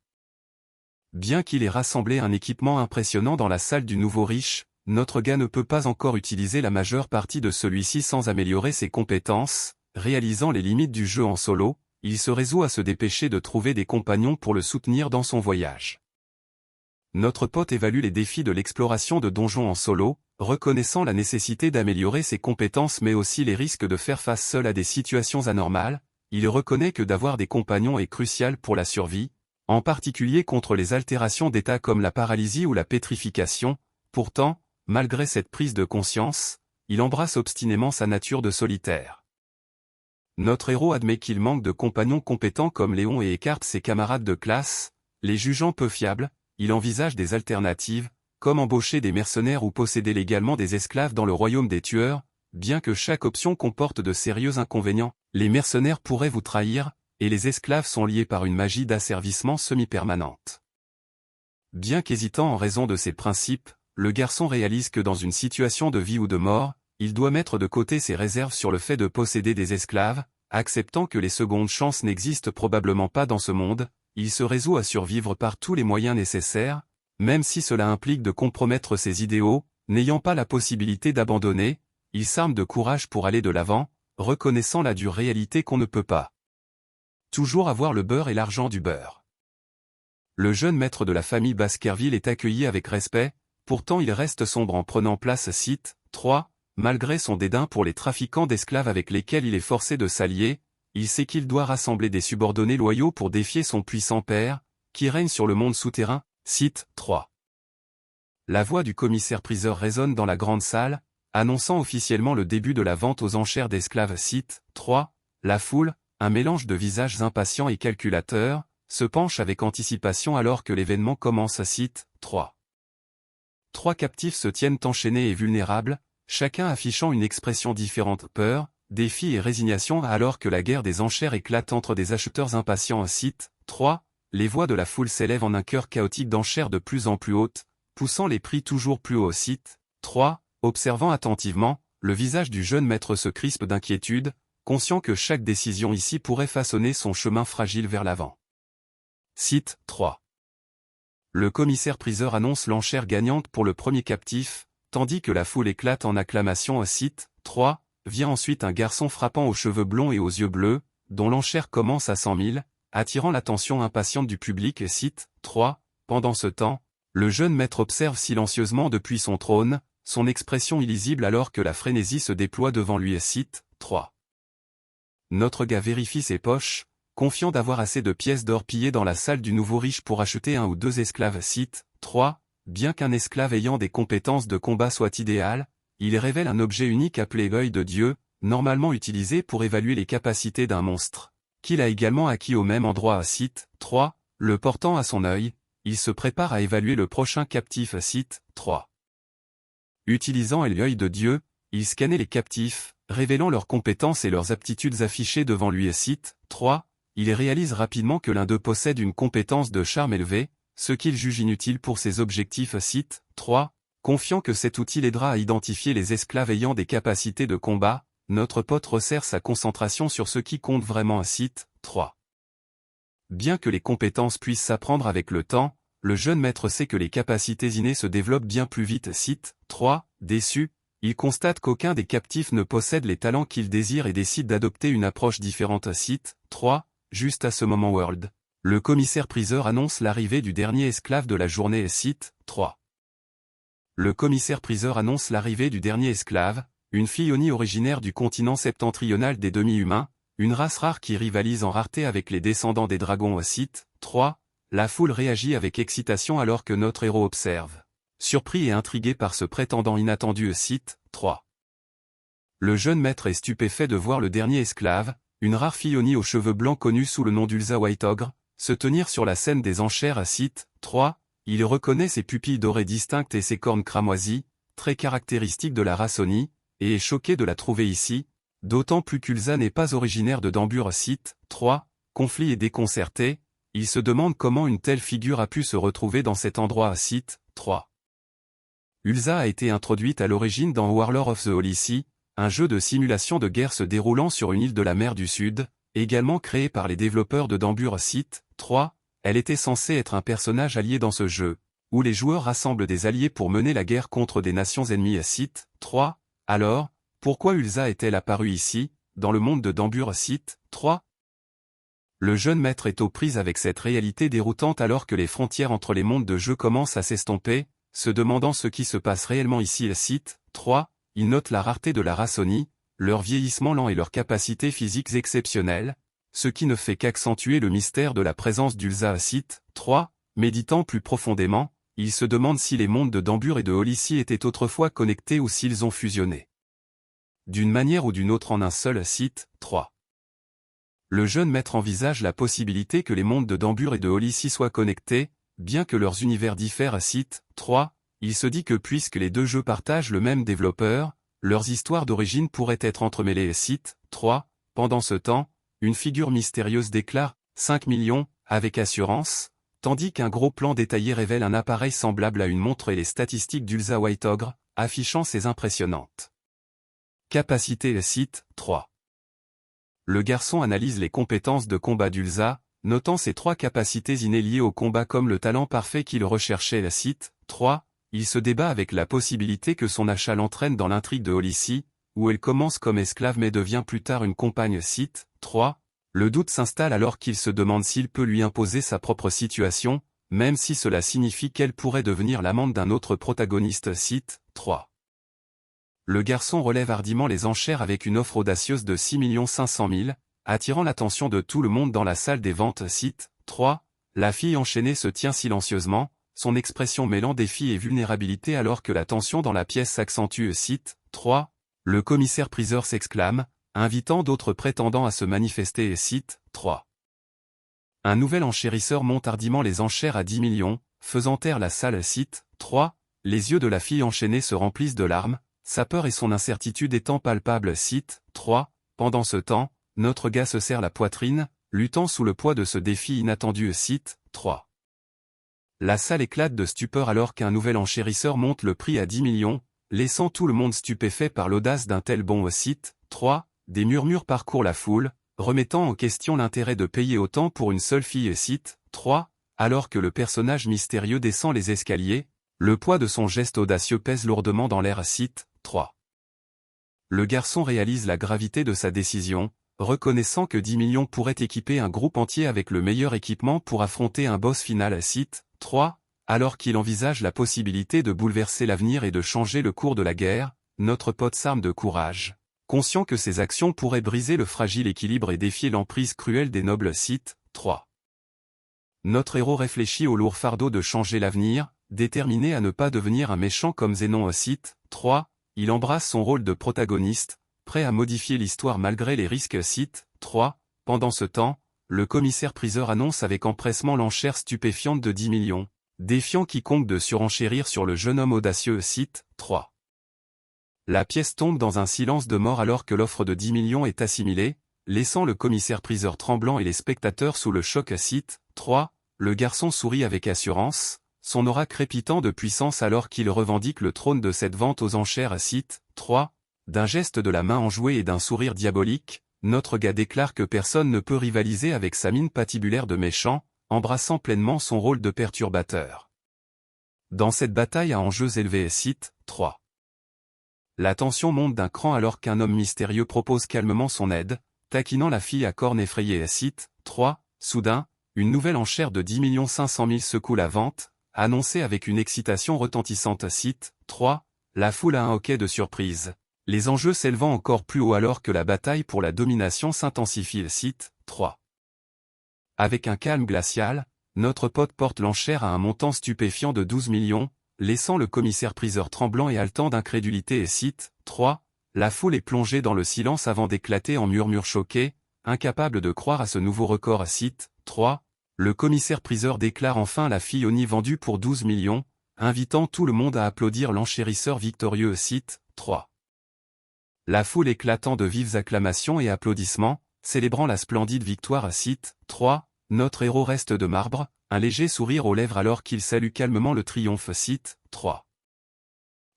Bien qu'il ait rassemblé un équipement impressionnant dans la salle du nouveau riche, notre gars ne peut pas encore utiliser la majeure partie de celui-ci sans améliorer ses compétences. Réalisant les limites du jeu en solo, il se résout à se dépêcher de trouver des compagnons pour le soutenir dans son voyage. Notre pote évalue les défis de l'exploration de donjons en solo, reconnaissant la nécessité d'améliorer ses compétences mais aussi les risques de faire face seul à des situations anormales. Il reconnaît que d'avoir des compagnons est crucial pour la survie, en particulier contre les altérations d'état comme la paralysie ou la pétrification. Pourtant, malgré cette prise de conscience, il embrasse obstinément sa nature de solitaire. Notre héros admet qu'il manque de compagnons compétents comme Léon et écarte ses camarades de classe, les jugeant peu fiables. Il envisage des alternatives, comme embaucher des mercenaires ou posséder légalement des esclaves dans le royaume des tueurs. Bien que chaque option comporte de sérieux inconvénients, les mercenaires pourraient vous trahir, et les esclaves sont liés par une magie d'asservissement semi-permanente. Bien qu'hésitant en raison de ses principes, le garçon réalise que dans une situation de vie ou de mort, il doit mettre de côté ses réserves sur le fait de posséder des esclaves, acceptant que les secondes chances n'existent probablement pas dans ce monde. Il se résout à survivre par tous les moyens nécessaires, même si cela implique de compromettre ses idéaux. N'ayant pas la possibilité d'abandonner, il s'arme de courage pour aller de l'avant, reconnaissant la dure réalité qu'on ne peut pas toujours avoir le beurre et l'argent du beurre. Le jeune maître de la famille Baskerville est accueilli avec respect, pourtant il reste sombre en prenant place site 3, malgré son dédain pour les trafiquants d'esclaves avec lesquels il est forcé de s'allier. Il sait qu'il doit rassembler des subordonnés loyaux pour défier son puissant père, qui règne sur le monde souterrain. Site 3. La voix du commissaire-priseur résonne dans la grande salle, annonçant officiellement le début de la vente aux enchères d'esclaves. Site 3. La foule, un mélange de visages impatients et calculateurs, se penche avec anticipation alors que l'événement commence. Site 3. 3 captifs se tiennent enchaînés et vulnérables, chacun affichant une expression différente: peur, défi et résignation alors que la guerre des enchères éclate entre des acheteurs impatients. Site 3. les voix de la foule s'élèvent en un chœur chaotique d'enchères de plus en plus hautes, poussant les prix toujours plus haut. Site 3. Observant attentivement, le visage du jeune maître se crispe d'inquiétude, conscient que chaque décision ici pourrait façonner son chemin fragile vers l'avant. Site 3. Le commissaire-priseur annonce l'enchère gagnante pour le premier captif, tandis que la foule éclate en acclamation. Site 3. Vient ensuite un garçon frappant aux cheveux blonds et aux yeux bleus, dont l'enchère commence à 100 000, attirant l'attention impatiente du public. Site 3. Pendant ce temps, le jeune maître observe silencieusement depuis son trône, son expression illisible alors que la frénésie se déploie devant lui. Site 3. Notre gars vérifie ses poches, confiant d'avoir assez de pièces d'or pillées dans la salle du nouveau riche pour acheter 1 ou 2 esclaves. Site 3. Bien qu'un esclave ayant des compétences de combat soit idéal, il révèle un objet unique appelé l'œil de Dieu, normalement utilisé pour évaluer les capacités d'un monstre, qu'il a également acquis au même endroit. Site 3. Le portant à son œil, il se prépare à évaluer le prochain captif. Site 3. Utilisant l'œil de Dieu, il scannait les captifs, révélant leurs compétences et leurs aptitudes affichées devant lui. Site 3. Il réalise rapidement que l'un d'eux possède une compétence de charme élevée, ce qu'il juge inutile pour ses objectifs. Site 3. Confiant que cet outil l'aidera à identifier les esclaves ayant des capacités de combat, notre pote resserre sa concentration sur ce qui compte vraiment. Site 3. Bien que les compétences puissent s'apprendre avec le temps, le jeune maître sait que les capacités innées se développent bien plus vite. Site 3. Déçu, il constate qu'aucun des captifs ne possède les talents qu'il désire et décide d'adopter une approche différente. Site 3. Juste à ce moment World, le commissaire-priseur annonce l'arrivée du dernier esclave de la journée. Site 3. Le commissaire-priseur annonce l'arrivée du dernier esclave, une fille Oni originaire du continent septentrional des demi-humains, une race rare qui rivalise en rareté avec les descendants des dragons. Site 3. La foule réagit avec excitation alors que notre héros observe, surpris et intrigué par ce prétendant inattendu. Site 3. Le jeune maître est stupéfait de voir le dernier esclave, une rare fille Oni aux cheveux blancs connue sous le nom d'Ulza White Ogre, se tenir sur la scène des enchères. Site 3. Il reconnaît ses pupilles dorées distinctes et ses cornes cramoisies, très caractéristiques de la race Oni, et est choqué de la trouver ici, d'autant plus qu'Ulza n'est pas originaire de Dambur. Site 3. Conflit et déconcerté, il se demande comment une telle figure a pu se retrouver dans cet endroit. Site 3. Ulza a été introduite à l'origine dans Warlord of the Holy Sea, un jeu de simulation de guerre se déroulant sur une île de la mer du Sud, également créé par les développeurs de Dambur. Site 3. Elle était censée être un personnage allié dans ce jeu, où les joueurs rassemblent des alliés pour mener la guerre contre des nations ennemies. Site 3. Alors, pourquoi Ulza est-elle apparue ici, dans le monde de Dambur? Site 3. Le jeune maître est aux prises avec cette réalité déroutante alors que les frontières entre les mondes de jeu commencent à s'estomper, se demandant ce qui se passe réellement ici. Site 3. Il note la rareté de la race Oni, leur vieillissement lent et leurs capacités physiques exceptionnelles, ce qui ne fait qu'accentuer le mystère de la présence d'Ulza. Site 3. Méditant plus profondément, il se demande si les mondes de Dambur et de Holy Sea étaient autrefois connectés ou s'ils ont fusionné d'une manière ou d'une autre en un seul. Site 3. Le jeune maître envisage la possibilité que les mondes de Dambur et de Holy Sea soient connectés, bien que leurs univers diffèrent. Site 3. Il se dit que puisque les deux jeux partagent le même développeur, leurs histoires d'origine pourraient être entremêlées. Site 3. Pendant ce temps, une figure mystérieuse déclare « 5 millions » avec assurance, tandis qu'un gros plan détaillé révèle un appareil semblable à une montre et les statistiques d'Ulza White Ogre, affichant ses impressionnantes capacités. Site 3. Le garçon analyse les compétences de combat d'Ulza, notant ses 3 capacités innées liées au combat comme le talent parfait qu'il recherchait. Site 3. Il se débat avec la possibilité que son achat l'entraîne dans l'intrigue de Holy Sea, où elle commence comme esclave mais devient plus tard une compagne. Site 3. Le doute s'installe alors qu'il se demande s'il peut lui imposer sa propre situation, même si cela signifie qu'elle pourrait devenir l'amante d'un autre protagoniste. Site 3. Le garçon relève hardiment les enchères avec une offre audacieuse de 6 500 000, attirant l'attention de tout le monde dans la salle des ventes. Site 3. La fille enchaînée se tient silencieusement, son expression mêlant défi et vulnérabilité alors que la tension dans la pièce s'accentue. Site 3. Le commissaire-priseur s'exclame, invitant d'autres prétendants à se manifester. Site 3. Un nouvel enchérisseur monte hardiment les enchères à 10 millions, faisant taire la salle. Site 3. Les yeux de la fille enchaînée se remplissent de larmes, sa peur et son incertitude étant palpables. Site 3. Pendant ce temps, notre gars se serre la poitrine, luttant sous le poids de ce défi inattendu. Site 3. La salle éclate de stupeur alors qu'un nouvel enchérisseur monte le prix à 10 millions, laissant tout le monde stupéfait par l'audace d'un tel bond. Site 3. Des murmures parcourent la foule, remettant en question l'intérêt de payer autant pour une seule fille. Site 3. Alors que le personnage mystérieux descend les escaliers, le poids de son geste audacieux pèse lourdement dans l'air. Site 3. Le garçon réalise la gravité de sa décision, reconnaissant que 10 millions pourraient équiper un groupe entier avec le meilleur équipement pour affronter un boss final. Site 3. Alors qu'il envisage la possibilité de bouleverser l'avenir et de changer le cours de la guerre, notre pote s'arme de courage. Conscient que ses actions pourraient briser le fragile équilibre et défier l'emprise cruelle des nobles. Site 3. Notre héros réfléchit au lourd fardeau de changer l'avenir, déterminé à ne pas devenir un méchant comme Zénon. Site 3. Il embrasse son rôle de protagoniste, prêt à modifier l'histoire malgré les risques. Site 3. Pendant ce temps, le commissaire-priseur annonce avec empressement l'enchère stupéfiante de 10 millions, défiant quiconque de surenchérir sur le jeune homme audacieux. Site 3. La pièce tombe dans un silence de mort alors que l'offre de 10 millions est assimilée, laissant le commissaire-priseur tremblant et les spectateurs sous le choc. Site 3. Le garçon sourit avec assurance, son aura crépitant de puissance alors qu'il revendique le trône de cette vente aux enchères. Site 3. D'un geste de la main enjouée et d'un sourire diabolique, notre gars déclare que personne ne peut rivaliser avec sa mine patibulaire de méchant, embrassant pleinement son rôle de perturbateur. Dans cette bataille à enjeux élevés. Site 3. La tension monte d'un cran alors qu'un homme mystérieux propose calmement son aide, taquinant la fille à cornes effrayée. Site 3. Soudain, une nouvelle enchère de 10 500 000 secoue la vente, annoncée avec une excitation retentissante. Site 3. La foule a un hoquet de surprise, les enjeux s'élevant encore plus haut alors que la bataille pour la domination s'intensifie. Site 3. Avec un calme glacial, notre pote porte l'enchère à un montant stupéfiant de 12 millions, laissant le commissaire-priseur tremblant et haletant d'incrédulité. Site 3. La foule est plongée dans le silence avant d'éclater en murmures choqués, incapable de croire à ce nouveau record. Site 3. Le commissaire-priseur déclare enfin la fille Oni vendue pour 12 millions, invitant tout le monde à applaudir l'enchérisseur victorieux. Site 3. La foule éclatant de vives acclamations et applaudissements, célébrant la splendide victoire. Site 3. Notre héros reste de marbre, un léger sourire aux lèvres alors qu'il salue calmement le triomphe. Site 3.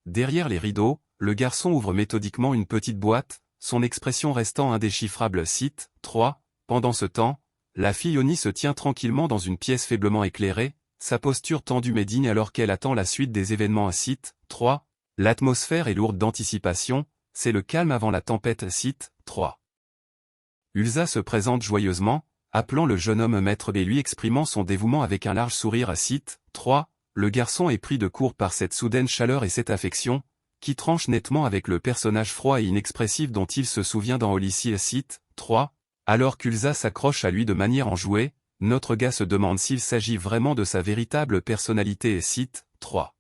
Derrière les rideaux, le garçon ouvre méthodiquement une petite boîte, son expression restant indéchiffrable. Site 3. Pendant ce temps, la fille Oni se tient tranquillement dans une pièce faiblement éclairée, sa posture tendue mais digne alors qu'elle attend la suite des événements. Site 3. L'atmosphère est lourde d'anticipation, c'est le calme avant la tempête. Site 3. Ulsa se présente joyeusement, appelant le jeune homme maître et lui exprimant son dévouement avec un large sourire. Site 3. Le garçon est pris de court par cette soudaine chaleur et cette affection, qui tranche nettement avec le personnage froid et inexpressif dont il se souvient dans Odyssey. Site 3. Alors qu'Ulsa s'accroche à lui de manière enjouée, notre gars se demande s'il s'agit vraiment de sa véritable personnalité. Site 3.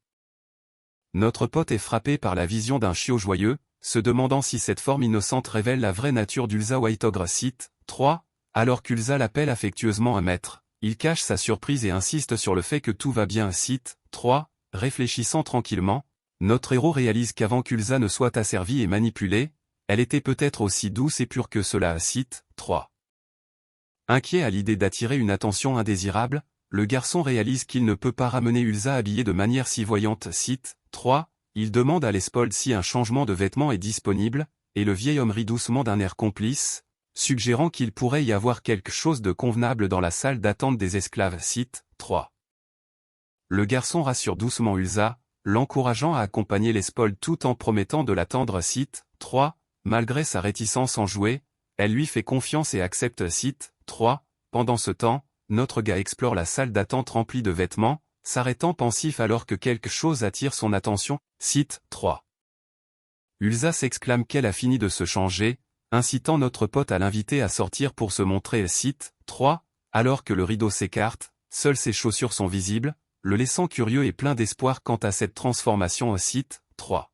Notre pote est frappé par la vision d'un chiot joyeux, se demandant si cette forme innocente révèle la vraie nature d'Ulsa Whiteogre. Site 3. Alors qu'Ulsa l'appelle affectueusement un maître, il cache sa surprise et insiste sur le fait que tout va bien. Site 3. Réfléchissant tranquillement, notre héros réalise qu'avant qu'Ulsa ne soit asservie et manipulée, elle était peut-être aussi douce et pure que cela. Site 3. Inquiet à l'idée d'attirer une attention indésirable, le garçon réalise qu'il ne peut pas ramener Ulsa habillée de manière si voyante. Site 3. Il demande à Lespold si un changement de vêtements est disponible, et le vieil homme rit doucement d'un air complice, suggérant qu'il pourrait y avoir quelque chose de convenable dans la salle d'attente des esclaves. Site 3. Le garçon rassure doucement Ulsa, l'encourageant à accompagner Lespold tout en promettant de l'attendre. Site 3. Malgré sa réticence enjouée, elle lui fait confiance et accepte. Site 3. Pendant ce temps, notre gars explore la salle d'attente remplie de vêtements, s'arrêtant pensif alors que quelque chose attire son attention. Site 3. Ulsa s'exclame qu'elle a fini de se changer, incitant notre pote à l'inviter à sortir pour se montrer. Site 3. Alors que le rideau s'écarte, seules ses chaussures sont visibles, le laissant curieux et plein d'espoir quant à cette transformation. Site 3.